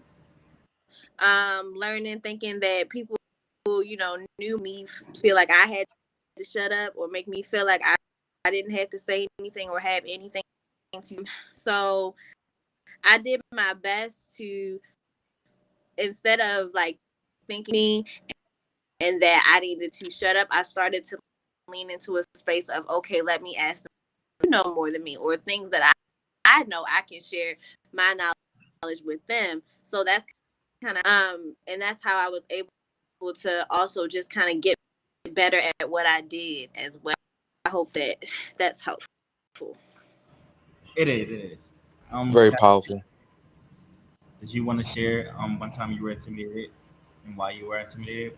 Learning, thinking that people, knew me, feel like I had to shut up, or make me feel like I didn't have to say anything or have anything to. So I did my best to, instead of like thinking me and that I needed to shut up, I started to lean into a space of, okay, let me ask them, you know more than me, or things that I know I can share my knowledge with them. So that's kind of and that's how I was able to also just kind of get better at what I did as well. I hope that that's helpful. It is. Very Chad, powerful. did you want to share one time you were intimidated and why you were intimidated?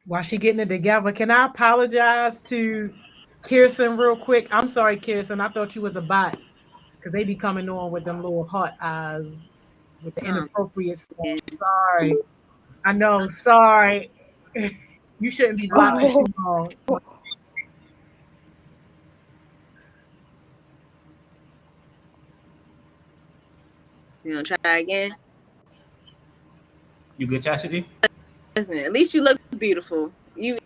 While she getting it together, can I apologize to Kirsten real quick? I'm sorry, Kirsten. I thought you was a bot because they be coming on with them little heart eyes with the inappropriate stuff. Sorry. I know. Sorry. You shouldn't be blocked for too long. You gonna try again? You good, Chastity? Listen, at least you look beautiful. If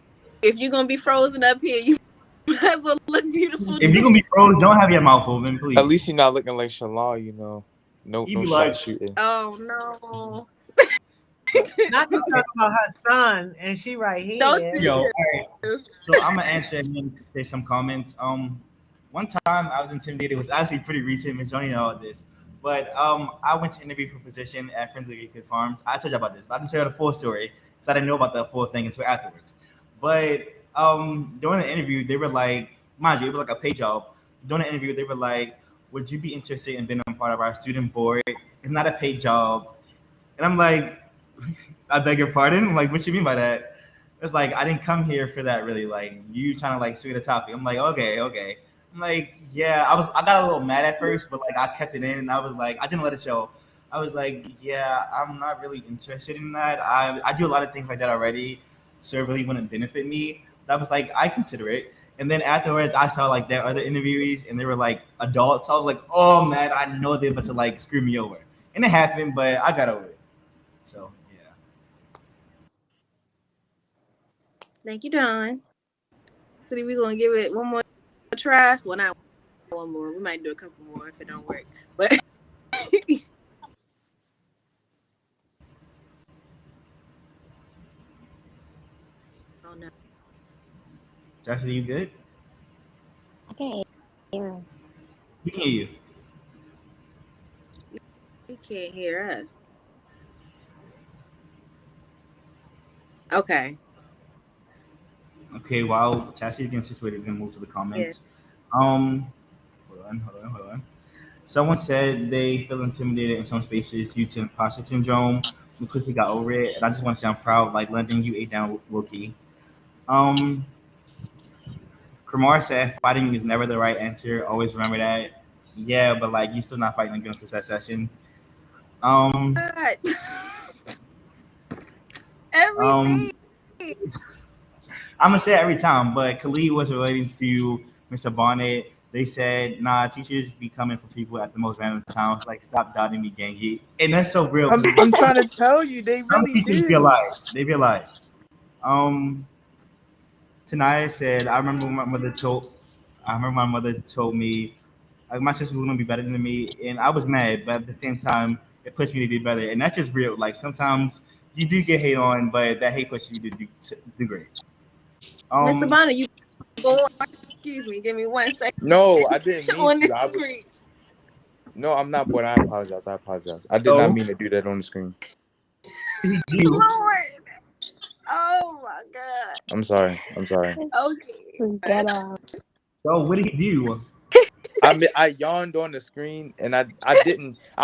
you're gonna be frozen up here, you might as well look beautiful. If you're gonna be frozen, don't have your mouth open, please. At least you're not looking like Shalon, you know. No You be shot like, shooting. Oh no! Not to talk about her son, and she right here. Don't do yo, all this. right. So I'm gonna answer and then say some comments. One time I was intimidated. It was actually pretty recent. Miss Johnny know all this, but I went to interview for a position at Friendly Good Farms. I told you about this, but I didn't tell you the full story because I didn't know about the full thing until afterwards. But during the interview, they were like, mind you, it was like a pay job. During the interview, they were like, "Would you be interested in being a part of our student board? It's not a paid job." And I'm like, I beg your pardon? I'm like, what you mean by that? It's like, I didn't come here for that, really. Like, you trying to like swing the topic. I'm like, okay. I'm like, yeah, I got a little mad at first, but like I kept it in, and I was like, I didn't let it show. I was like, yeah, I'm not really interested in that. I do a lot of things like that already, so it really wouldn't benefit me. But I was like, I consider it. And then afterwards, I saw like their other interviewees, and they were like adults. So I was like, oh man, I know they're about to like screw me over, and it happened, but I got over it. So yeah. Thank you, Don. So we're gonna give it one more try. Well, not one more. We might do a couple more if it don't work. But oh no, Justin, you good? I can't hear him. We can hear you. you can't hear us. Okay. Okay, while Chastity is getting situated, we can move to the comments. Hold on. Someone said they feel intimidated in some spaces due to imposter syndrome. We quickly got over it, and I just want to say I'm proud, like London, you ate down low key. Kamar said fighting is never the right answer. Always remember that. Yeah, but like you still not fighting against success sessions. Um, God. um, Everything. I'm gonna say it every time, but Khalid was relating to Mr. Bonnet. They said, nah, teachers be coming for people at the most random times. Like, stop doubting me, Gangi. And that's so real. I'm trying to tell you, they Some really teachers be do. alive. They be alive. Tanaya said, I remember my mother told me like my sister was gonna be better than me, and I was mad, but at the same time, it pushed me to be better. And that's just real. Like sometimes you do get hate on, but that hate pushes you to do great. Mr. Bonner, you go. Excuse me. Give me 1 second. No, I didn't mean On to. the screen. No, I'm not bored. I apologize. I did not mean to do that on the screen. Lord. Oh my God. I'm sorry. Okay. Get off. So what did he do? I yawned on the screen, and I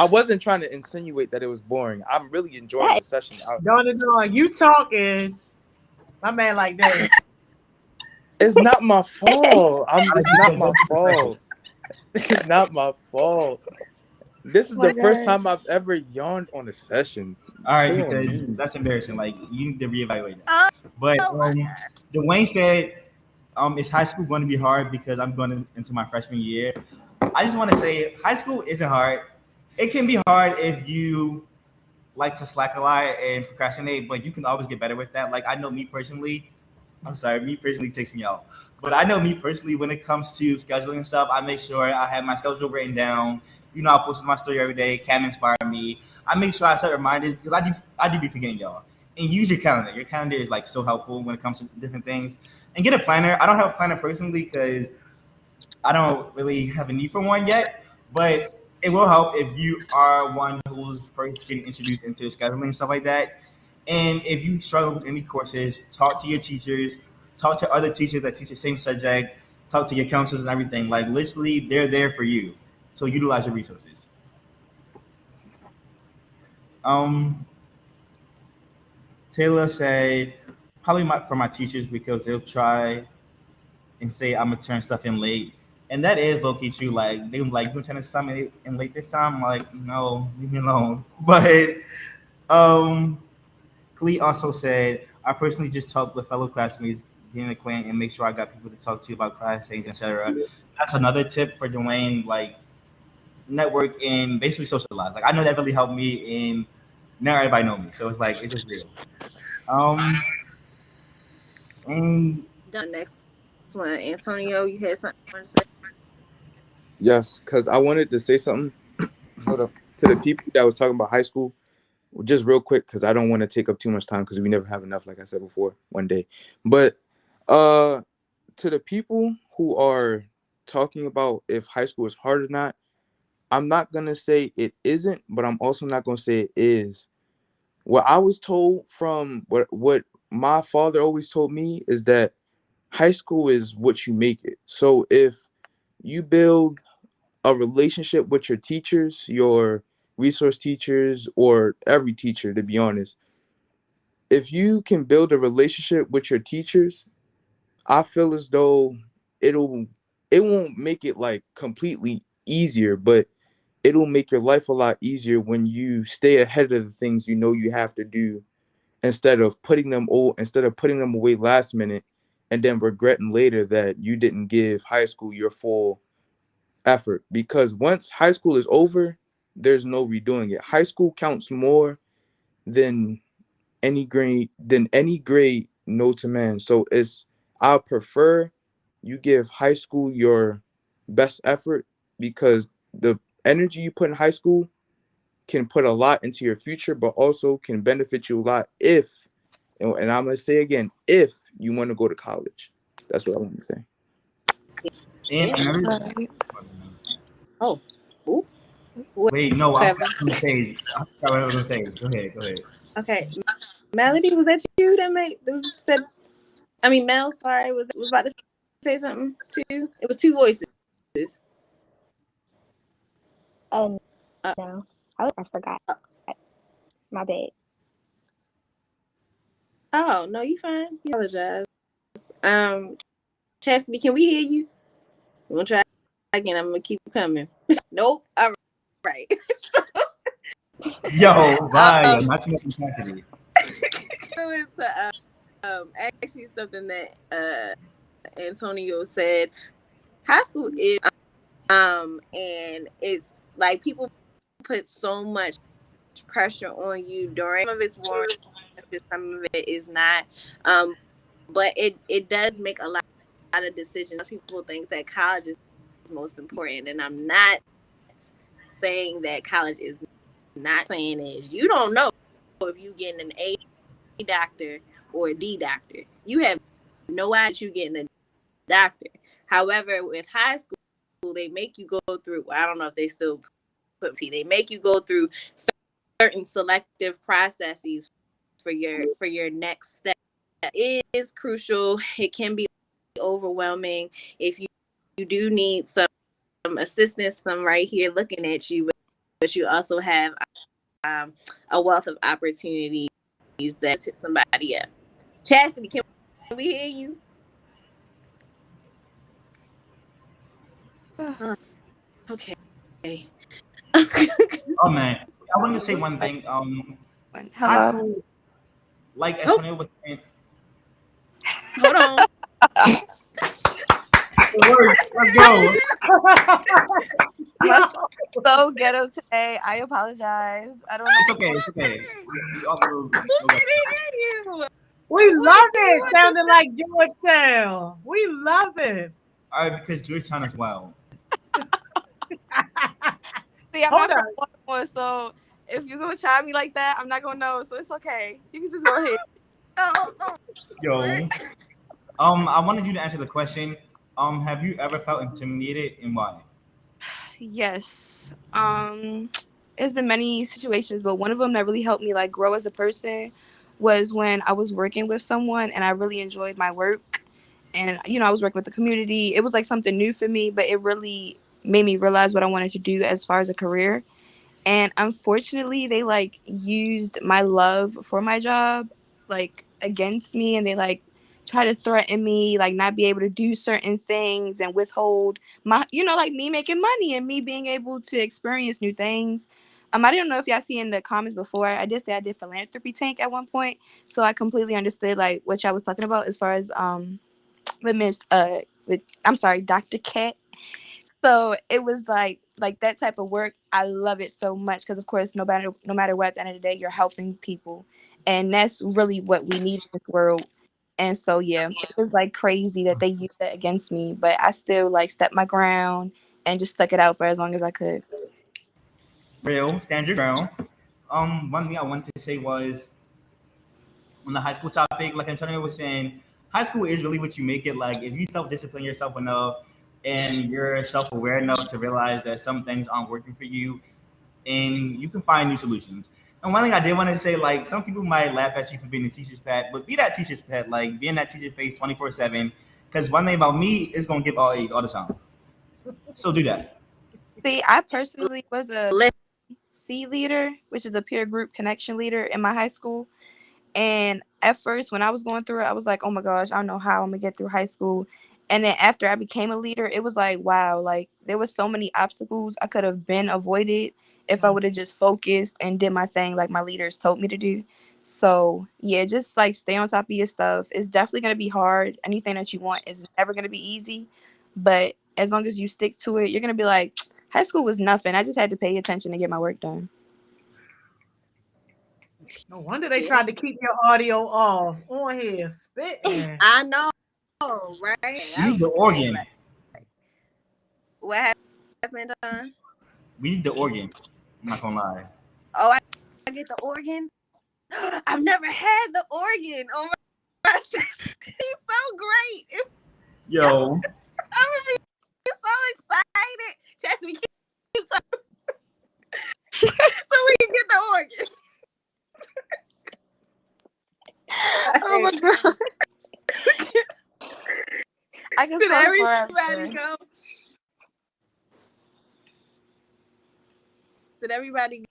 wasn't trying to insinuate that it was boring. I'm really enjoying the session. Don, you talking. My man like that. It's not my fault. It's not my fault. It's not my fault. This is the first time I've ever yawned on a session. All right, Shame on because me. that's embarrassing. Like you need to reevaluate that. But Dwayne said, is high school going to be hard because I'm going into my freshman year? I just want to say high school isn't hard. It can be hard if you like to slack a lot and procrastinate, but you can always get better with that. Like I know me personally, me personally takes me out. But I know me personally, when it comes to scheduling stuff, I make sure I have my schedule written down. You know, I post my story every day. Can inspire me. I make sure I set reminders because I do be forgetting y'all. And use your calendar. Your calendar is like so helpful when it comes to different things. And get a planner. I don't have a planner personally because I don't really have a need for one yet. But it will help if you are one who's first getting introduced into scheduling and stuff like that. And if you struggle with any courses, talk to your teachers, talk to other teachers that teach the same subject, talk to your counselors and everything. Like literally, they're there for you. So utilize your resources. Taylor said, probably for my teachers because they'll try and say I'm gonna turn stuff in late. And that is low key true. Like they like you turn something in late this time. I'm like, no, leave me alone. But Clee also said, I personally just talk with fellow classmates, getting acquainted, and make sure I got people to talk to about class things, etc. That's another tip for Dwayne, like network and basically socialize. Like I know that really helped me in now everybody know me. So it's like it's just real. And Done. Next one. Antonio, you had something to say? Yes, because I wanted to say something. Hold up. To the people that was talking about high school, just real quick, because I don't want to take up too much time because we never have enough, like I said before, one day. But to the people who are talking about if high school is hard or not, I'm not going to say it isn't, but I'm also not going to say it is. What I was told from what my father always told me is that high school is what you make it. So if you build a relationship with your teachers, your resource teachers, or every teacher, to be honest, if you can build a relationship with your teachers, I feel as though it won't make it like completely easier, but it'll make your life a lot easier when you stay ahead of the things you know you have to do instead of putting them away last minute and then regretting later that you didn't give high school your full effort. Because once high school is over, there's no redoing it. High school counts more than any grade known to man. So I prefer you give high school your best effort, because the energy you put in high school can put a lot into your future, but also can benefit you a lot if, and I'm gonna say again, if you want to go to college. That's what I want to say. And Oh, ooh. wait, no, I'm Whatever. going to say. I forgot what I was going to say. Go ahead. Okay, Melody, was that you that said? I mean, Mel. Sorry, was about to say something too. It was two voices. Oh Uh, no, I forgot. My bad. Oh no, you fine. You apologize. Chastity, can we hear you? We're gonna try again. I'm gonna keep coming. Nope. All right. Yo, why? Not too much intensity. To actually something that Antonio said. High school is and it's like people put so much pressure on you during. Some of it's warranted, some of it is not. But it does make a lot of decisions. People think that college is most important, and I'm not saying that college is not. Saying is you don't know if you getting an A doctor or a D doctor. You have no idea you're getting a doctor. However, with high school, they make you go through. I don't know if they still put. They make you go through certain selective processes for your next step. It is crucial. It can be overwhelming if you do need some assistance. Some right here looking at you, but you also have a wealth of opportunities that hit somebody up. Chastity, can we hear you? Okay. Oh man, I wanted to say one thing. High Hello. school, like Antonio was saying. Hold on. Let's go. My song is so ghetto today. I apologize. I don't know. It's okay. We love it. Sounding like Georgetown. We love it. All right, because Georgetown is wild. See, I'm Hold not on. from Baltimore, so if you're gonna try me like that, I'm not gonna know. So it's okay. You can just go ahead. Yo, I wanted you to answer the question. Have you ever felt intimidated, and why? Yes. It's been many situations, but one of them that really helped me like grow as a person was when I was working with someone and I really enjoyed my work. And I was working with the community. It was like something new for me, but it really made me realize what I wanted to do as far as a career. And unfortunately, they like used my love for my job like against me, and they like try to threaten me, like not be able to do certain things and withhold my, like me making money and me being able to experience new things. I didn't know if y'all see in the comments before. I did say I did philanthropy tank at one point, so I completely understood like what y'all was talking about as far as with I'm sorry, Dr. Cat. So it was like that type of work. I love it so much because of course no matter what, at the end of the day you're helping people, and that's really what we need in this world. And so yeah, it was like crazy that they used that against me, but I still like stepped my ground and just stuck it out for as long as I could. Real, stand your ground. One thing I wanted to say was on the high school topic, like Antonio was saying, high school is really what you make it. Like if you self-discipline yourself enough and you're self-aware enough to realize that some things aren't working for you, and you can find new solutions. And one thing I did want to say, like some people might laugh at you for being a teacher's pet, but be that teacher's pet, like being that teacher face 24/7. Because one thing about me is gonna give all A's all the time. So do that. See, I personally was a C leader, which is a peer group connection leader in my high school. And at first, when I was going through it, I was like, oh my gosh, I don't know how I'm gonna get through high school. And then after I became a leader, it was like, wow, like there was so many obstacles I could have been avoided if I would have just focused and did my thing like my leaders told me to do. So yeah, just like stay on top of your stuff. It's definitely gonna be hard. Anything that you want is never gonna be easy, but as long as you stick to it, you're gonna be like, high school was nothing. I just had to pay attention to get my work done. No wonder they tried to keep your audio off. On here spitting. I know, right? We need the organ. What happened? We need the organ. I'm not gonna lie. Oh, I get the organ. I've never had the organ. Oh my God, he's so great. Yo, I'm gonna be so excited. Chastity, keep talking so we can get the organ. Oh my god. I can Did talk everybody forever. go? Did everybody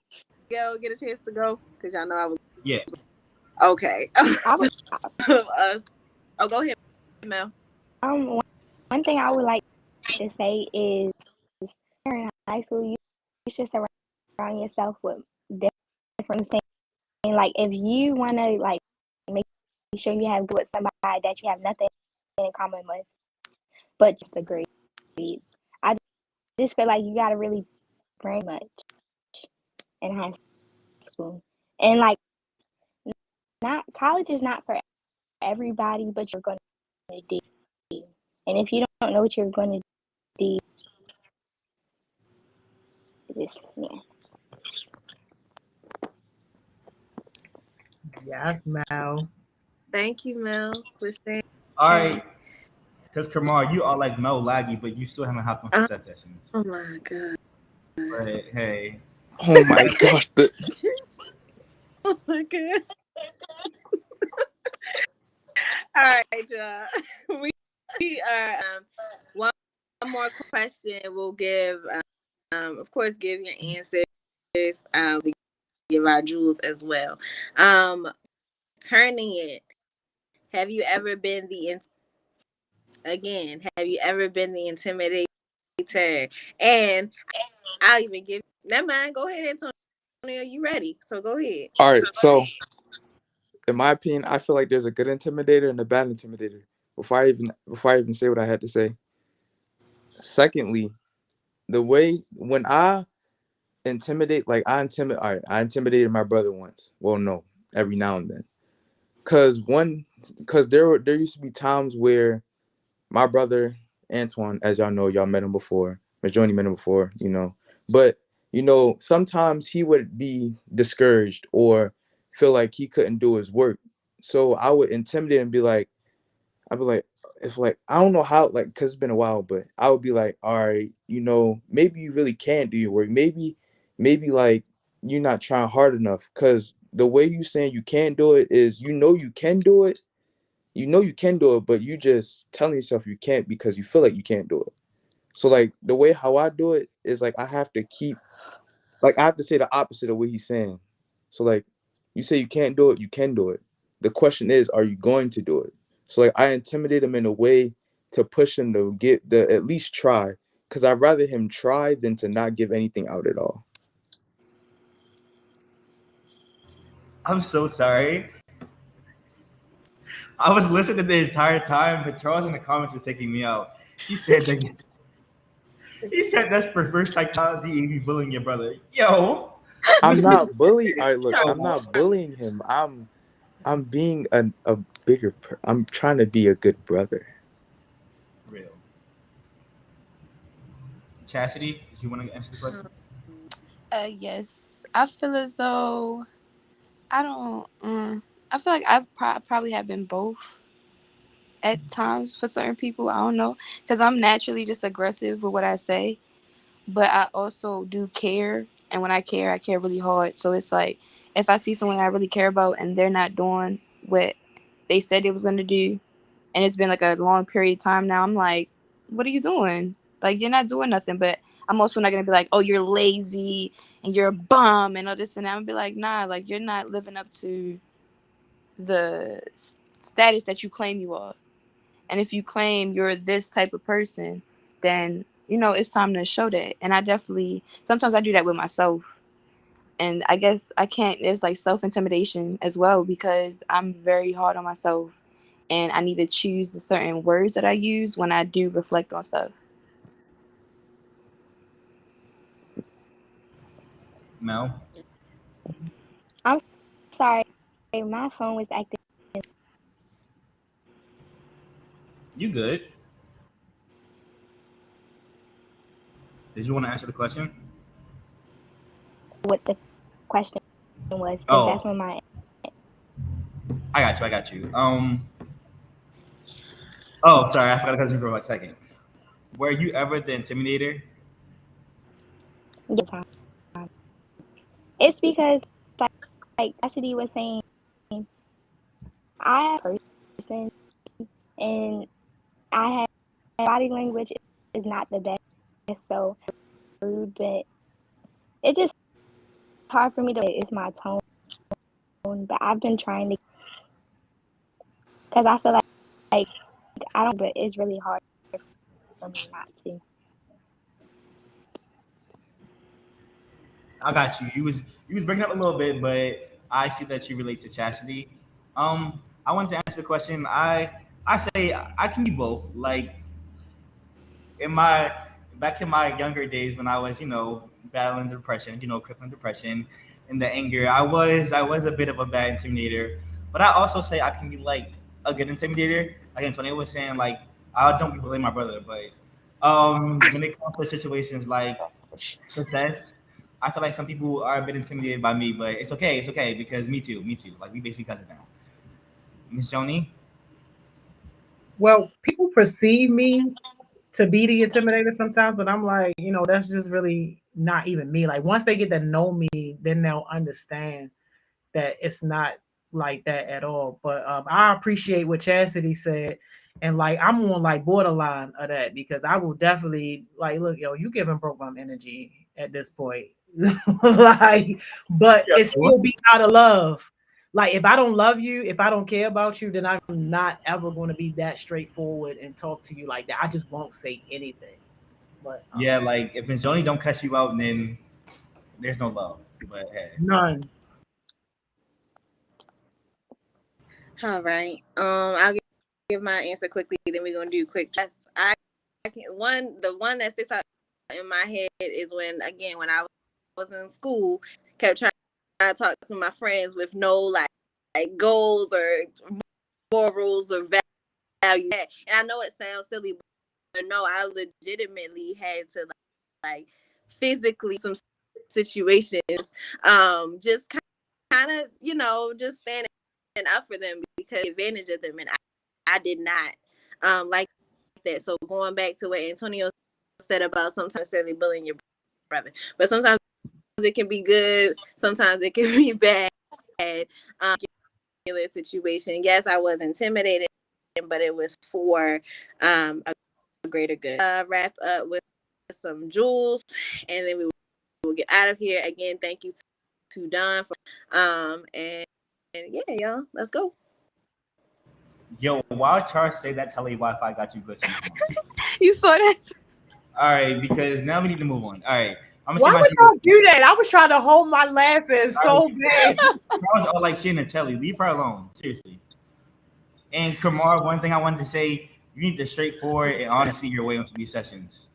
go get a chance to go? Because y'all know I was. yeah. Okay. I would, Us. Oh, go ahead, Mel. one thing I would like to say is, in high school, you should surround yourself with different things. Like, if you want to, like, make sure you have good with somebody that you have nothing in common with, but just the grades. I just feel like you got to really bring much in high school. And, like, not college is not for everybody, but you're going to do. And if you don't know what you're going to do, this, yeah. Yes, Mel. Thank you, Mel, for sharing. All right. Because Kamar, you are like Mel Laggy, but you still haven't hopped on success sessions. Oh my God. But hey. Oh my gosh. Oh my God. All right, y'all. We are one more question. We'll give, of course, give your answers. We give our jewels as well. Turning it. Have you ever been have you ever been the intimidator? And I'll even give. Never mind. Go ahead, Antonio. You ready? So go ahead. All right, so in my opinion, I feel like there's a good intimidator and a bad intimidator. Before I even say what I had to say. Secondly, the way when I intimidate, like I intimidated my brother once. Well, no, every now and then, cause there used to be times where my brother Antoine, as y'all know, y'all met him before, majority met him before, but sometimes he would be discouraged or feel like he couldn't do his work, so I would intimidate and I'd be like, it's like, I don't know how, like, because it's been a while, but I would be like, all right, maybe you really can't do your work. Maybe like you're not trying hard enough. Because the way you saying you can't do it is, you can do it. You can do it, but you just telling yourself you can't because you feel like you can't do it. So, like, the way how I do it is, like, I have to say the opposite of what he's saying. So, like, you say you can't do it, you can do it. The question is, are you going to do it? So, like, I intimidate him in a way to push him to at least try, because I'd rather him try than to not give anything out at all. I'm so sorry. I was listening the entire time, but Charles in the comments was taking me out. He said that's reverse psychology and you bullying your brother. Yo. I'm not bullying. All right, look, I'm not bullying him. I'm being a bigger. I'm trying to be a good brother. Real. Chastity, did you want to answer the question? Yes. I feel as though I feel like I've probably have been both at times for certain people. I don't know, because I'm naturally just aggressive with what I say, but I also do care, and when I care really hard. So it's like, if I see someone I really care about and they're not doing what they said they was going to do, and it's been like a long period of time now, I'm like, what are you doing? Like, you're not doing nothing. But I'm also not going to be like, oh, you're lazy and you're a bum and all this and that. I'm going to be like, nah, like, you're not living up to the status that you claim you are. And if you claim you're this type of person, then, it's time to show that. And I definitely, sometimes I do that with myself. And I guess I can't, there's like self-intimidation as well, because I'm very hard on myself and I need to choose the certain words that I use when I do reflect on stuff. Mel, I'm sorry, my phone was acting you good? Did you want to answer the question? what the question was, because Oh, that's when my I got you. Oh, sorry, I forgot to cut you for a second. Were you ever the intimidator? time. It's because like Cassidy was saying, I am a person and I have body language is not the best, so rude, but it's just hard for me to. It's my tone, but I've been trying to, because I feel like I don't, but it's really hard for me not to. I got you. You was bringing up a little bit, but I see that you relate to chastity. I wanted to answer the question. I say I can be both. Like in my back in my younger days when I was, battling depression, crippling depression, and the anger, I was a bit of a bad intimidator. But I also say I can be like a good intimidator. Like Antonio was saying, like I don't blame my brother, but when it comes to situations like success, I feel like some people are a bit intimidated by me, but it's okay. It's okay because me too. Like we basically cousins now. Miss Joni, Well, people perceive me to be the intimidator sometimes, but I'm like, that's just really not even me. Like once they get to know me, then they'll understand that it's not like that at all. But I appreciate what Chastity said, and like I'm on like borderline of that because I will definitely like, look, yo, you giving broke mom energy at this point, like, but yeah, it still be out of love. Like if I don't love you, if I don't care about you, then I'm not ever going to be that straightforward and talk to you like that. I just won't say anything. But yeah, like if Miss Joni don't cuss you out, then there's no love. But hey, none. All right. I'll give my answer quickly. Then we're gonna do quick. Yes, I can. The one that sticks out in my head is when I was in school, kept trying to talk to my friends with no like goals or morals or values. And I know it sounds silly, but no, I legitimately had to like physically some situations, just kind of just standing up for them because advantage of them, and I did not like that. So going back to what Antonio said about sometimes necessarily bullying your brother, but sometimes it can be good, sometimes it can be bad. Situation. Yes, I was intimidated, but it was for a greater good. Wrap up with some jewels, and then we will get out of here. Again, thank you to Don for and yeah, y'all, let's go. yo, while Charles say that, tell you Wi-Fi got you glitching this morning. You saw that? All right, because now we need to move on. All right, I'm gonna say Why my would jewel. y'all do that? I was trying to hold my laughing so bad. Charles are like Shannon Telly. Leave her alone, seriously. And Kamar, one thing I wanted to say, you need to straightforward and honestly your way onto these sessions.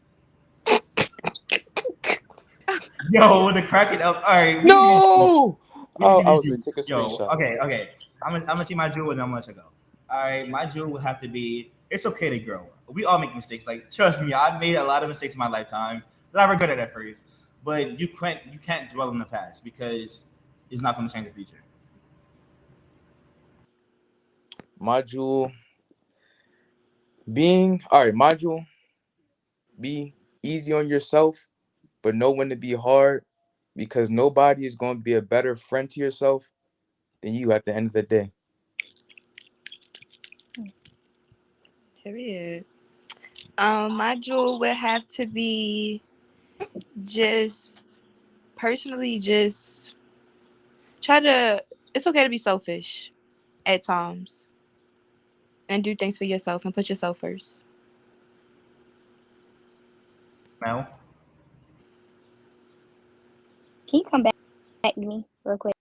Yo, to crack it up. All right, No. we need I to was do. gonna take a Yo, screenshot. okay. I'm gonna see my jewel and I'm gonna let you go. All right, my jewel will have to be. It's okay to grow. We all make mistakes. Like trust me, I've made a lot of mistakes in my lifetime that I regret at first. But you can't dwell in the past because it's not going to change the future. Module being all right. Module be easy on yourself, but know when to be hard because nobody is going to be a better friend to yourself than you at the end of the day. Period. My jewel would have to be just personally just try to. It's okay to be selfish at times and do things for yourself and put yourself first. Mel, Can you come back? me real quick.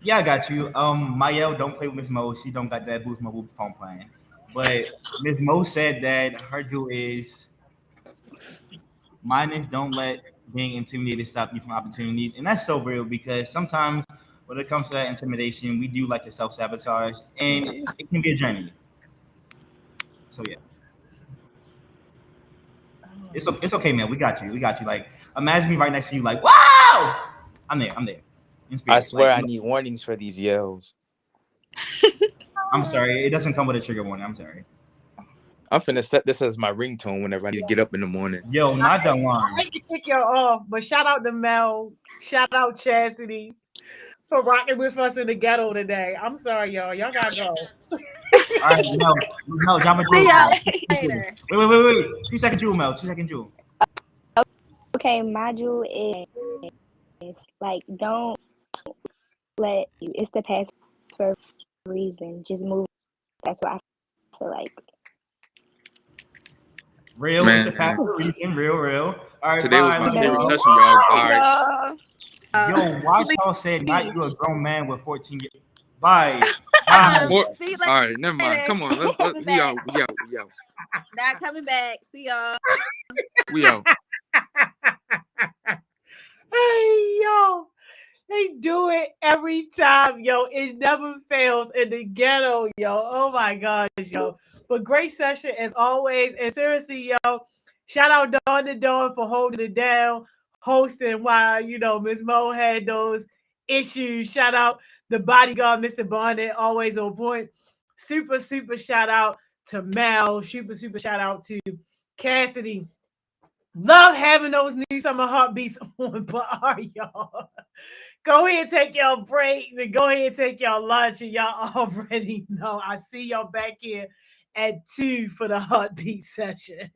Yeah, I got you. Mayel, don't play with Miss Mo. She don't got that Boost Mobile phone plan. But Miss Mo said that her jewel is mine is don't let being intimidated stop you from opportunities. And that's so real because sometimes when it comes to that intimidation, we do like to self-sabotage and it can be a journey. So yeah. It's okay, man. We got you. We got you. Like imagine me right next to you, like, wow! I'm there. I'm there. In I spirit. swear Like I need warnings for these yells. I'm sorry. It doesn't come with a trigger warning. I'm sorry. I'm finna set this as my ringtone whenever I need to get up in the morning. Yo, not that I one. hate to take y'all off, but shout out to Mel. Shout out Chastity for rocking with us in the ghetto today. I'm sorry, y'all. Y'all gotta go. All right, no, drop a See jewel. y'all Mel. later. Wait. 2 second jewel, Mel. 2 second jewel. Okay, my jewel is like don't let you. It's the past for a reason. Just move. That's what I feel like. Real. It's a Man, factor reason. Real. All right, today was bye. my Love favorite y'all. session, y'all. All right. No. Yo, why y'all said not Please. you a grown man with 14 years? Bye. See you All right, never mind. later. Come on, let's Coming we back. out. Not coming back. See y'all. We out. Hey, yo. They do it every time, yo. It never fails in the ghetto, yo. Oh my gosh, yo. But great session as always. And seriously, yo, shout out Dawn to Dawn for holding it down, hosting while, Miss Mo had those issues. Shout out the bodyguard, Mr. Bonnet, always on point. Super, super shout out to Mel. Super, super shout out to Cassidy. Love having those new summer heartbeats on, but are y'all? Go ahead and take your break. Then go ahead and take your lunch. And y'all already know. I see y'all back here at 2 for the heartbeat session.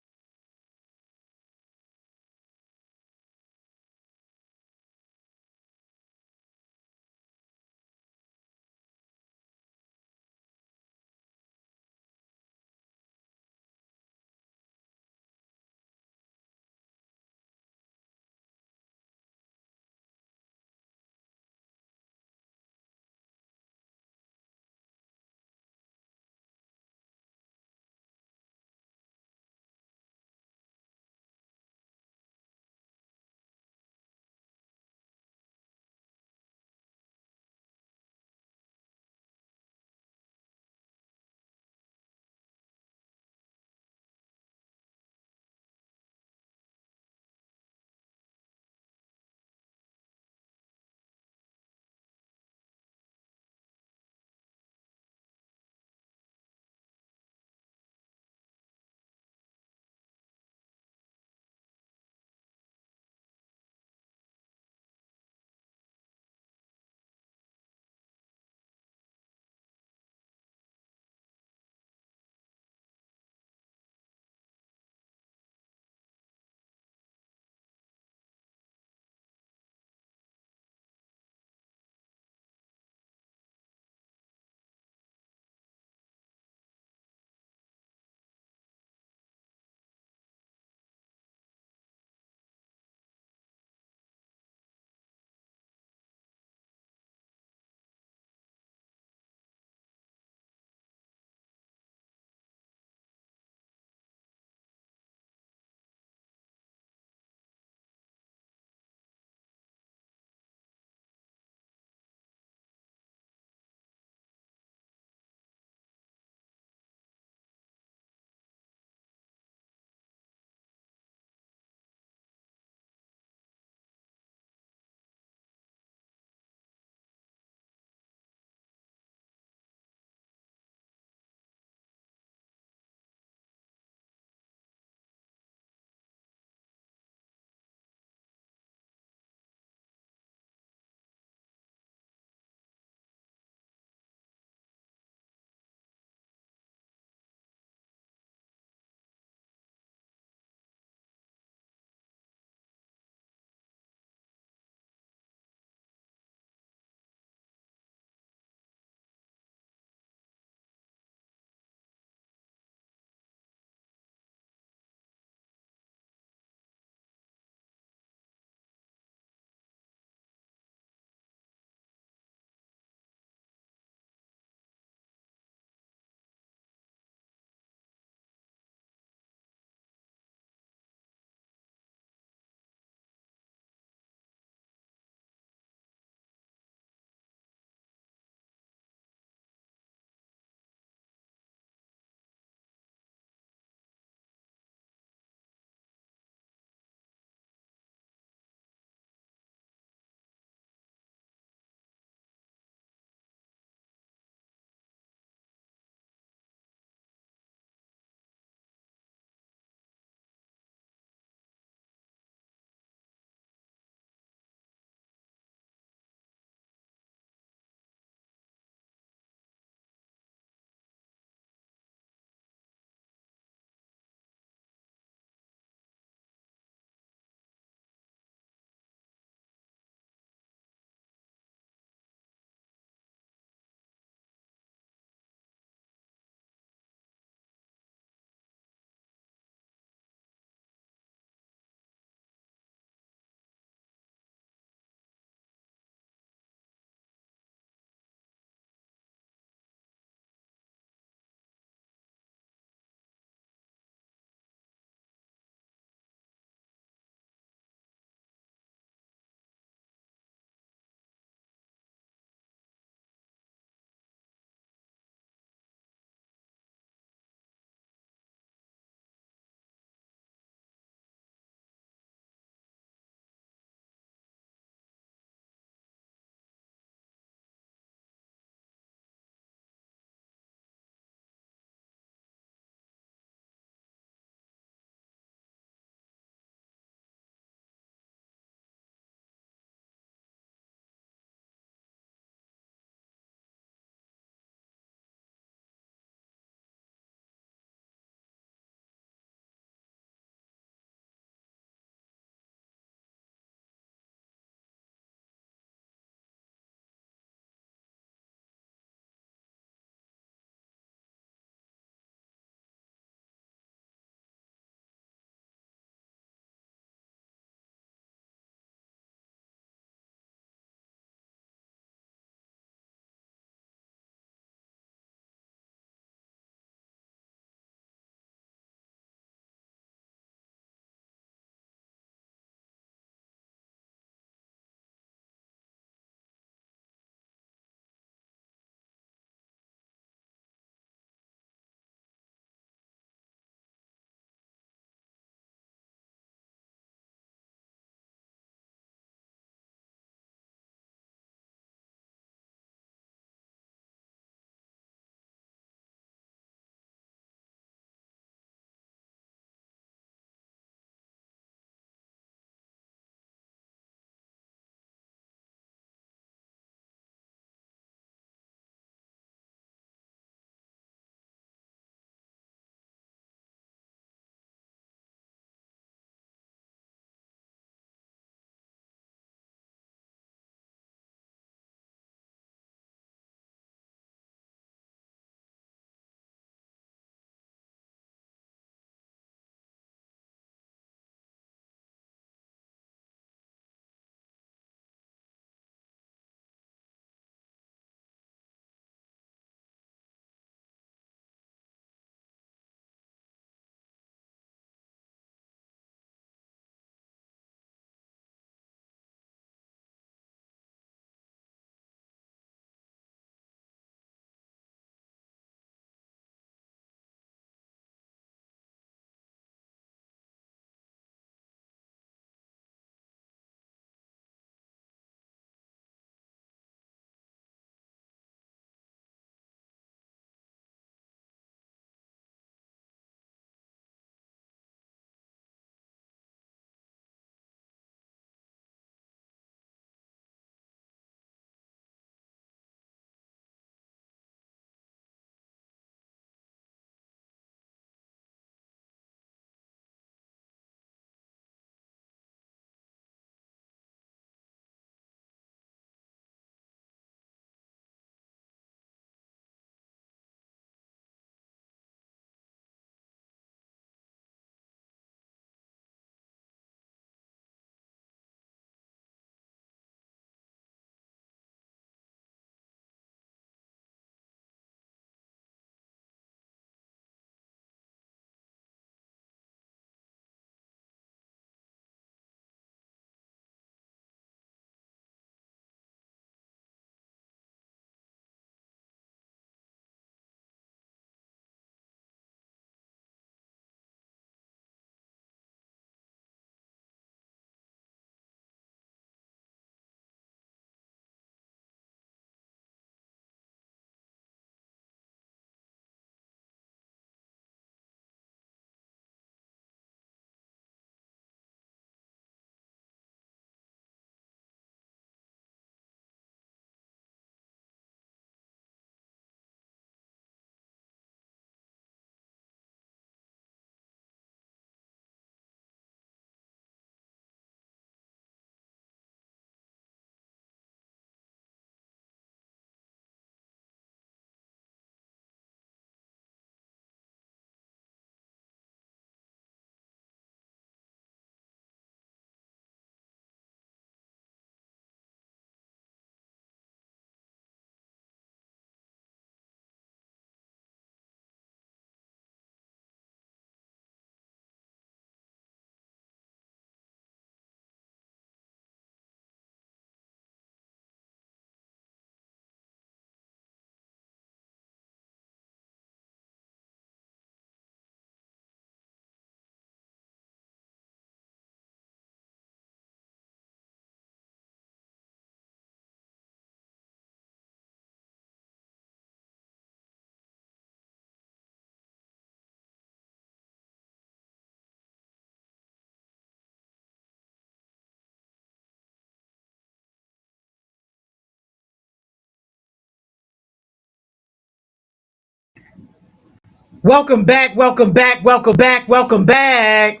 Welcome back, welcome back, welcome back, welcome back.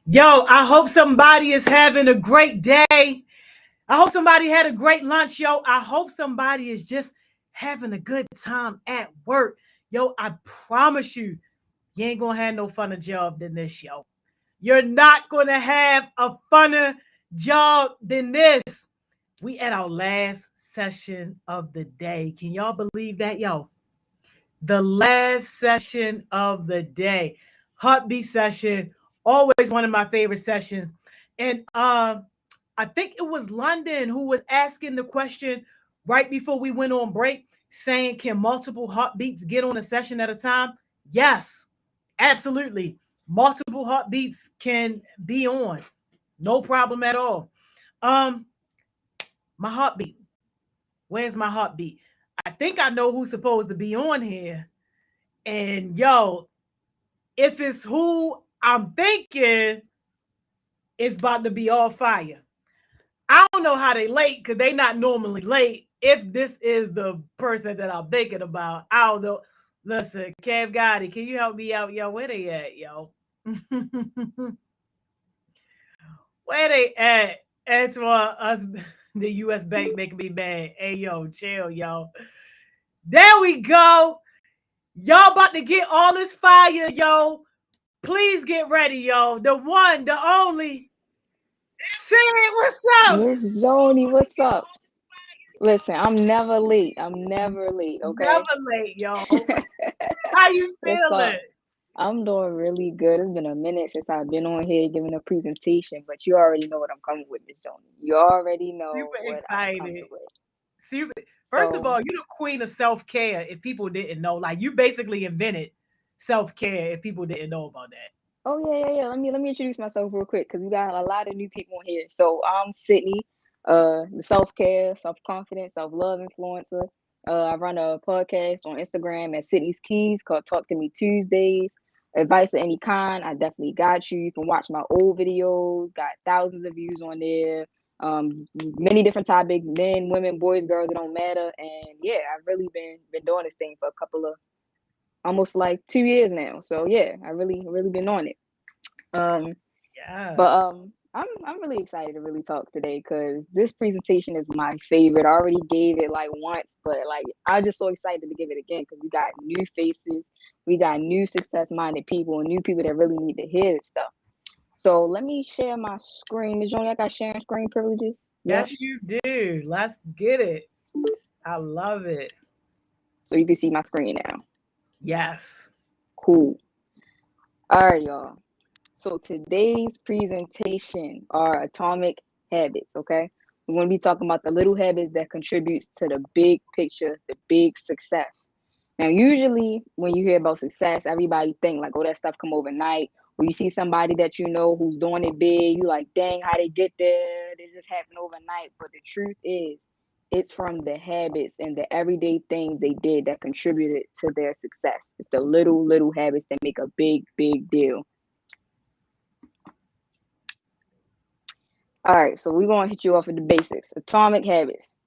Yo, I hope somebody is having a great day. I hope somebody had a great lunch, yo. I hope somebody is just having a good time at work. Yo, I promise you, you ain't gonna have no funner job than this, yo. You're not gonna have a funner job than this. We at our last session of the day. Can y'all believe that, yo? The last session of the day. Heartbeat session, always one of my favorite sessions. And I think it was London who was asking the question right before we went on break, saying, can multiple heartbeats get on a session at a time? Yes, absolutely. Multiple heartbeats can be on. No problem at all. Um, my heartbeat. Where's my heartbeat? I think I know who's supposed to be on here. And yo, if it's who I'm thinking, it's about to be all fire. I don't know how they late because they not normally late. If this is the person that I'm thinking about, I don't know. Listen, Kev Gotti, can you help me out, yo? Where they at, yo? Where they at? It's for us, the U.S. Bank making me mad. Hey, yo, chill, yo. There we go. Y'all about to get all this fire, yo. Please get ready, yo. The one, the only. Sid, what's up? Miss Joni, what's up? Listen, I'm never late. I'm never late, Never okay? late, yo. How you What's feeling? up? I'm doing really good. It's been a minute since I've been on here giving a presentation, but you already know what I'm coming with, Miss Joni. You already know Super what I'm coming excited. with. Super. First of So, all, you're the queen of self care. If people didn't know, like you basically invented self care. If people didn't know about that. oh yeah. Let me introduce myself real quick because we got a lot of new people on here. So I'm Sydney, the self-care, self-confidence, self-love influencer. I run a podcast on Instagram at Sydney's Keys called Talk to Me Tuesdays. Advice of any kind, I definitely got you. You can watch my old videos, got thousands of views on there. Many different topics, men, women, boys, girls, it don't matter. And yeah, I've really been doing this thing for a couple of almost like 2 years now. So yeah, I really been on it. Um, but Yes. I'm really excited to really talk today because this presentation is my favorite. I already gave it like once, but like I'm just so excited to give it again because we got new faces, we got new success-minded people, and new people that really need to hear this stuff. So let me share my screen. Ms. Joni, I got sharing screen privileges. Yep. Yes, you do. Let's get it. I love it. So you can see my screen now. Yes. Cool. All right, y'all. So today's presentation are atomic habits, okay? We're going to be talking about the little habits that contributes to the big picture, the big success. Now, usually when you hear about success, everybody think like, oh, that stuff come overnight. Or you see somebody that you know who's doing it big, you like, dang, how they get there? They just happen overnight. But the truth is, it's from the habits and the everyday things they did that contributed to their success. It's the little habits that make a big deal. All right, so we're going to hit you off with the basics. Atomic habits.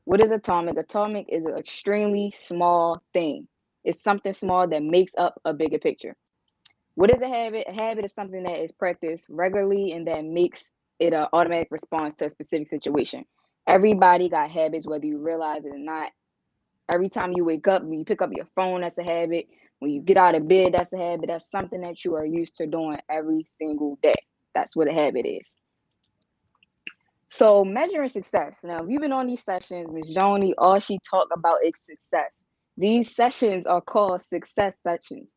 What is atomic? Atomic is an extremely small thing. It's something small that makes up a bigger picture. What is a habit? A habit is something that is practiced regularly and that makes it an automatic response to a specific situation. Everybody got habits, whether you realize it or not. Every time you wake up, when you pick up your phone, that's a habit. When you get out of bed, that's a habit. That's something that you are used to doing every single day. That's what a habit is. So measuring success. Now, if you've been on these sessions, Ms. Joni, all she talked about is success. These sessions are called success sessions.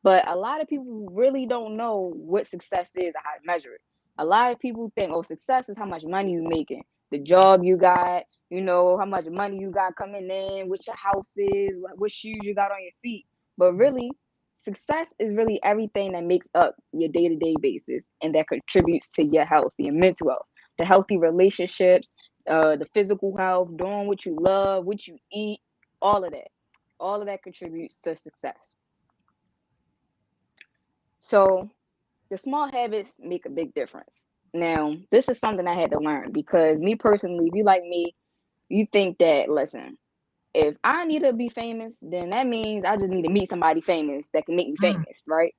But a lot of people really don't know what success is or how to measure it. A lot of people think, oh, success is how much money you're making, the job you got, how much money you got coming in, what your house is, what shoes you got on your feet. But really, success is really everything that makes up your day-to-day basis and that contributes to your health, your mental health, the healthy relationships, the physical health, doing what you love, what you eat, all of that. All of that contributes to success. So the small habits make a big difference. Now, this is something I had to learn because me personally, if you like me, you think that, listen, If I need to be famous, then that means I just need to meet somebody famous that can make me famous, right?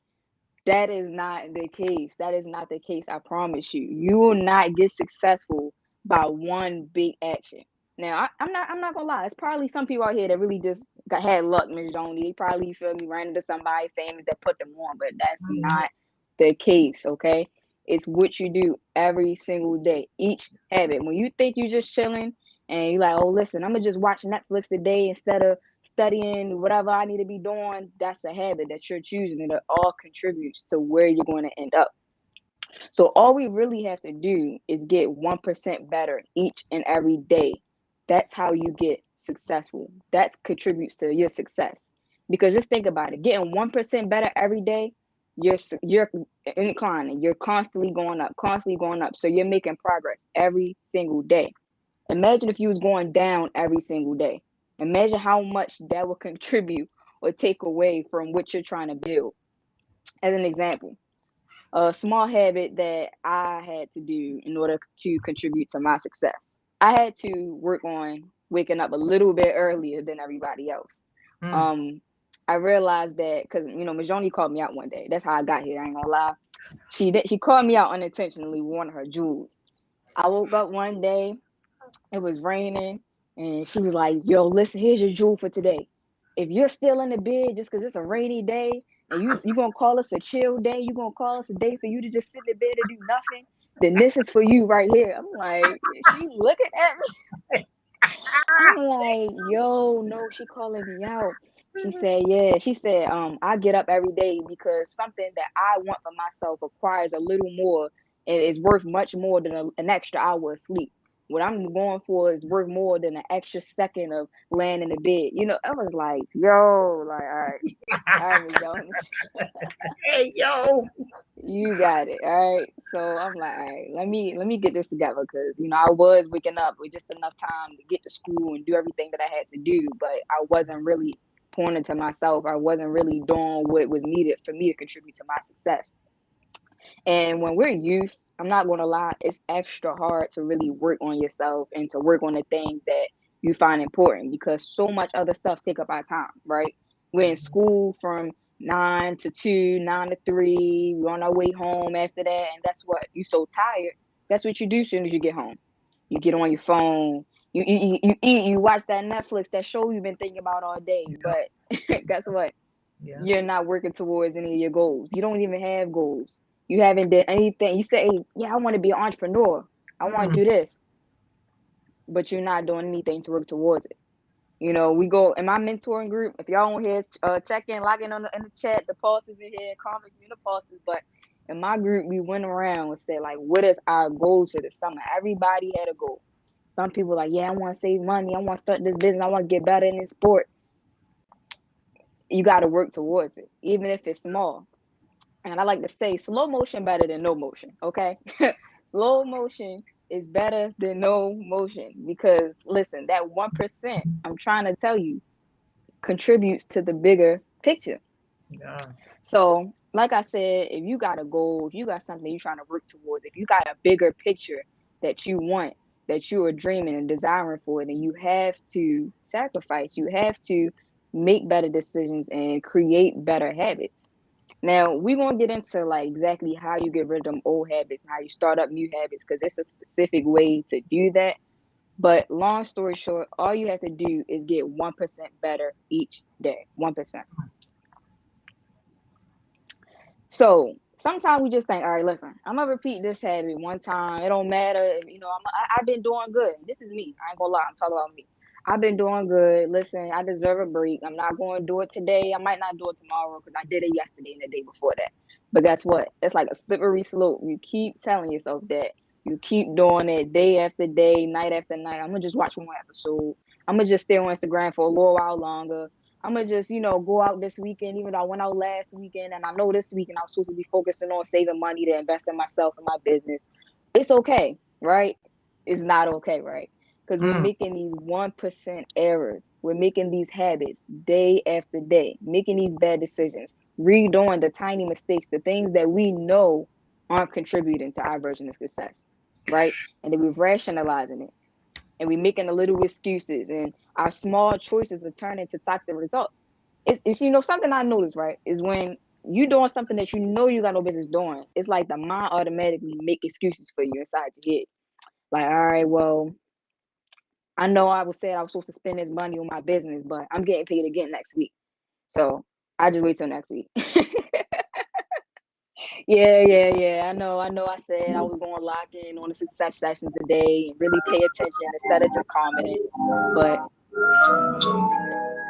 That is not the case. That is not the case. I promise you. You will not get successful by one big action. Now, I'm not gonna lie. It's probably some people out here that really just had luck, Miss Joni. They probably, you feel me, ran into somebody famous that put them on, but that's not the case. Okay, it's what you do every single day, each habit. When you think you're just chilling and you're like, oh, listen, I'm gonna just watch Netflix today instead of studying whatever I need to be doing, that's a habit that you're choosing, and it all contributes to where you're going to end up. So all we really have to do is get 1% better each and every day. That's how you get successful. That contributes to your success. Because just think about it, getting 1% better every day, you're inclining, you're constantly going up, constantly going up. So you're making progress every single day. Imagine if you was going down every single day. Imagine how much that will contribute or take away from what you're trying to build. As an example, a small habit that I had to do in order to contribute to my success. I had to work on waking up a little bit earlier than everybody else. I realized that because Majoni called me out one day. That's how I got here. I ain't gonna lie. She called me out unintentionally with one of her jewels. I woke up one day, it was raining, and she was like, "Yo, listen, here's your jewel for today. If you're still in the bed just because it's a rainy day and you gonna call us a chill day, you gonna call us a day for you to just sit in the bed and do nothing, then this is for you right here." I'm like, she looking at me. I'm like, yo, no, she calling me out. She said, yeah. She said, I get up every day because something that I want for myself requires a little more and is worth much more than an extra hour of sleep. What I'm going for is worth more than an extra second of laying in the bed. I was like, yo, like, all right, Miss Jones. Hey, yo. You got it. All right. So I'm like, all right, let me get this together because I was waking up with just enough time to get to school and do everything that I had to do, but I wasn't really pouring into myself. I wasn't really doing what was needed for me to contribute to my success. And when we're youth, I'm not gonna lie, it's extra hard to really work on yourself and to work on the things that you find important because so much other stuff take up our time, right? We're in school from 9 to 2, 9 to 3. We're on our way home after that, and that's what you so tired. That's what you do as soon as you get home. You get on your phone, you eat, you watch that Netflix, that show you've been thinking about all day. But guess what? Yeah. You're not working towards any of your goals. You don't even have goals. You haven't done anything. You say, yeah, I want to be an entrepreneur. I want to do this. But you're not doing anything to work towards it. We go in my mentoring group. If y'all want here, check in, log in in the chat. The pulses in here, comment the pulses. But in my group, we went around and said, like, what is our goals for the summer? Everybody had a goal. Some people like, yeah, I want to save money. I want to start this business. I want to get better in this sport. You got to work towards it, even if it's small. And I like to say slow motion better than no motion. Okay. Slow motion is better than no motion because listen, that 1%, I'm trying to tell you, contributes to the bigger picture. Yeah. So like I said, if you got a goal, if you got something you're trying to work towards, if you got a bigger picture that you want, that you are dreaming and desiring for, then you have to sacrifice. You have to make better decisions and create better habits. Now we're gonna get into like exactly how you get rid of them old habits and how you start up new habits because it's a specific way to do that. But long story short, all you have to do is get 1% better each day. 1%. So sometimes we just think, all right, listen, I'm gonna repeat this habit one time. It don't matter. I've been doing good. This is me. I ain't gonna lie. I'm talking about me. I've been doing good. Listen, I deserve a break. I'm not going to do it today. I might not do it tomorrow because I did it yesterday and the day before that. But guess what? It's like a slippery slope. You keep telling yourself that. You keep doing it day after day, night after night. I'm gonna just watch one episode. I'm gonna just stay on Instagram for a little while longer. I'm gonna just, go out this weekend, even though I went out last weekend and I know this weekend I'm supposed to be focusing on saving money to invest in myself and my business. It's okay, right? It's not okay, right? Because we're making these 1% errors. We're making these habits day after day, making these bad decisions, redoing the tiny mistakes, the things that we know aren't contributing to our version of success, right? And then we're rationalizing it. and we're making the little excuses, and our small choices are turning into toxic results. It's something I noticed, right, is when you doing something that you got no business doing, it's like the mind automatically make excuses for you inside your head. Like, all right, well, I know I was supposed to spend this money on my business, but I'm getting paid again next week. So I just wait till next week. Yeah. I know. I said I was going to lock in on the success sessions today and really pay attention instead of just commenting. But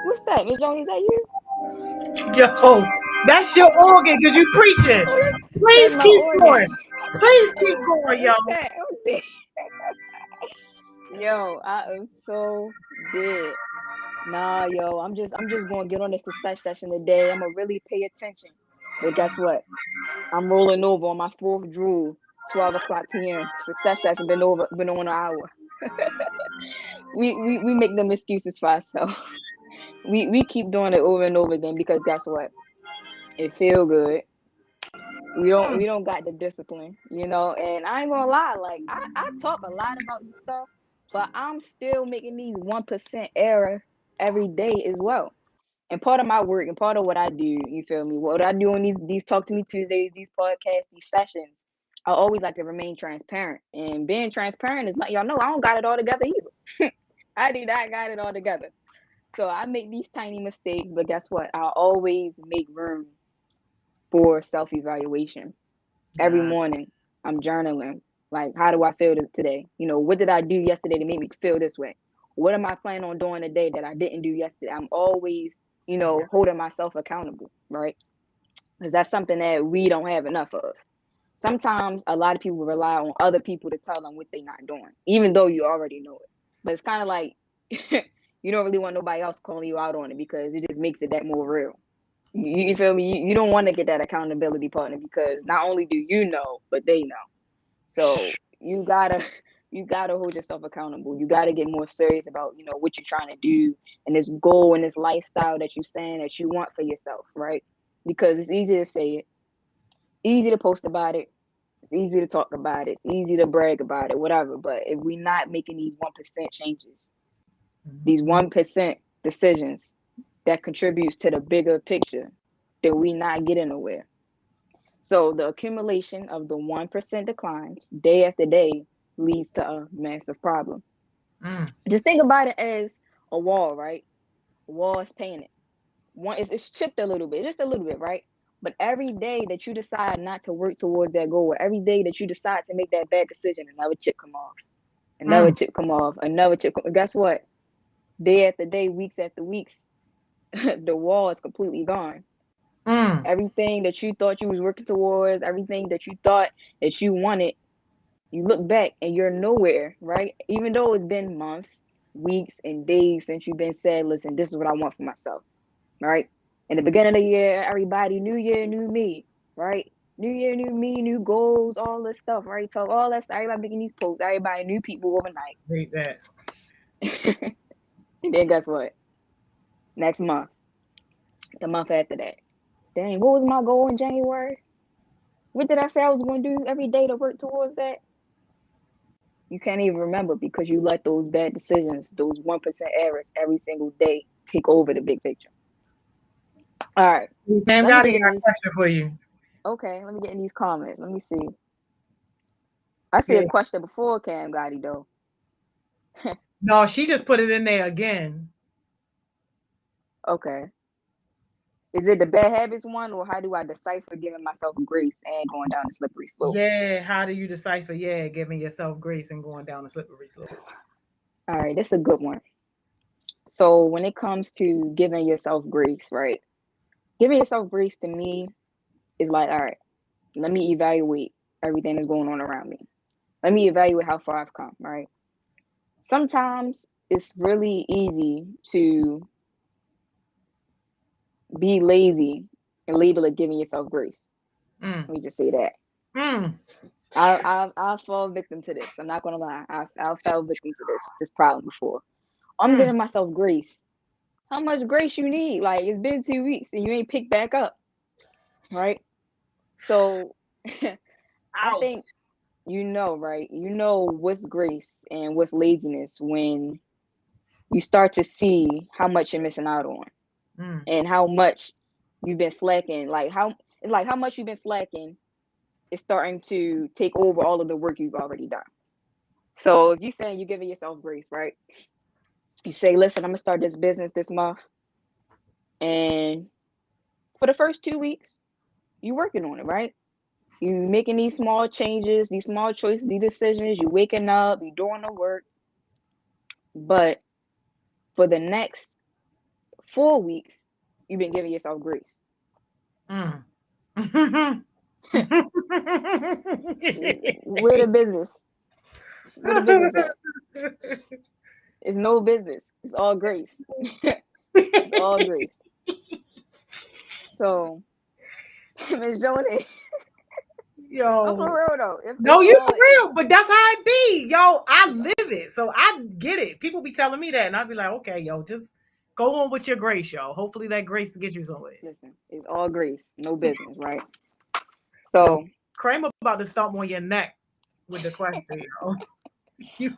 what's that, Miss Jones? Is that you? Yo, that's your organ because you preaching. Oh, Please that's my keep organ. going. Please keep going, yo. Yo, I am so dead. Nah, yo, I'm just gonna get on this success session today. I'm gonna really pay attention. But guess what? I'm rolling over on my fourth drool, 12 o'clock p.m. Success session been on an hour. we make them excuses for ourselves. We keep doing it over and over again because guess what? It feel good. We don't got the discipline, and I ain't gonna lie, like I talk a lot about this stuff, but I'm still making these 1% error every day as well. And part of my work and part of what I do, you feel me? What I do on these Talk to Me Tuesdays, these podcasts, these sessions, I always like to remain transparent. And being transparent is not, y'all know, I don't got it all together either. I do not got it all together. So I make these tiny mistakes, but guess what? I always make room for self-evaluation. Every morning, I'm journaling. Like, how do I feel today? What did I do yesterday to make me feel this way? What am I planning on doing today that I didn't do yesterday? I'm always, holding myself accountable, right? Because that's something that we don't have enough of. Sometimes a lot of people rely on other people to tell them what they're not doing, even though you already know it. But it's kind of like you don't really want nobody else calling you out on it because it just makes it that more real. You feel me? You don't want to get that accountability partner because not only do you know, but they know. So you gotta hold yourself accountable. You gotta get more serious about what you're trying to do and this goal and this lifestyle that you're saying that you want for yourself, right? Because it's easy to say it, easy to post about it, it's easy to talk about it, it's easy to brag about it, whatever. But if we're not making these 1% changes, these 1% decisions that contributes to the bigger picture, then we not getting nowhere. So the accumulation of the 1% declines day after day leads to a massive problem. Just think about it as a wall, right? A wall is painted. It's chipped a little bit, just a little bit, right? But every day that you decide not to work towards that goal, every day that you decide to make that bad decision, another chip come off, another chip come off, another chip. Guess what? Day after day, weeks after weeks, the wall is completely gone. Everything that you thought you was working towards, everything that you thought that you wanted, you look back and you're nowhere, right? Even though it's been months, weeks, and days since you've been said, listen, this is what I want for myself, right? In the beginning of the year, everybody, new year, new me, right? New year, new me, new goals, all this stuff, right? Talk all that stuff. Everybody making these posts, everybody new people overnight. Read that. And then guess what? Next month, the month after that. Dang, what was my goal in January? What did I say I was going to do every day to work towards that? You can't even remember because you let those bad decisions, those 1% errors every single day take over the big picture. All right. Sam got a question for you. Okay, let me get in these comments. Let me see. I see a question before Cam Gotti, though. No, she just put it in there again. Okay. Is it the bad habits one, or how do I decipher giving myself grace and going down the slippery slope? Yeah, how do you decipher? Yeah, giving yourself grace and going down the slippery slope. All right, that's a good one. So when it comes to giving yourself grace, right? Giving yourself grace to me is like, all right, let me evaluate everything that's going on around me. Let me evaluate how far I've come, right? Sometimes it's really easy to be lazy and label it giving yourself grace. Let me just say that. I fall victim to this. I'm not gonna lie. I fell victim to this problem before. I'm giving myself grace. How much grace you need? Like, it's been 2 weeks and you ain't picked back up, right? So I think you know, right? You know what's grace and what's laziness when you start to see how much you're missing out on and how much you've been slacking. Like how much you've been slacking is starting to take over all of the work you've already done. So if you're saying you're giving yourself grace, right? You say, listen, I'm gonna start this business this month, and for the first 2 weeks, you're working on it, right? You making these small changes, these small choices, these decisions. You waking up, you doing the work, but for the next 4 weeks, you've been giving yourself grace. Where the business? Where the business at? It's no business. It's all grace. It's all grace. So, Ms. Joni, Yo, for real though. no, you for real, but that's how it be. Yo, I live it. So I get it. People be telling me that, and I'll be like, okay, yo, just go on with your grace, yo. Hopefully that grace will get you somewhere. Listen, it's all grace, no business, right? So Kramer about to stomp on your neck with the question, yo.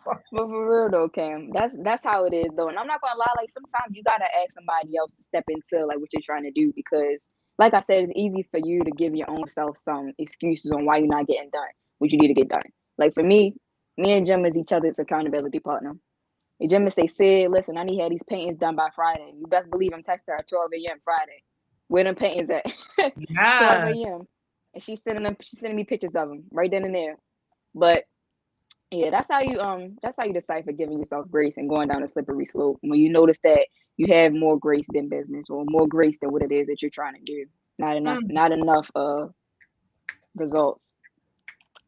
But for real though, Cam, that's how it is though. And I'm not gonna lie, like sometimes you gotta ask somebody else to step into like what you're trying to do because like I said, it's easy for you to give your own self some excuses on why you're not getting done, what you need to get done. Like for me and Jim is each other's accountability partner. And Jim say, Sid, listen, I need to have these paintings done by Friday. You best believe I'm texting her at 12 a.m. Friday. Where them paintings at? 12 a.m. And she's sending me pictures of them right then and there. But yeah, that's how you decipher giving yourself grace and going down a slippery slope when you notice that you have more grace than business or more grace than what it is that you're trying to do. Not enough results.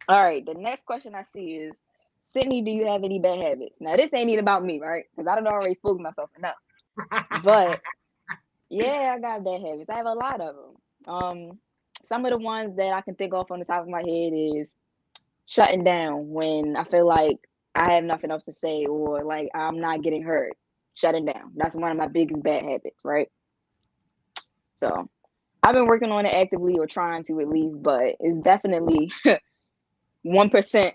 All right, the next question I see is, Sydney, do you have any bad habits? Now this ain't even about me, right? Because I don't already spoke myself enough. But yeah, I got bad habits. I have a lot of them. Some of the ones that I can think of on the top of my head is shutting down when I feel like I have nothing else to say or like I'm not getting heard. Shutting down. That's one of my biggest bad habits, right? So I've been working on it actively or trying to at least, but it's definitely 1%.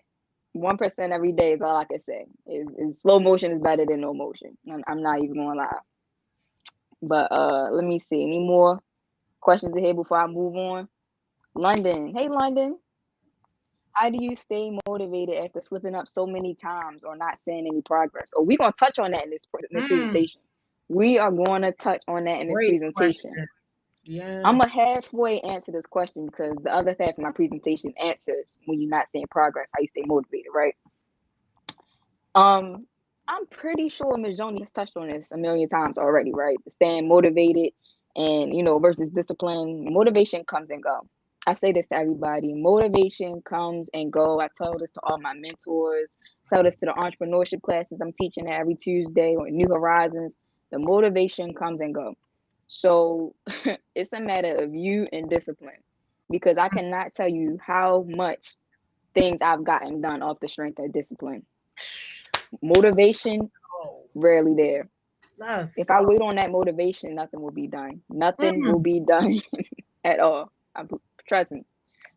1% every day is all I can say. Is slow motion is better than no motion. I'm not even gonna lie. But let me see. Any more questions ahead before I move on? London. Hey London. How do you stay motivated after slipping up so many times or not seeing any progress? Oh, we're going to touch on that in this presentation. We are going to touch on that in this presentation. Question. Yeah. I'm going to halfway answer this question because the other half of my presentation answers when you're not seeing progress, how you stay motivated, right? I'm pretty sure Ms. Joni has touched on this a million times already, right? Staying motivated and, versus discipline. Motivation comes and go. I say this to everybody. Motivation comes and go. I tell this to all my mentors. I tell this to the entrepreneurship classes I'm teaching every Tuesday or New Horizons. The motivation comes and go. So it's a matter of you and discipline because I cannot tell you how much things I've gotten done off the strength of discipline. Motivation, rarely there. If I wait on that motivation, nothing will be done. Nothing will be done at all. Trust me.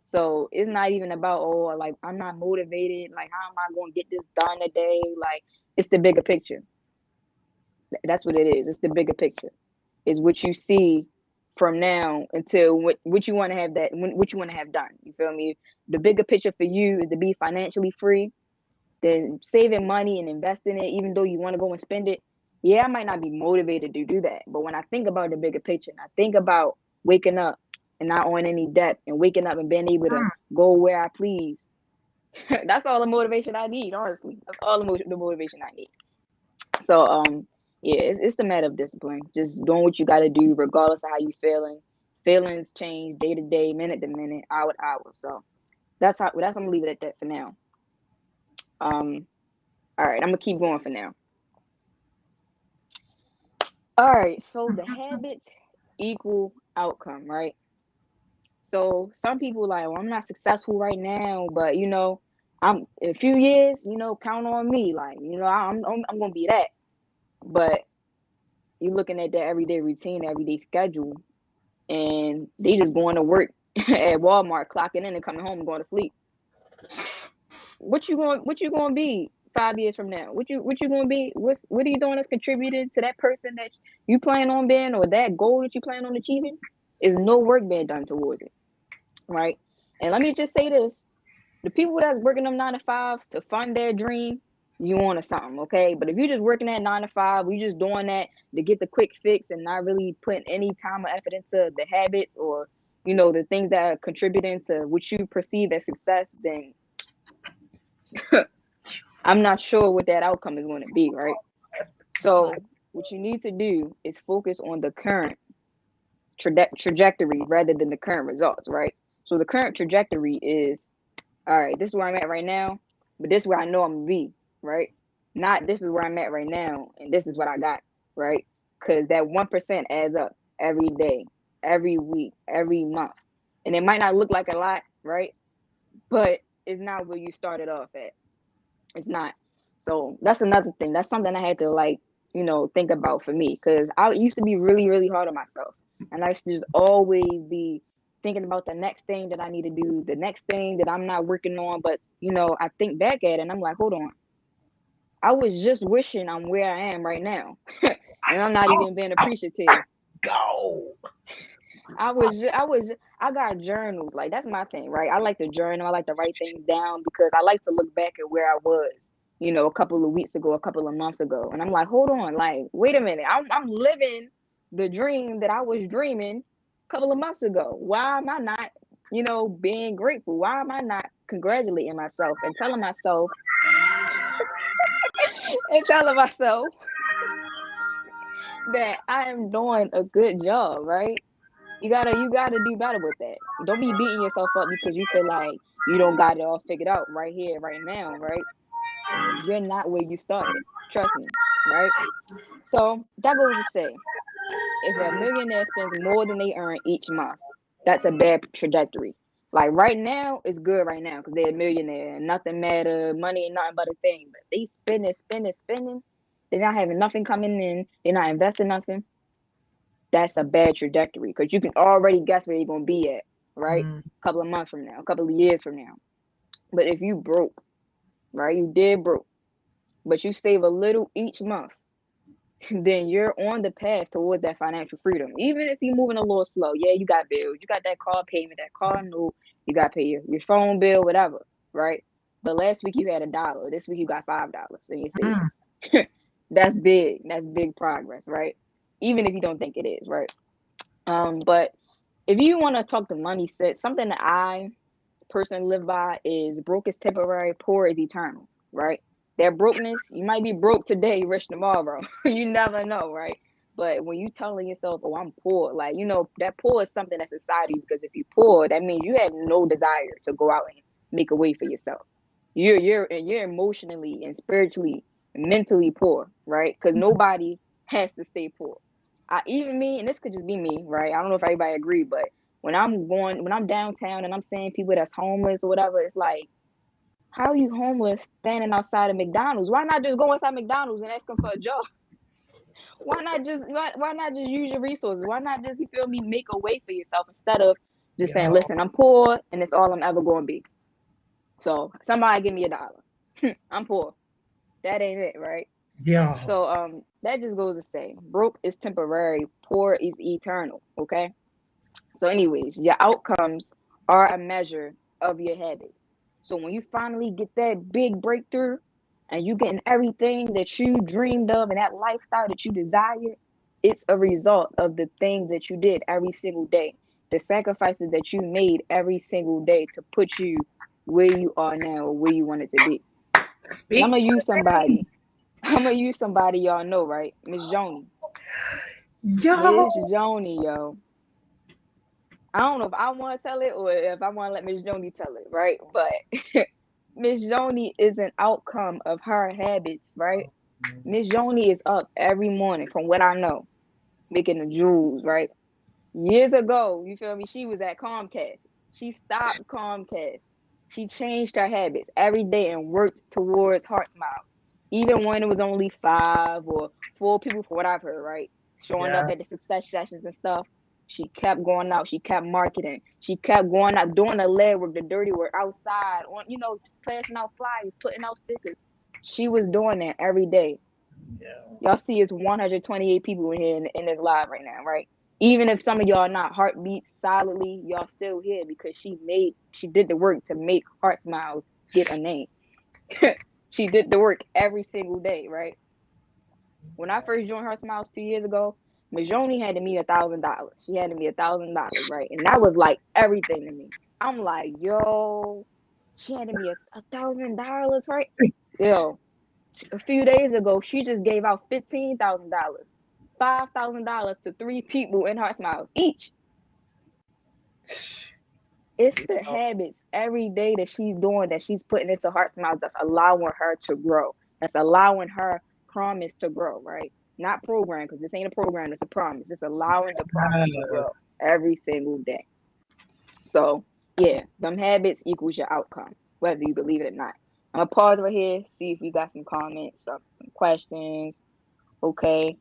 So it's not even about, like, I'm not motivated. Like, how am I going to get this done today? Like, it's the bigger picture. That's what it is. It's the bigger picture. It's what you see from now until what you want to have what you want to have done. You feel me? The bigger picture for you is to be financially free, then saving money and investing it, even though you want to go and spend it. Yeah, I might not be motivated to do that. But when I think about the bigger picture, and I think about waking up and not on any debt and waking up and being able to go where I please. That's all the motivation I need, honestly. That's all the motivation I need. So, yeah, it's the matter of discipline. Just doing what you got to do, regardless of how you feeling. Feelings change day to day, minute to minute, hour to hour. So that's I'm gonna leave it at that for now. All right, I'm gonna keep going for now. All right, so the habits equal outcome, right? So some people like, well, I'm not successful right now, but I'm in a few years, count on me. Like, I'm gonna be that. But you're looking at that everyday routine, everyday schedule, and they just going to work at Walmart, clocking in and coming home and going to sleep. what you going to be 5 years from now? What you going to be? What are you doing that's contributing to that person that you plan on being, or that goal that you plan on achieving? Is no work being done towards it, right? And let me just say this: the people that's working them 9 to 5s to fund their dream, you on to something, okay? But if you're just working that 9 to 5, you just doing that to get the quick fix and not really putting any time or effort into the habits or the things that are contributing to what you perceive as success, then I'm not sure what that outcome is going to be, right? So what you need to do is focus on the current trajectory rather than the current results, right? So the current trajectory is, all right, this is where I'm at right now, but this is where I know I'm gonna be, right? Not this is where I'm at right now and this is what I got, right? Because that 1% adds up every day, every week, every month. And it might not look like a lot, right? But it's not where you started off at. It's not. So that's another thing. That's something I had to think about for me, because I used to be really, really hard on myself. And I used to just always be thinking about the next thing that I need to do, the next thing that I'm not working on. But, I think back at it and I'm like, hold on. I was just wishing I'm where I am right now. And I'm not even being appreciative. Go. I got journals. Like, that's my thing, right? I like to journal. I like to write things down because I like to look back at where I was, a couple of weeks ago, a couple of months ago. And I'm like, hold on, like, wait a minute. I'm living the dream that I was dreaming a couple of months ago. Why am I not, being grateful? Why am I not congratulating myself and telling myself that I am doing a good job, right? You gotta do better with that. Don't be beating yourself up because you feel like you don't got it all figured out right here, right now, right? You're not where you started. Trust me, right? So that goes to say, if a millionaire spends more than they earn each month, that's a bad trajectory. Like right now, it's good right now because they're a millionaire and nothing matter. Money ain't nothing but a thing. But they spending. They're not having nothing coming in. They're not investing nothing. That's a bad trajectory because you can already guess where you're gonna be at, right? A couple of months from now, a couple of years from now. But if you broke, right, you did broke, but you save a little each month, then you're on the path towards that financial freedom. Even if you're moving a little slow, yeah, you got bills, you got that car payment, that car note, you got to pay your phone bill, whatever, right? But last week you had $1. This week you got $5 in your savings. That's big. That's big progress, right? Even if you don't think it is, right? But if you want to talk to money sense, something that I personally live by is broke is temporary, poor is eternal, right? That brokenness, you might be broke today, rich tomorrow. You never know, right? But when you telling yourself, oh, I'm poor, like, that poor is something that's inside of you, because if you're poor, that means you have no desire to go out and make a way for yourself. You're emotionally and spiritually and mentally poor, right? Because nobody has to stay poor. Even me, and this could just be me, right? I don't know if everybody agree, but when I'm downtown and I'm seeing people that's homeless or whatever, it's like, how are you homeless standing outside of McDonald's? Why not just go inside McDonald's and ask them for a job? Why not just use your resources? Why not just, you feel me, make a way for yourself instead of just saying, listen, I'm poor and it's all I'm ever going to be. So somebody give me $1. I'm poor. That ain't it, right? Yeah. So that just goes to say, broke is temporary, poor is eternal. Okay. So, anyways, your outcomes are a measure of your habits. So when you finally get that big breakthrough and you getting everything that you dreamed of and that lifestyle that you desired, it's a result of the things that you did every single day, the sacrifices that you made every single day to put you where you are now, or where you wanted to be. And I'm gonna use somebody. Y'all know, right? Miss Joni. Miss Joni, yo. I don't know if I want to tell it or if I want to let Miss Joni tell it, right? But Miss Joni is an outcome of her habits, right? Miss Joni is up every morning, from what I know, making the jewels, right? Years ago, you feel me? She was at Comcast. She stopped Comcast. She changed her habits every day and worked towards Heart Smiles. Even when it was only 5 or 4 people, for what I've heard, right? Showing up at the success sessions and stuff. She kept going out. She kept marketing. She kept going out, doing the legwork, the dirty work outside, on passing out flyers, putting out stickers. She was doing that every day. Yeah. Y'all see, it's 128 people in here in this live right now, right? Even if some of y'all not heartbeats solidly, y'all still here because she did the work to make Heart Smiles get a name. She did the work every single day, right? When I first joined Heart Smiles 2 years ago, Majoni handed me $1,000. She handed me $1,000, right? And that was like everything to me. I'm like, yo, she handed me $1,000, right? Yo, a few days ago, she just gave out $15,000, $5,000 to 3 people in Heart Smiles each. It's the habits every day that she's doing, that she's putting into Heart Smiles, that's allowing her to grow. That's allowing her promise to grow, right? Not program, because this ain't a program, it's a promise. It's allowing the promise to grow every single day. So, yeah, them habits equals your outcome, whether you believe it or not. I'm going to pause right here, see if we got some comments, some questions. Okay.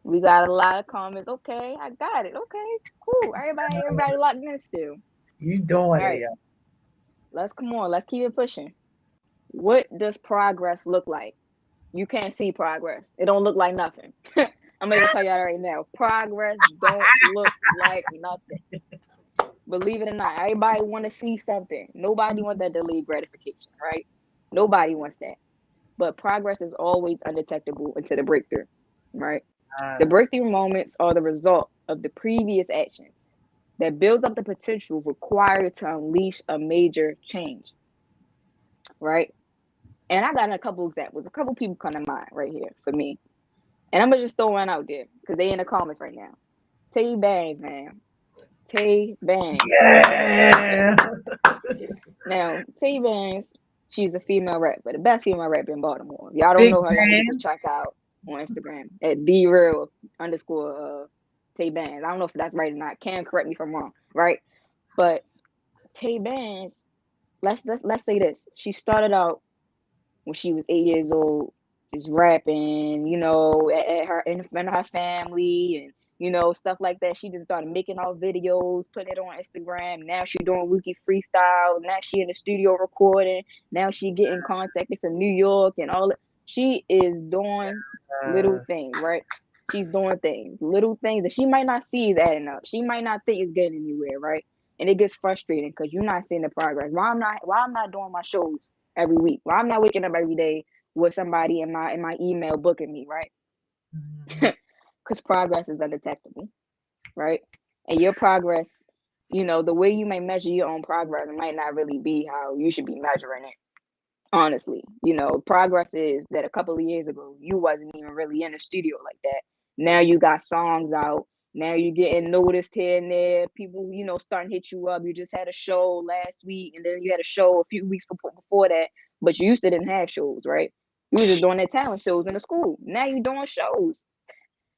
We got a lot of comments. Okay, I got it. Okay, cool. Everybody locked in still. You doing All it, right. yeah. Let's keep it pushing. What does progress look like? You can't see progress. It don't look like nothing. I'm gonna tell y'all right now. Progress don't look like nothing. Believe it or not, everybody want to see something. Nobody wants that delayed gratification, right? Nobody wants that. But progress is always undetectable until the breakthrough, right? The breakthrough moments are the result of the previous actions that builds up the potential required to unleash a major change, right? And I got a couple examples. A couple people come to mind right here for me. And I'm going to just throw one out there because they in the comments right now. Tay Bangs, man. Tay Bangs. Yeah. Now, Tay Bangs, she's a female rapper, the best female rapper in Baltimore. If y'all don't know her, y'all need to check out on Instagram at @BeReal_Tay Bangs. I don't know if that's right or not. Can correct me if I'm wrong, right? But Tay Bangs, let's say this. She started out when she was 8 years old, just rapping, at her in front of her family and stuff like that. She just started making all videos, putting it on Instagram. Now she's doing weekly freestyles. Now she in the studio recording. Now she getting contacted from New York and all that. She is doing little things, right? She's doing things, little things that she might not see is adding up. She might not think it's getting anywhere, right? And it gets frustrating because you're not seeing the progress. Why I'm not doing my shows every week? Why I'm not waking up every day with somebody in my email booking me, right? Because progress is undetectable, right? And your progress, the way you may measure your own progress, it might not really be how you should be measuring it. Honestly, progress is that a couple of years ago, you wasn't even really in the studio like that. Now you got songs out. Now you're getting noticed here and there. People, starting to hit you up. You just had a show last week, and then you had a show a few weeks before that. But you used to didn't have shows, right? You was just doing their talent shows in the school. Now you're doing shows.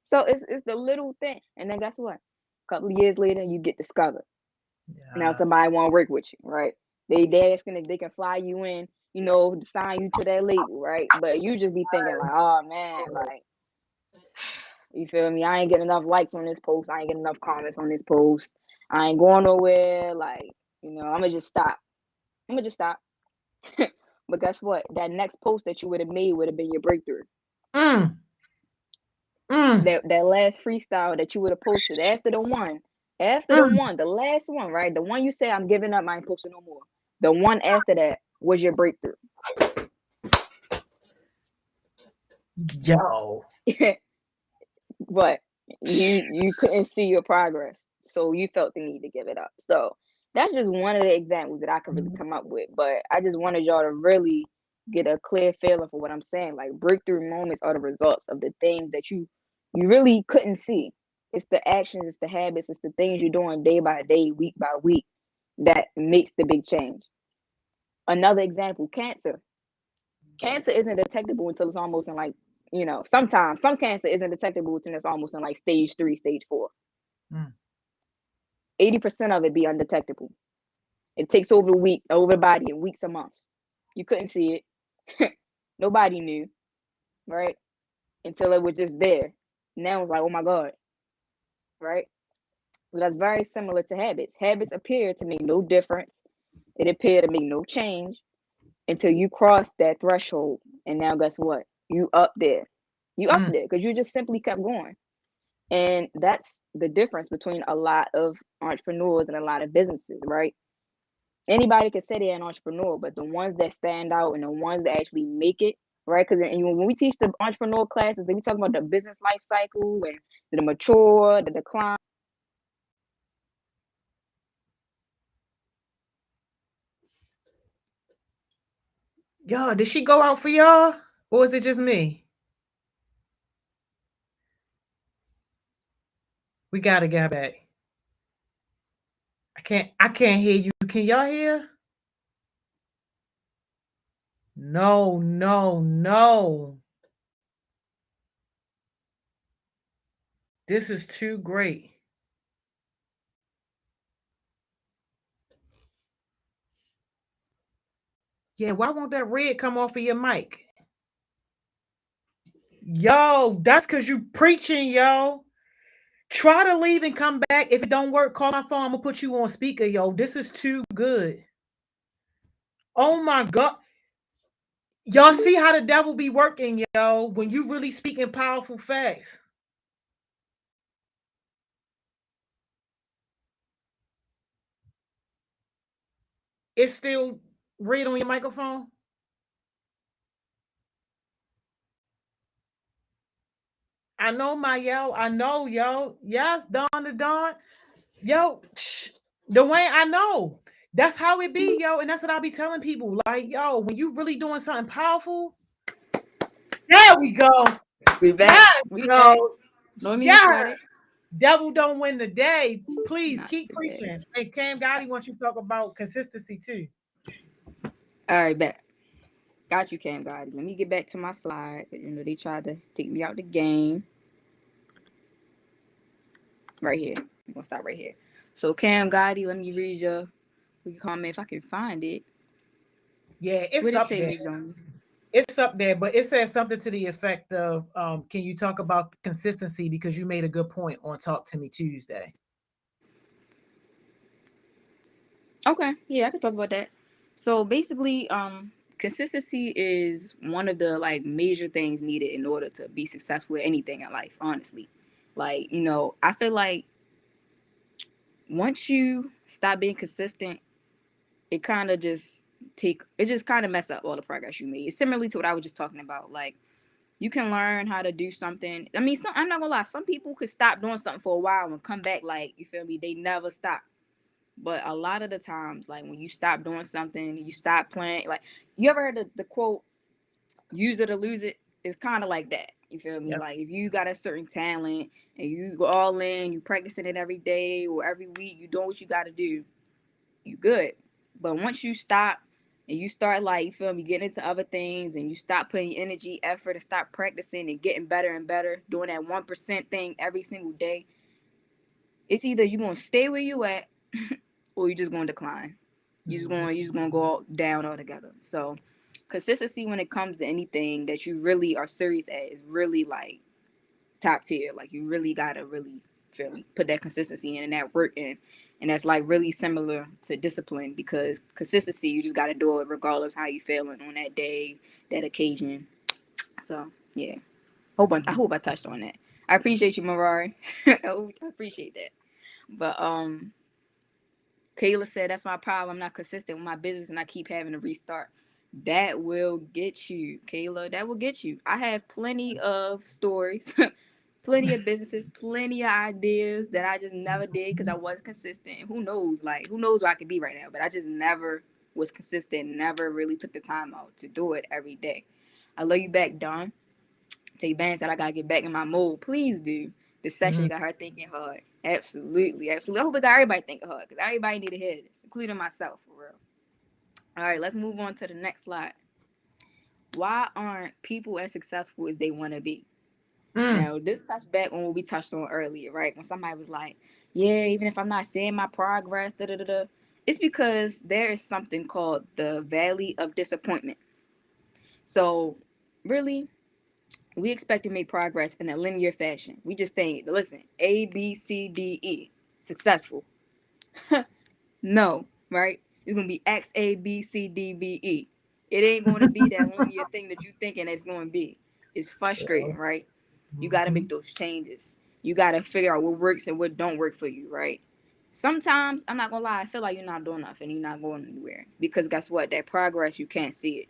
So it's the little thing. And then guess what? A couple of years later, you get discovered. Now somebody want to work with you, right? They asking if they can fly you in, to sign you to that label, right? But you just be thinking like, oh man, like, you feel me? I ain't getting enough likes on this post. I ain't getting enough comments on this post. I ain't going nowhere. Like, I'm gonna just stop. But guess what? That next post that you would have made would have been your breakthrough. That last freestyle that you would have posted after the one, the last one, right? The one you say I'm giving up, I ain't posting no more. The one after that was your breakthrough. Yo. But you couldn't see your progress, so you felt the need to give it up. So that's just one of the examples that I could really come up with. But I just wanted y'all to really get a clear feeling for what I'm saying. Like, breakthrough moments are the results of the things that you really couldn't see. It's the actions, it's the habits, it's the things you're doing day by day, week by week that makes the big change. Another example, cancer. Cancer isn't detectable until it's almost in like, sometimes some cancer isn't detectable until it's almost in like stage 3, stage 4. 80% of it be undetectable. It takes over the body in weeks or months. You couldn't see it. Nobody knew, right? Until it was just there. Now it's like, oh my God, right? That's very similar to habits. Habits appear to make no difference. It appear to make no change until you cross that threshold. And now guess what? You up there. You up Mm. there because you just simply kept going. And that's the difference between a lot of entrepreneurs and a lot of businesses, right? Anybody can say they're an entrepreneur, but the ones that stand out and the ones that actually make it, right? Because when we teach the entrepreneur classes, and we talk about the business life cycle and the mature, the decline. Y'all, did she go out for y'all? Or was it just me? We gotta get back. I can't hear you. Can y'all hear? No, no, no. This is too great. Yeah, why won't that red come off of your mic? Yo, that's because you preaching, yo. Try to leave and come back. If it don't work, call my phone. I'm gonna put you on speaker, yo. This is too good. Oh my God. Y'all see how the devil be working, yo, when you really speaking powerful facts. It's still red on your microphone. I know my yo. I know, yo. Yes, Dawn to Dawn. Yo, Dwayne, I know. That's how it be, yo. And that's what I be telling people. Like, yo, when you really doing something powerful, there we go. We back. Yes, We back. yo. No need to Yes. sweat it. Devil don't win the day. Please Not keep today. preaching. And Cam Gotti wants you to talk about consistency too. All right, back. Got you, Cam Gotti. Let me get back to my slide. You know, they tried to take me out the game. Right here. I'm gonna stop right here. So Cam Gotti, let me read your comment if I can find it. Yeah, What it's it up say, there. Miss Johnny? It's up there, but it says something to the effect of can you talk about consistency because you made a good point on Talk to Me Tuesday. Okay, yeah, I can talk about that. So basically, consistency is one of the like major things needed in order to be successful with anything in life, honestly. Like, I feel like once you stop being consistent, it kind of just it just kind of mess up all the progress you made. It's similarly to what I was just talking about. Like, you can learn how to do something. I mean, I'm not gonna lie, some people could stop doing something for a while and come back, like, you feel me, they never stop. But a lot of the times, like, when you stop doing something, you stop playing. Like, you ever heard the quote, use it or lose it? It's kind of like that. You feel me? Yep. Like, if you got a certain talent and you go all in, you practicing it every day or every week, you doing what you got to do, you good. But once you stop and you start, like, you feel me, getting into other things and you stop putting energy, effort, and stop practicing and getting better and better, doing that 1% thing every single day, it's either you're going to stay where you at or you're just going to decline. You're just gonna go down altogether. So consistency when it comes to anything that you really are serious at is really like top tier. Like, you really gotta really feel me, put that consistency in and that work in. And that's like really similar to discipline, because consistency, you just gotta do it regardless how you feeling on that day, that occasion. So yeah. I hope I touched on that. I appreciate you, Marari. I appreciate that. But Kayla said, that's my problem. I'm not consistent with my business and I keep having to restart. That will get you, Kayla. That will get you. I have plenty of stories, plenty of businesses, plenty of ideas that I just never did because I wasn't consistent. Who knows? Like, who knows where I could be right now? But I just never was consistent, never really took the time out to do it every day. I love you back, Dawn. Tay Bang said I gotta get back in my mode. Please do. This session got her thinking hard. Absolutely, absolutely. I hope it got everybody thinking hard, because everybody need to hear this, including myself, for real. All right, let's move on to the next slide. Why aren't people as successful as they want to be? Now, this touched back on what we touched on earlier, right? When somebody was like, yeah, even if I'm not seeing my progress, da da da da. It's because there is something called the valley of disappointment. So, really, we expect to make progress in a linear fashion. We just think, listen, A, B, C, D, E. successful. No, right? It's gonna be X A B C D B E. It ain't gonna be that linear thing that you thinking it's gonna be. It's frustrating, right? You gotta make those changes. You gotta figure out what works and what don't work for you, right? Sometimes I'm not gonna lie, I feel like you're not doing nothing, you're not going anywhere. Because guess what? That progress you can't see it.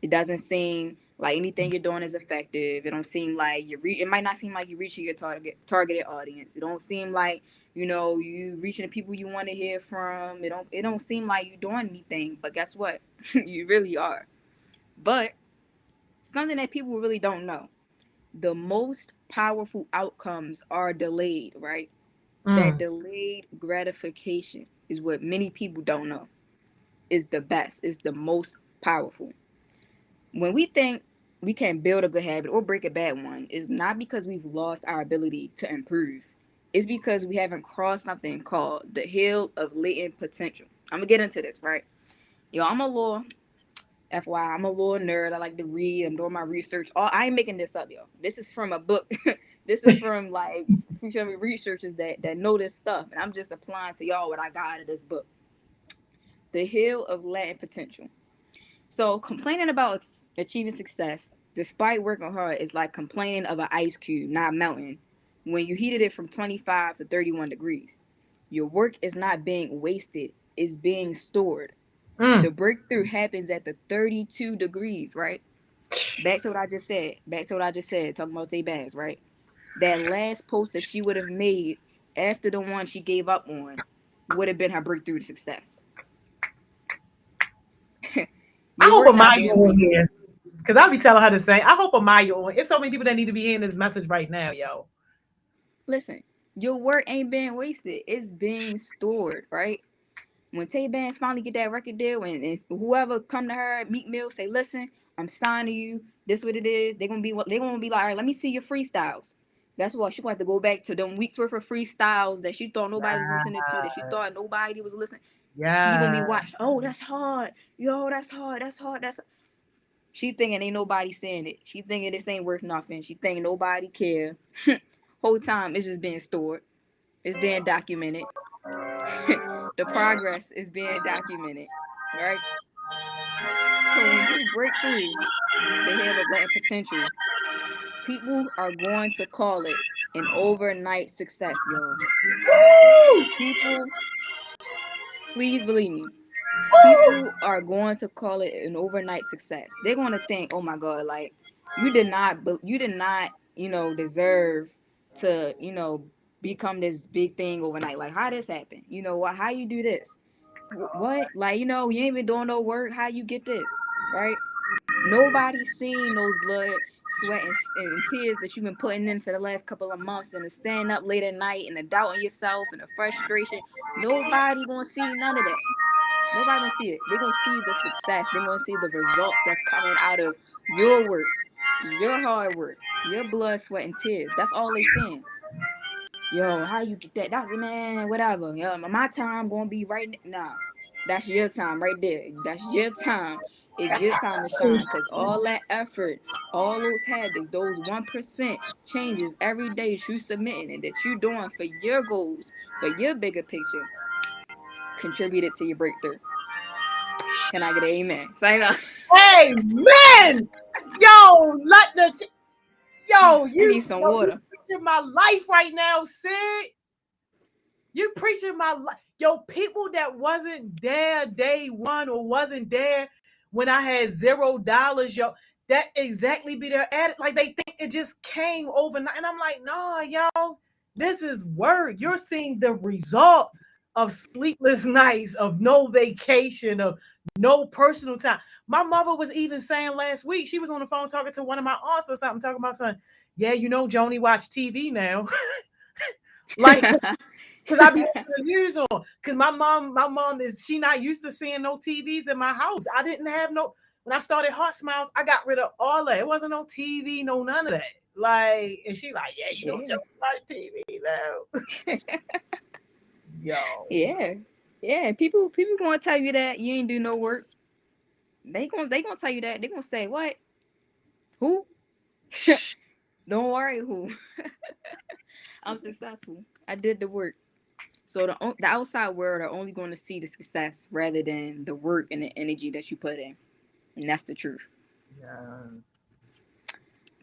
It doesn't seem like anything you're doing is effective. It don't seem like it might not seem like you're reaching your targeted audience. It don't seem like, you reaching the people you want to hear from. It don't seem like you're doing anything. But guess what? You really are. But something that people really don't know. The most powerful outcomes are delayed, right? That delayed gratification is what many people don't know. Is the best, is the most powerful. When we think we can build a good habit or break a bad one, it's not because we've lost our ability to improve. It's because we haven't crossed something called the hill of latent potential. I'm gonna get into this, right? I'm a little FYI, I'm a little nerd. I like to read. I'm doing my research. I ain't making this up, yo. This is from a book. This is from researchers that know this stuff, and I'm just applying to y'all what I got out of this book. The hill of latent potential. So complaining about achieving success despite working hard is like complaining of an ice cube not melting when you heated it from 25 to 31 degrees. Your work is not being wasted, it's being stored. The breakthrough happens at the 32 degrees, right? Back to what I just said. Talking about Tay Bass, right? That last post that she would have made after the one she gave up on would have been her breakthrough to success. I Your hope work not Amaya being on wasted. here. Because I'll be telling her the same. I hope Amaya on. It's so many people that need to be hearing this message right now, yo. Listen, your work ain't being wasted. It's being stored, right? When Tay Banks finally get that record deal and whoever come to her at Meek Mill say, listen, I'm signing you. This what it is. They're gonna be like, all right, let me see your freestyles. Guess what? She gonna have to go back to them weeks worth of freestyles that she thought nobody was listening to, that she thought nobody was listening. She gonna be Yeah. watched. Oh, that's hard. Yo, that's hard. That's hard. She thinking ain't nobody saying it. She thinking this ain't worth nothing. She thinking nobody care. Whole time it's just being stored. It's being documented. The progress is being documented, right? So when you break through the hill of latent potential, people are going to call it an overnight success, y'all. People, please believe me, people are going to call it an overnight success. They're going to think, oh my God, like you did not, deserve to, become this big thing overnight. Like how this happen? How you do this? What? Like, you ain't been doing no work. How you get this? Right? Nobody's seen those blood, sweat, and tears that you've been putting in for the last couple of months, and the staying up late at night, and the doubting yourself, and the frustration. Nobody gonna see none of that. Nobody gonna see it. They're gonna see the success. They're gonna see the results that's coming out of your work, your hard work, your blood, sweat, and tears. That's all they seeing. Yo, how you get that? That's man, whatever. Yo, my time gonna be right now. Nah, that's your time right there. That's your time. It's your time to shine. Cause all that effort, all those habits, those 1% changes every day that you submitting and that you doing for your goals, for your bigger picture, contributed to your breakthrough. Can I get an amen? Say no. Amen. Yo, I need some water. you preaching my life right now, Sid. You preaching my life. Yo, people that wasn't there day one or wasn't there when I had $0, yo, that exactly be their attitude. Like they think it just came overnight. And I'm like, no, yo, this is work. You're seeing the result of sleepless nights, of no vacation, of no personal time. My mother was even saying last week, she was on the phone talking to one of my aunts or something, talking about something. Yeah, Joni watch TV now. Like, because I be having the news on. Because my mom she not used to seeing no TVs in my house. I didn't have no. When I started Heart Smiles, I got rid of all that. It wasn't no TV, no none of that. Like, and she like, yeah, Yeah. Joe watch TV now. Yo, Yeah. Yeah. People gonna tell you that you ain't do no work. They gonna tell you that. They gonna say, what? Who? Don't worry, who. I'm successful. I did the work. So the outside world are only going to see the success rather than the work and the energy that you put in, and that's the truth. Yeah.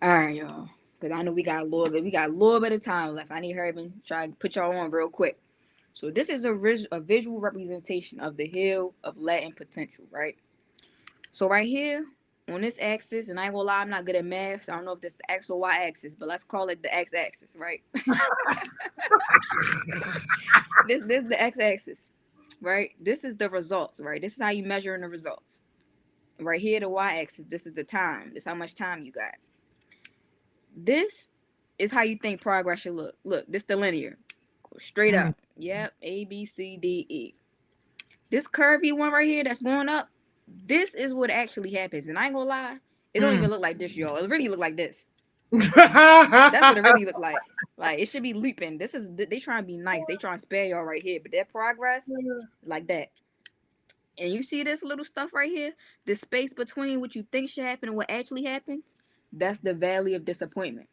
All right, y'all, because I know we got a little bit of time left. I need her to try to put y'all on real quick. So this is a visual representation of the hill of latent potential, right? So right here on this axis, and I ain't gonna lie, I'm not good at math, so I don't know if this is the X or Y axis, but let's call it the X axis, right? This is the X axis, right? This is the results, right? This is how you measure in the results. Right here, the Y axis, this is the time. This is how much time you got. This is how you think progress should look. Look, this the linear. Go straight up. Yep, A, B, C, D, E. This curvy one right here that's going up, this is what actually happens. And I ain't gonna lie, it don't even look like this, y'all. It really look like this. That's what it really look like. Like, it should be looping. This is, they trying to be nice. They trying to spare y'all right here. But their progress, like that. And you see this little stuff right here? The space between what you think should happen and what actually happens? That's the valley of disappointment.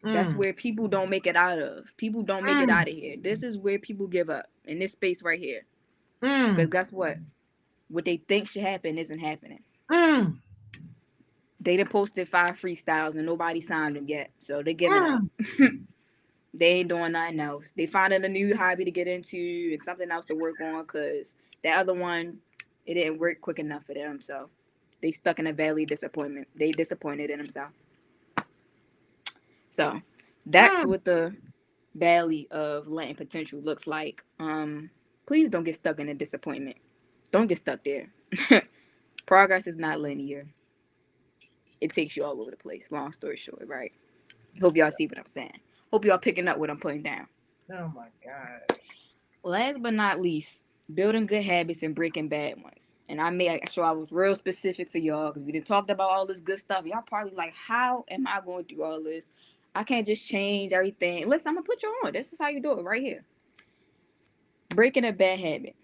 That's where people don't make it out of. People don't make it out of here. This is where people give up. In this space right here. Because guess what? What they think should happen isn't happening. They done posted 5 freestyles and nobody signed them yet. So they're giving up. They ain't doing nothing else. They finding a new hobby to get into and something else to work on because that other one, it didn't work quick enough for them. So they stuck in a valley of disappointment. They disappointed in themselves. So that's what the valley of latent potential looks like. Please don't get stuck in a disappointment. Don't get stuck there. Progress is not linear. It takes you all over the place. Long story short, right? Hope y'all see what I'm saying. Hope y'all picking up what I'm putting down. Oh my God. Last but not least, building good habits and breaking bad ones. And I made sure I was real specific for y'all because we done talked about all this good stuff. Y'all probably like, how am I going to do all this? I can't just change everything. Listen, I'm gonna put you on. This is how you do it right here. Breaking a bad habit.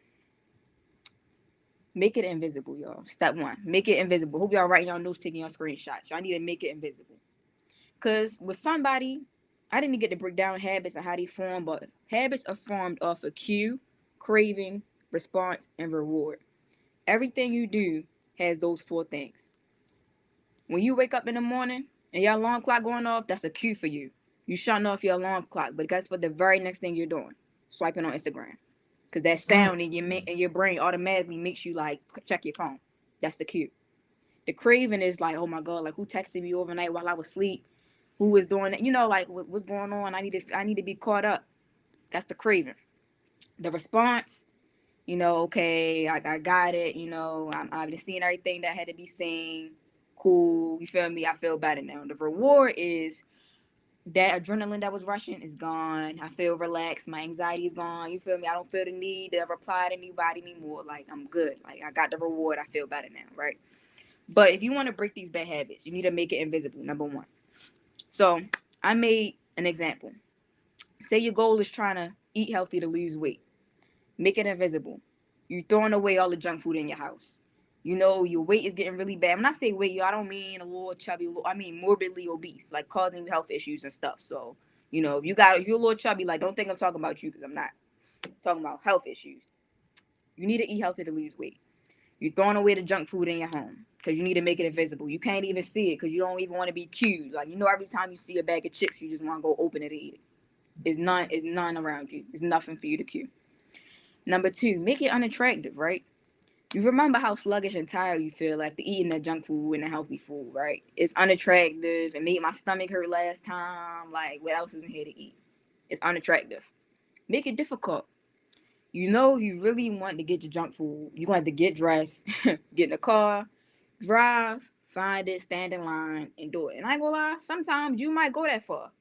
Make it invisible, y'all. Step 1. Make it invisible. Hope y'all writing y'all notes, taking y'all screenshots. Y'all need to make it invisible. Because with somebody, I didn't get to break down habits and how they form, but habits are formed off of cue, craving, response, and reward. Everything you do has those 4 things. When you wake up in the morning and your alarm clock going off, that's a cue for you. You shutting off your alarm clock, but guess what? The very next thing you're doing, swiping on Instagram, because that sound in your brain automatically makes you like check your phone. That's the cue. The craving is like, oh my God, like who texted me overnight while I was asleep? Who was doing that? You know, like what's going on? I need to be caught up. That's the craving. The response, you know, okay, I got it. You know, I've been seeing everything that had to be seen. Cool, you feel me? I feel better now. The reward is that adrenaline that was rushing is gone. I feel relaxed. My anxiety is gone. You feel me? I don't feel the need to reply to anybody anymore. Like I'm good. Like I got the reward. I feel better now, right? But if you want to break these bad habits, you need to make it invisible. Number 1. So I made an example. Say your goal is trying to eat healthy to lose weight. Make it invisible. You're throwing away all the junk food in your house. You know, your weight is getting really bad. When I say weight, I don't mean a little chubby, I mean morbidly obese, like causing health issues and stuff. So, you know, if you're a little chubby, like don't think I'm talking about you because I'm not. I'm talking about health issues. You need to eat healthy to lose weight. You're throwing away the junk food in your home because you need to make it invisible. You can't even see it because you don't even want to be cued. Like, you know, every time you see a bag of chips, you just want to go open it and eat it. It's none around you. There's nothing for you to cue. Number 2, make it unattractive, right? You remember how sluggish and tired you feel after eating the junk food and the healthy food, right? It's unattractive. It made my stomach hurt last time. Like, what else isn't here to eat? It's unattractive. Make it difficult. You know, you really want to get your junk food. You want to get dressed, get in the car, drive, find it, stand in line, and do it. And I ain't gonna lie, sometimes you might go that far.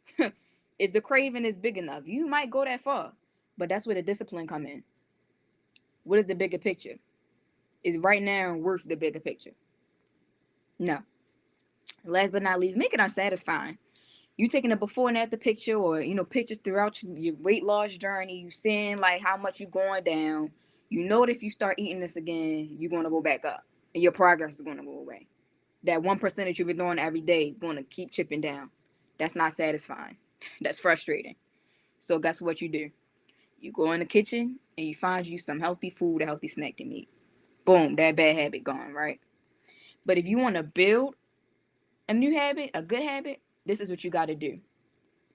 If the craving is big enough, you might go that far. But that's where the discipline come in. What is the bigger picture? Is right now worth the bigger picture? No. Last but not least, make it unsatisfying. You taking a before and after picture, or you know, pictures throughout your weight loss journey. You seeing like how much you're going down. You know that if you start eating this again, you're gonna go back up, and your progress is gonna go away. That 1% that you've been doing every day is gonna keep chipping down. That's not satisfying. That's frustrating. So guess what you do? You go in the kitchen and you find you some healthy food, a healthy snack to make. Boom, that bad habit gone, right? But if you want to build a new habit, a good habit, this is what you got to do.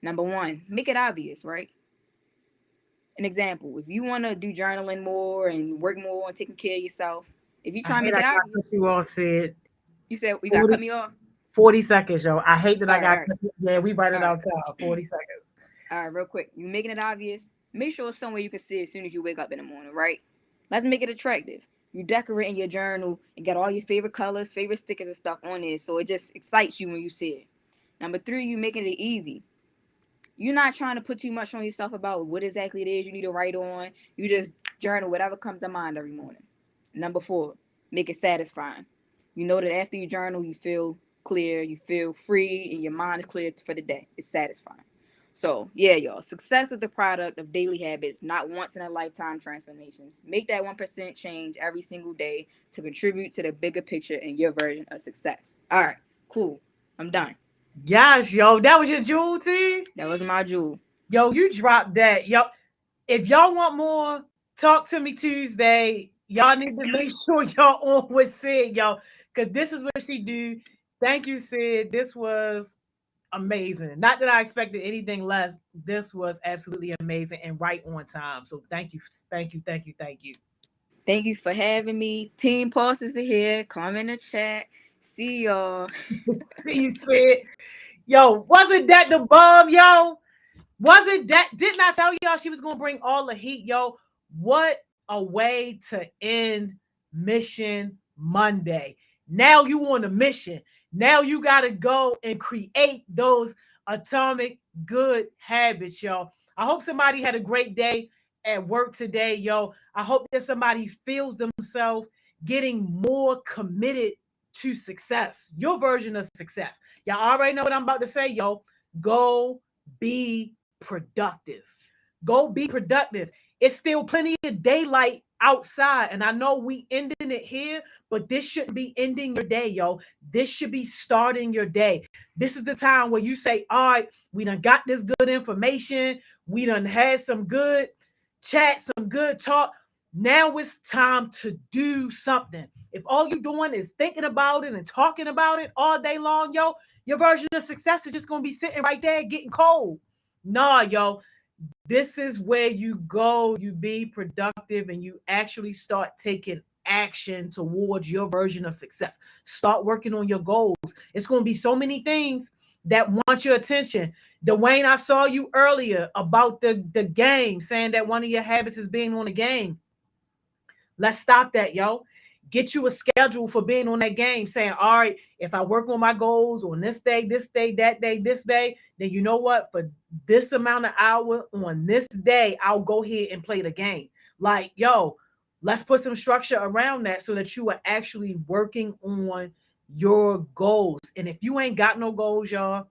Number one, make it obvious, right? An example, if you want to do journaling more and work more on taking care of yourself, if you try I to hate make I it got cut obvious, you off, Sid. you said you got to 40, cut me off. 40 seconds, yo. I hate that All I right, got all right, cut you. Yeah, we right all it right. out time. 40 seconds. All right, real quick. You making it obvious. Make sure it's somewhere you can see as soon as you wake up in the morning, right? Let's make it attractive. You decorating your journal and got all your favorite colors, favorite stickers and stuff on it, so it just excites you when you see it. Number three, you making it easy. You're not trying to put too much on yourself about what exactly it is you need to write on. You just journal whatever comes to mind every morning. Number four, make it satisfying. You know that after you journal, you feel clear, you feel free, and your mind is clear for the day. It's satisfying. So, yeah, y'all, success is the product of daily habits, not once in a lifetime transformations. Make that 1% change every single day to contribute to the bigger picture in your version of success. All right, cool. I'm done. Yes, yo. That was your jewel, T? That was my jewel. Yo, you dropped that. Yo, if y'all want more, talk to me Tuesday. Y'all need to make sure y'all on with Sid, yo, because this is what she do. Thank you, Sid. This was amazing. Not that I expected anything less. This was absolutely amazing and right on time. So thank you, thank you, thank you, thank you. Thank you for having me. Team Pulses are here. Come in the chat. See y'all. See you, Sid. Yo, wasn't that the bomb, yo? Wasn't that? Didn't I tell y'all she was gonna bring all the heat, yo? What a way to end Mission Monday. Now you on a mission. Now you gotta go and create those atomic good habits, yo. I hope somebody had a great day at work today, yo. I hope that somebody feels themselves getting more committed to success, your version of success. Y'all already know what I'm about to say, yo. Go be productive. Go be productive. It's still plenty of daylight outside. And I know we ending it here, but this shouldn't be ending your day, yo. This should be starting your day. This is the time where you say, all right, we done got this good information. We done had some good chat, some good talk. Now it's time to do something. If all you're doing is thinking about it and talking about it all day long, yo, your version of success is just going to be sitting right there getting cold. Nah, yo, this is where you go, you be productive, and you actually start taking action towards your version of success. Start working on your goals. It's going to be so many things that want your attention. Dwayne, I saw you earlier about the game, saying that one of your habits is being on the game. Let's stop that, yo. Get you a schedule for being on that game, saying, all right, if I work on my goals on this day, that day, this day, then you know what? For this amount of hour on this day, I'll go ahead and play the game. Like, yo, let's put some structure around that so that you are actually working on your goals. And if you ain't got no goals, y'all,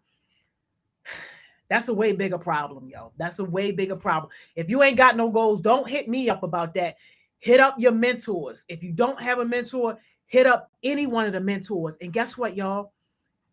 that's a way bigger problem, yo. That's a way bigger problem. If you ain't got no goals, don't hit me up about that. Hit up your mentors. If you don't have a mentor, hit up any one of the mentors. And guess what, y'all?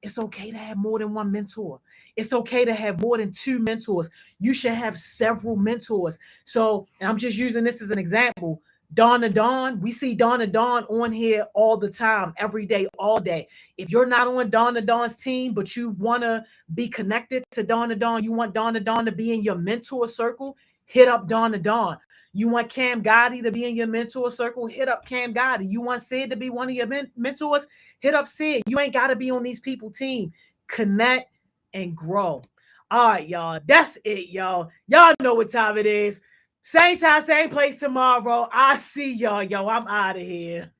It's okay to have more than one mentor. It's okay to have more than two mentors. You should have several mentors. So, and I'm just using this as an example. Dawn to Dawn, we see Dawn to Dawn on here all the time, every day, all day. If you're not on Dawn to Dawn's team, but you want to be connected to Dawn to Dawn, you want Dawn to Dawn to be in your mentor circle, hit up Dawn to Dawn. You want Cam Gotti to be in your mentor circle, hit up Cam Gotti. You want Sid to be one of your mentors, hit up Sid. You ain't got to be on these people team. Connect and grow. All right, y'all. That's it, y'all. Y'all know what time it is. Same time, same place tomorrow. I see y'all. Yo, I'm out of here.